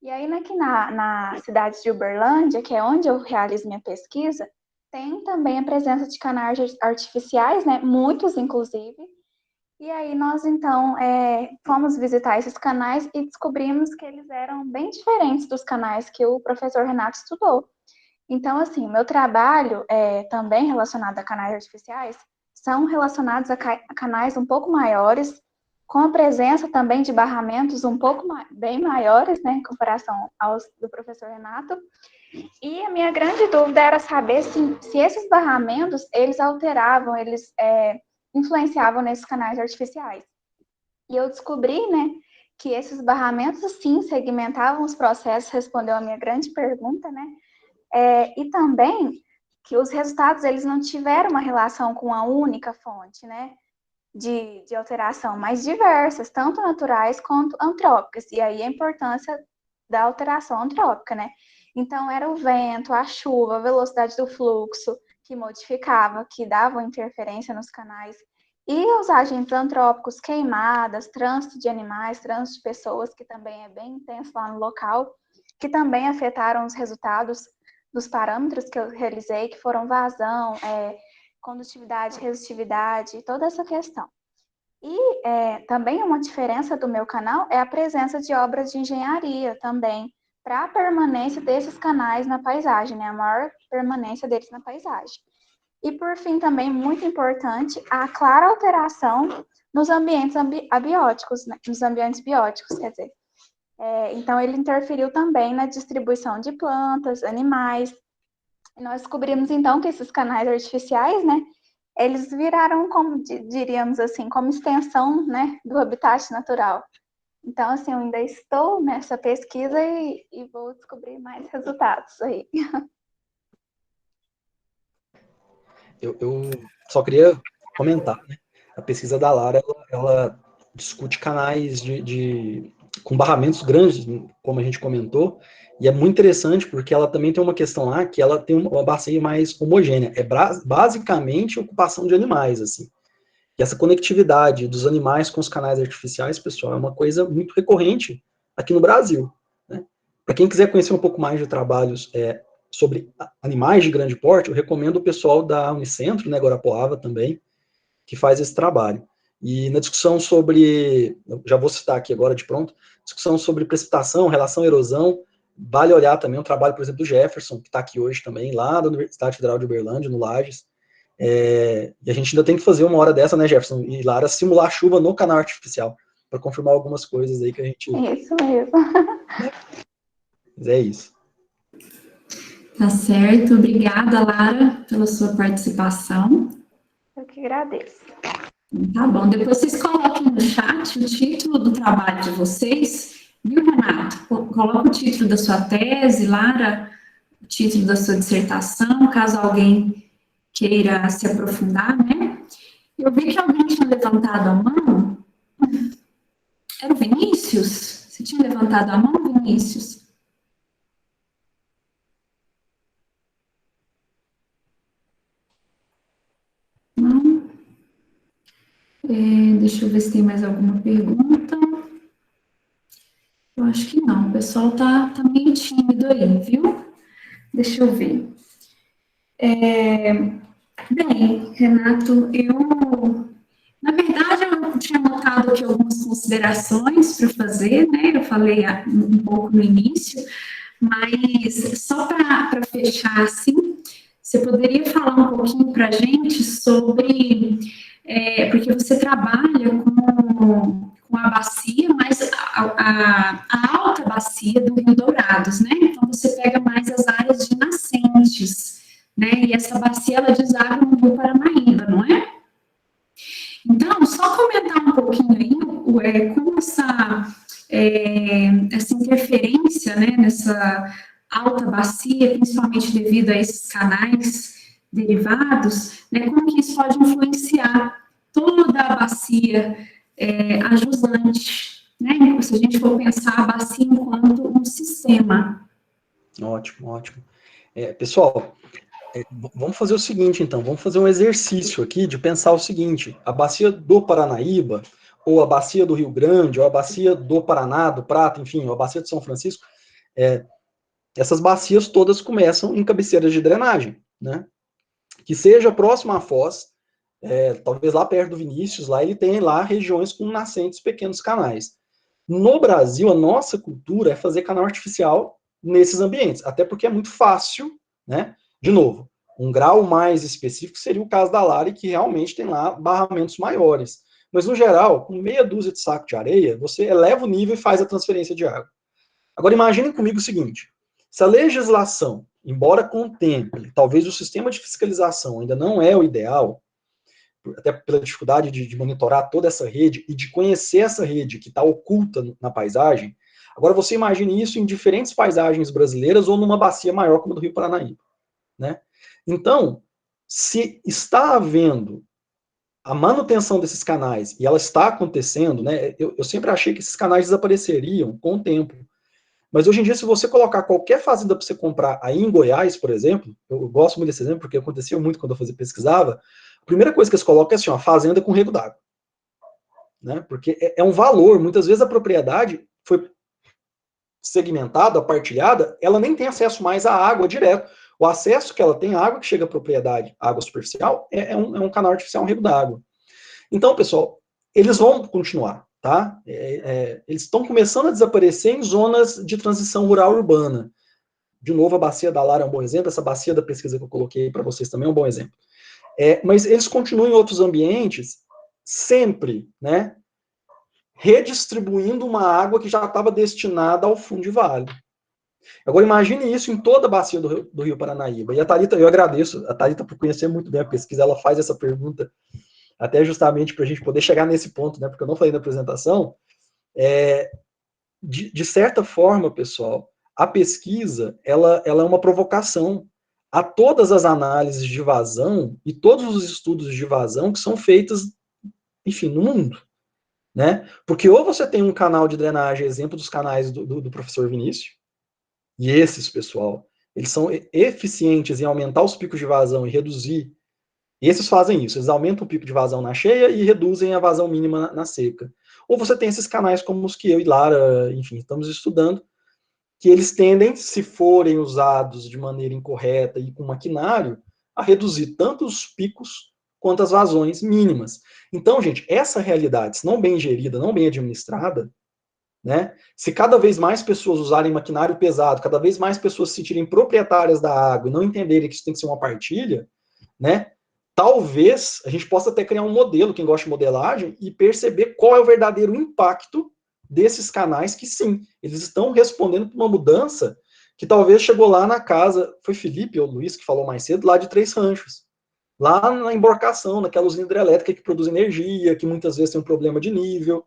Speaker 8: E aí, aqui na cidade de Uberlândia, que é onde eu realizo minha pesquisa, tem também a presença de canais artificiais, né? Muitos, inclusive. E aí nós, então, fomos visitar esses canais e descobrimos que eles eram bem diferentes dos canais que o professor Renato estudou. Então, assim, o meu trabalho, também relacionado a canais artificiais, são relacionados a canais um pouco maiores, com a presença também de barramentos um pouco bem maiores, né, em comparação aos do professor Renato. E a minha grande dúvida era saber se esses barramentos, eles alteravam, eles influenciavam nesses canais artificiais. E eu descobri, né, que esses barramentos, sim, segmentavam os processos, respondeu a minha grande pergunta, né, e também que os resultados, eles não tiveram uma relação com a única fonte, né, de alteração, mas diversas, tanto naturais quanto antrópicas, e aí a importância da alteração antrópica, né. Então, era o vento, a chuva, a velocidade do fluxo, que modificava, que davam interferência nos canais, e os agentes antrópicos, queimadas, trânsito de animais, trânsito de pessoas, que também é bem intenso lá no local, que também afetaram os resultados dos parâmetros que eu realizei, que foram vazão, condutividade, resistividade, toda essa questão. E também uma diferença do meu canal é a presença de obras de engenharia também, para a permanência desses canais na paisagem, né? A maior permanência deles na paisagem. E, por fim, também, muito importante, a clara alteração nos ambientes abióticos, né? Nos ambientes bióticos, quer dizer. Então, ele interferiu também na distribuição de plantas, animais. E nós descobrimos, então, que esses canais artificiais, né, eles viraram, como diríamos assim, como extensão, né, do habitat natural. Então, assim, eu ainda estou nessa pesquisa e vou descobrir mais resultados aí.
Speaker 2: Eu só queria comentar, né? A pesquisa da Lara, ela discute canais com barramentos grandes, como a gente comentou, e é muito interessante porque ela também tem uma questão lá que ela tem uma bacia mais homogênea. É basicamente ocupação de animais, assim. E essa conectividade dos animais com os canais artificiais, pessoal, é uma coisa muito recorrente aqui no Brasil, né? Para quem quiser conhecer um pouco mais de trabalhos sobre animais de grande porte, eu recomendo o pessoal da Unicentro, né, Guarapuava também, que faz esse trabalho. E na discussão sobre, já vou citar aqui agora de pronto, discussão sobre precipitação, relação erosão, vale olhar também o trabalho, por exemplo, do Jefferson, que está aqui hoje também, lá da Universidade Federal de Uberlândia, no Lages. E a gente ainda tem que fazer uma hora dessa, né, Jefferson e Lara, simular chuva no canal artificial, para confirmar algumas coisas aí que a gente...
Speaker 8: Isso mesmo.
Speaker 2: Mas é isso.
Speaker 1: Tá certo. Obrigada, Lara, pela sua participação.
Speaker 8: Eu que agradeço.
Speaker 1: Tá bom. Depois vocês coloquem no chat o título do trabalho de vocês, viu, Renato? Coloca o título da sua tese, Lara, o título da sua dissertação, caso alguém queira se aprofundar, né? Eu vi que alguém tinha levantado a mão. Era o Vinícius? Você tinha levantado a mão, Vinícius? Não? Deixa eu ver se tem mais alguma pergunta. Eu acho que não. O pessoal tá meio tímido aí, viu? Deixa eu ver. Bem, Renato, na verdade, eu tinha anotado aqui algumas considerações para fazer, né? Eu falei um pouco no início, mas só para fechar, assim, você poderia falar um pouquinho para a gente sobre, porque você trabalha com a bacia, mas a alta bacia do Rio Dourados, né? Então, você pega mais as áreas de nascentes, né? E essa bacia, ela deságua no Rio Paranaíba, não é? Então, só comentar um pouquinho aí como essa interferência, né, nessa alta bacia, principalmente devido a esses canais derivados, né, como que isso pode influenciar toda a bacia a jusante, né, se a gente for pensar a bacia enquanto um sistema.
Speaker 2: Ótimo, ótimo. Pessoal, vamos fazer o seguinte, então, vamos fazer um exercício aqui de pensar o seguinte: a bacia do Paranaíba, ou a bacia do Rio Grande, ou a bacia do Paraná, do Prata, enfim, ou a bacia de São Francisco, essas bacias todas começam em cabeceiras de drenagem, né? Que seja próximo à foz, talvez lá perto do Vinícius, lá ele tem lá regiões com nascentes pequenos canais. No Brasil, a nossa cultura é fazer canal artificial nesses ambientes, até porque é muito fácil, né? De novo, um grau mais específico seria o caso da Lari, que realmente tem lá barramentos maiores. Mas, no geral, com meia dúzia de saco de areia, você eleva o nível e faz a transferência de água. Agora, imaginem comigo o seguinte: se a legislação, embora contemple, talvez o sistema de fiscalização ainda não é o ideal, até pela dificuldade de monitorar toda essa rede e de conhecer essa rede que está oculta na paisagem, agora você imagine isso em diferentes paisagens brasileiras ou numa bacia maior como a do Rio Paranaíba, né? Então, se está havendo a manutenção desses canais, e ela está acontecendo, né? Eu sempre achei que esses canais desapareceriam com o tempo. Mas hoje em dia, se você colocar qualquer fazenda para você comprar aí em Goiás, por exemplo, eu gosto muito desse exemplo, porque acontecia muito quando eu pesquisava, a primeira coisa que eles colocam é assim, ó, fazenda com rego d'água. Né? Porque é um valor, muitas vezes a propriedade foi segmentada, partilhada, ela nem tem acesso mais à água direto. O acesso que ela tem à água que chega à propriedade, água superficial, é um canal artificial, um rego d'água. Então, pessoal, eles vão continuar, tá? Eles estão começando a desaparecer em zonas de transição rural-urbana. De novo, a bacia da Lara é um bom exemplo, essa bacia da pesquisa que eu coloquei para vocês também é um bom exemplo. Mas eles continuam em outros ambientes, sempre, né, redistribuindo uma água que já estava destinada ao fundo de vale. Agora, imagine isso em toda a bacia do Rio Paranaíba. E a Thalita, eu agradeço a Thalita por conhecer muito bem a pesquisa, ela faz essa pergunta até justamente para a gente poder chegar nesse ponto, né, porque eu não falei na apresentação. De certa forma, pessoal, a pesquisa ela é uma provocação a todas as análises de vazão e todos os estudos de vazão que são feitos, enfim, no mundo. Né? Porque ou você tem um canal de drenagem, exemplo dos canais do professor Vinícius, e esses, pessoal, eles são eficientes em aumentar os picos de vazão e reduzir. Esses fazem isso, eles aumentam o pico de vazão na cheia e reduzem a vazão mínima na seca. Ou você tem esses canais como os que eu e Lara, enfim, estamos estudando, que eles tendem, se forem usados de maneira incorreta e com maquinário, a reduzir tanto os picos quanto as vazões mínimas. Então, gente, essa realidade, se não bem gerida, não bem administrada, né, se cada vez mais pessoas usarem maquinário pesado, cada vez mais pessoas se sentirem proprietárias da água e não entenderem que isso tem que ser uma partilha, né, talvez a gente possa até criar um modelo, quem gosta de modelagem, e perceber qual é o verdadeiro impacto desses canais que, sim, eles estão respondendo para uma mudança que talvez chegou lá na casa, foi Felipe ou Luiz que falou mais cedo, lá de Três Ranchos. Lá na embarcação, naquela usina hidrelétrica que produz energia, que muitas vezes tem um problema de nível,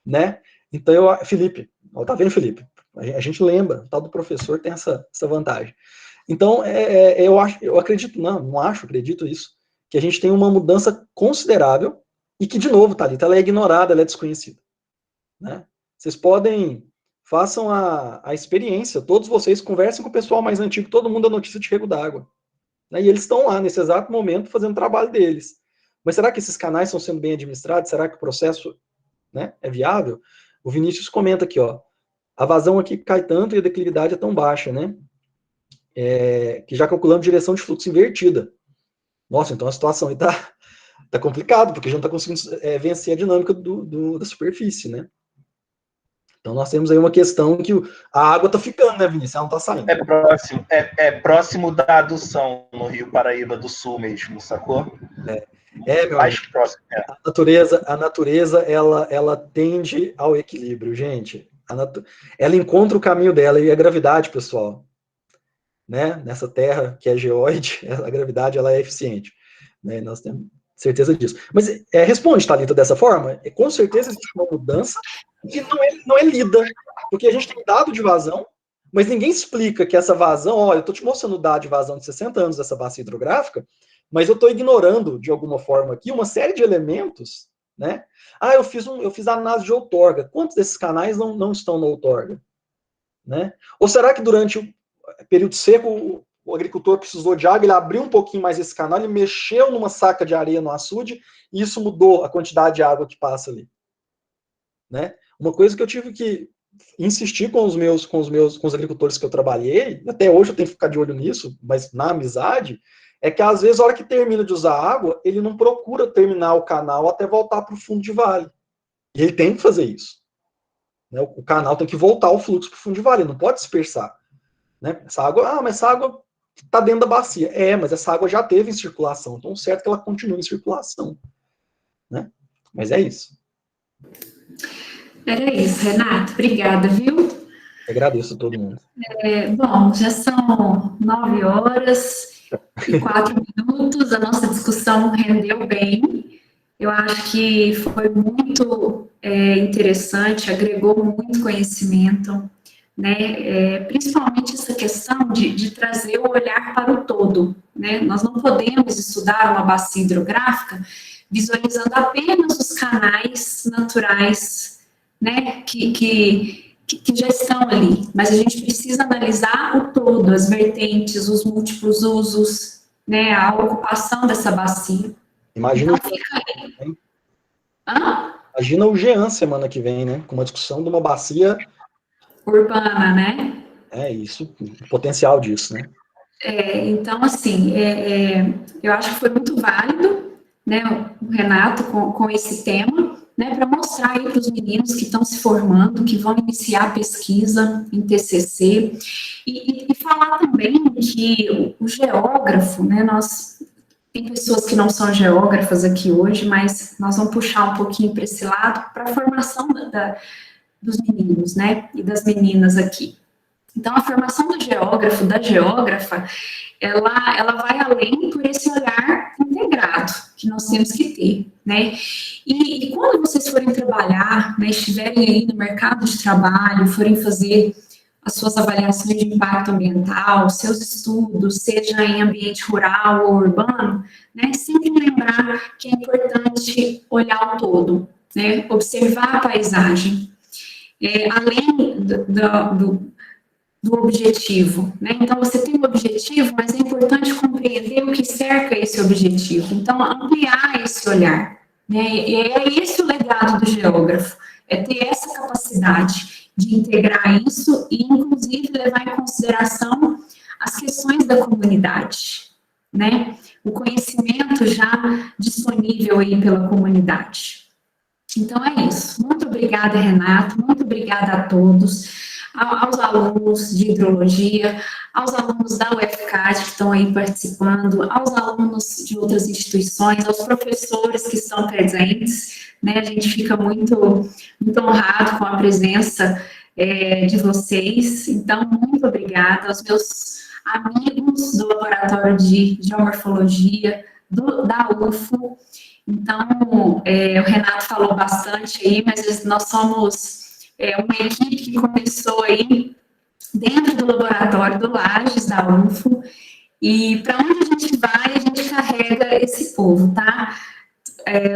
Speaker 2: né? Então, Felipe, tá vendo, Felipe? A gente lembra, o tal do professor tem essa vantagem. Então, eu acredito, acredito isso, que a gente tem uma mudança considerável e que, de novo, Thalita, ela é ignorada, ela é desconhecida. né? Vocês podem, façam a experiência, todos vocês conversem com o pessoal mais antigo, todo mundo dá notícia de rego d'água. Né? E eles estão lá, nesse exato momento, fazendo o trabalho deles. Mas será que esses canais estão sendo bem administrados? Será que o processo, né, é viável? O Vinícius comenta aqui, ó, a vazão aqui cai tanto e a declividade é tão baixa, né? Que já calculamos direção de fluxo invertida. Nossa, então a situação aí tá complicado, porque a gente não está conseguindo vencer a dinâmica da superfície, né? Então nós temos aí uma questão que a água está ficando, né, Vinícius? Ela não está saindo.
Speaker 5: É próximo da adução no Rio Paraíba do Sul mesmo, sacou?
Speaker 2: Meu
Speaker 5: mais
Speaker 2: amigo,
Speaker 5: próximo.
Speaker 2: A natureza ela tende ao equilíbrio, gente. Ela encontra o caminho dela, e a gravidade, pessoal, né, nessa Terra que é geóide, a gravidade ela é eficiente, né, nós temos certeza disso. Mas responde, Thalita, dessa forma, com certeza existe uma mudança que não é lida, porque a gente tem dado de vazão, mas ninguém explica que essa vazão, olha, eu estou te mostrando o dado de vazão de 60 anos dessa bacia hidrográfica, mas eu estou ignorando, de alguma forma aqui, uma série de elementos, né? Eu fiz a análise de outorga. Quantos desses canais não estão na outorga? Né? Ou será que durante o período seco o agricultor precisou de água, ele abriu um pouquinho mais esse canal, ele mexeu numa saca de areia no açude, e isso mudou a quantidade de água que passa ali? Né? Uma coisa que eu tive que insistir com os agricultores que eu trabalhei, até hoje eu tenho que ficar de olho nisso, mas na amizade, é que às vezes, a hora que termina de usar água, ele não procura terminar o canal até voltar para o fundo de vale. E ele tem que fazer isso. Né? O canal tem que voltar o fluxo para o fundo de vale, ele não pode dispersar. Né? Essa água está dentro da bacia. Mas essa água já teve em circulação, então certo que ela continua em circulação. Né? Mas é isso.
Speaker 1: Era isso, Renato. Obrigada, viu?
Speaker 2: Eu agradeço a todo mundo.
Speaker 1: Bom, já são 9h04, a nossa discussão rendeu bem. Eu acho que foi muito interessante, agregou muito conhecimento, né? Principalmente essa questão de trazer o olhar para o todo, né? Nós não podemos estudar uma bacia hidrográfica visualizando apenas os canais naturais, né? Que já estão ali, mas a gente precisa analisar o todo, as vertentes, os múltiplos usos, né, a ocupação dessa bacia.
Speaker 2: Imagina,
Speaker 1: então, fica aí.
Speaker 2: Imagina o Jean semana que vem, né, com uma discussão de uma bacia
Speaker 1: urbana, né?
Speaker 2: Isso, o potencial disso, né?
Speaker 1: Então, assim, eu acho que foi muito válido, né, o Renato com esse tema, né, para mostrar aí para os meninos que estão se formando, que vão iniciar pesquisa em TCC, e falar também que o geógrafo, né, tem pessoas que não são geógrafas aqui hoje, mas nós vamos puxar um pouquinho para esse lado, para a formação dos meninos, né, e das meninas aqui. Então, a formação do geógrafo, da geógrafa, ela vai além por esse olhar integrado que nós temos que ter, né? E quando vocês forem trabalhar, né, estiverem aí no mercado de trabalho, forem fazer as suas avaliações de impacto ambiental, seus estudos, seja em ambiente rural ou urbano, né, sempre lembrar que é importante olhar o todo, né, observar a paisagem, além do objetivo, né? Então, você tem um objetivo, mas é importante compreender o que cerca esse objetivo. Então, ampliar esse olhar, né? E é esse o legado do geógrafo, é ter essa capacidade de integrar isso e, inclusive, levar em consideração as questões da comunidade, né? O conhecimento já disponível aí pela comunidade. Então, é isso. Muito obrigada, Renato. Muito obrigada a todos. Aos alunos de hidrologia, aos alunos da UFCAD que estão aí participando, aos alunos de outras instituições, aos professores que estão presentes, né? A gente fica muito, muito honrado com a presença de vocês. Então, muito obrigada aos meus amigos do Laboratório de Geomorfologia, da UFO. Então, o Renato falou bastante aí, mas nós somos uma equipe que começou aí dentro do laboratório do Lages, da UFO, e para onde a gente vai, a gente carrega esse povo, tá?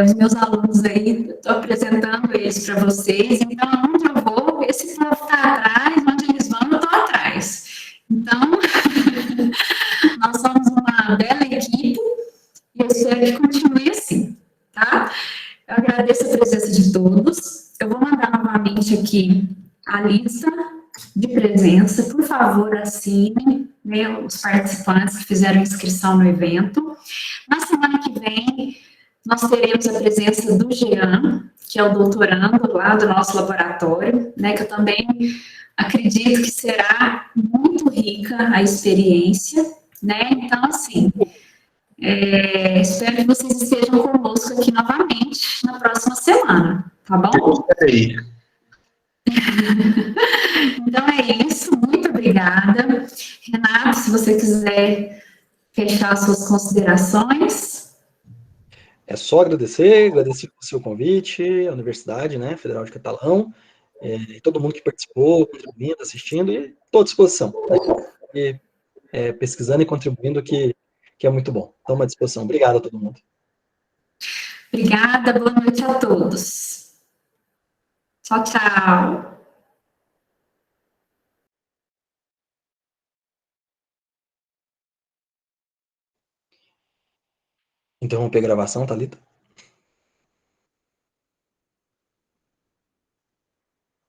Speaker 1: os meus alunos aí, estou apresentando eles para vocês, então, onde eu vou, esse povo está atrás, onde eles vão, eu estou atrás. Então, nós somos uma bela equipe, e eu espero que continue assim, tá? Eu agradeço a presença de todos, eu vou mandar novamente aqui a lista de presença, por favor, assinem, né, os participantes que fizeram inscrição no evento. Na semana que vem, nós teremos a presença do Jean, que é o doutorando lá do nosso laboratório, né, que eu também acredito que será muito rica a experiência, né, então, assim, espero que vocês estejam conosco aqui novamente na próxima semana, tá bom?
Speaker 3: Aí.
Speaker 1: Então é isso, muito obrigada. Renato, se você quiser fechar as suas considerações.
Speaker 2: É só agradecer o seu convite, a Universidade, né, Federal de Catalão, e todo mundo que participou, contribuindo, assistindo, e estou à disposição. E, pesquisando e contribuindo, que é muito bom. Estamos à disposição. Obrigado a todo mundo.
Speaker 1: Obrigada, boa noite a todos. Tchau, tchau.
Speaker 2: Interromper a gravação, Thalita?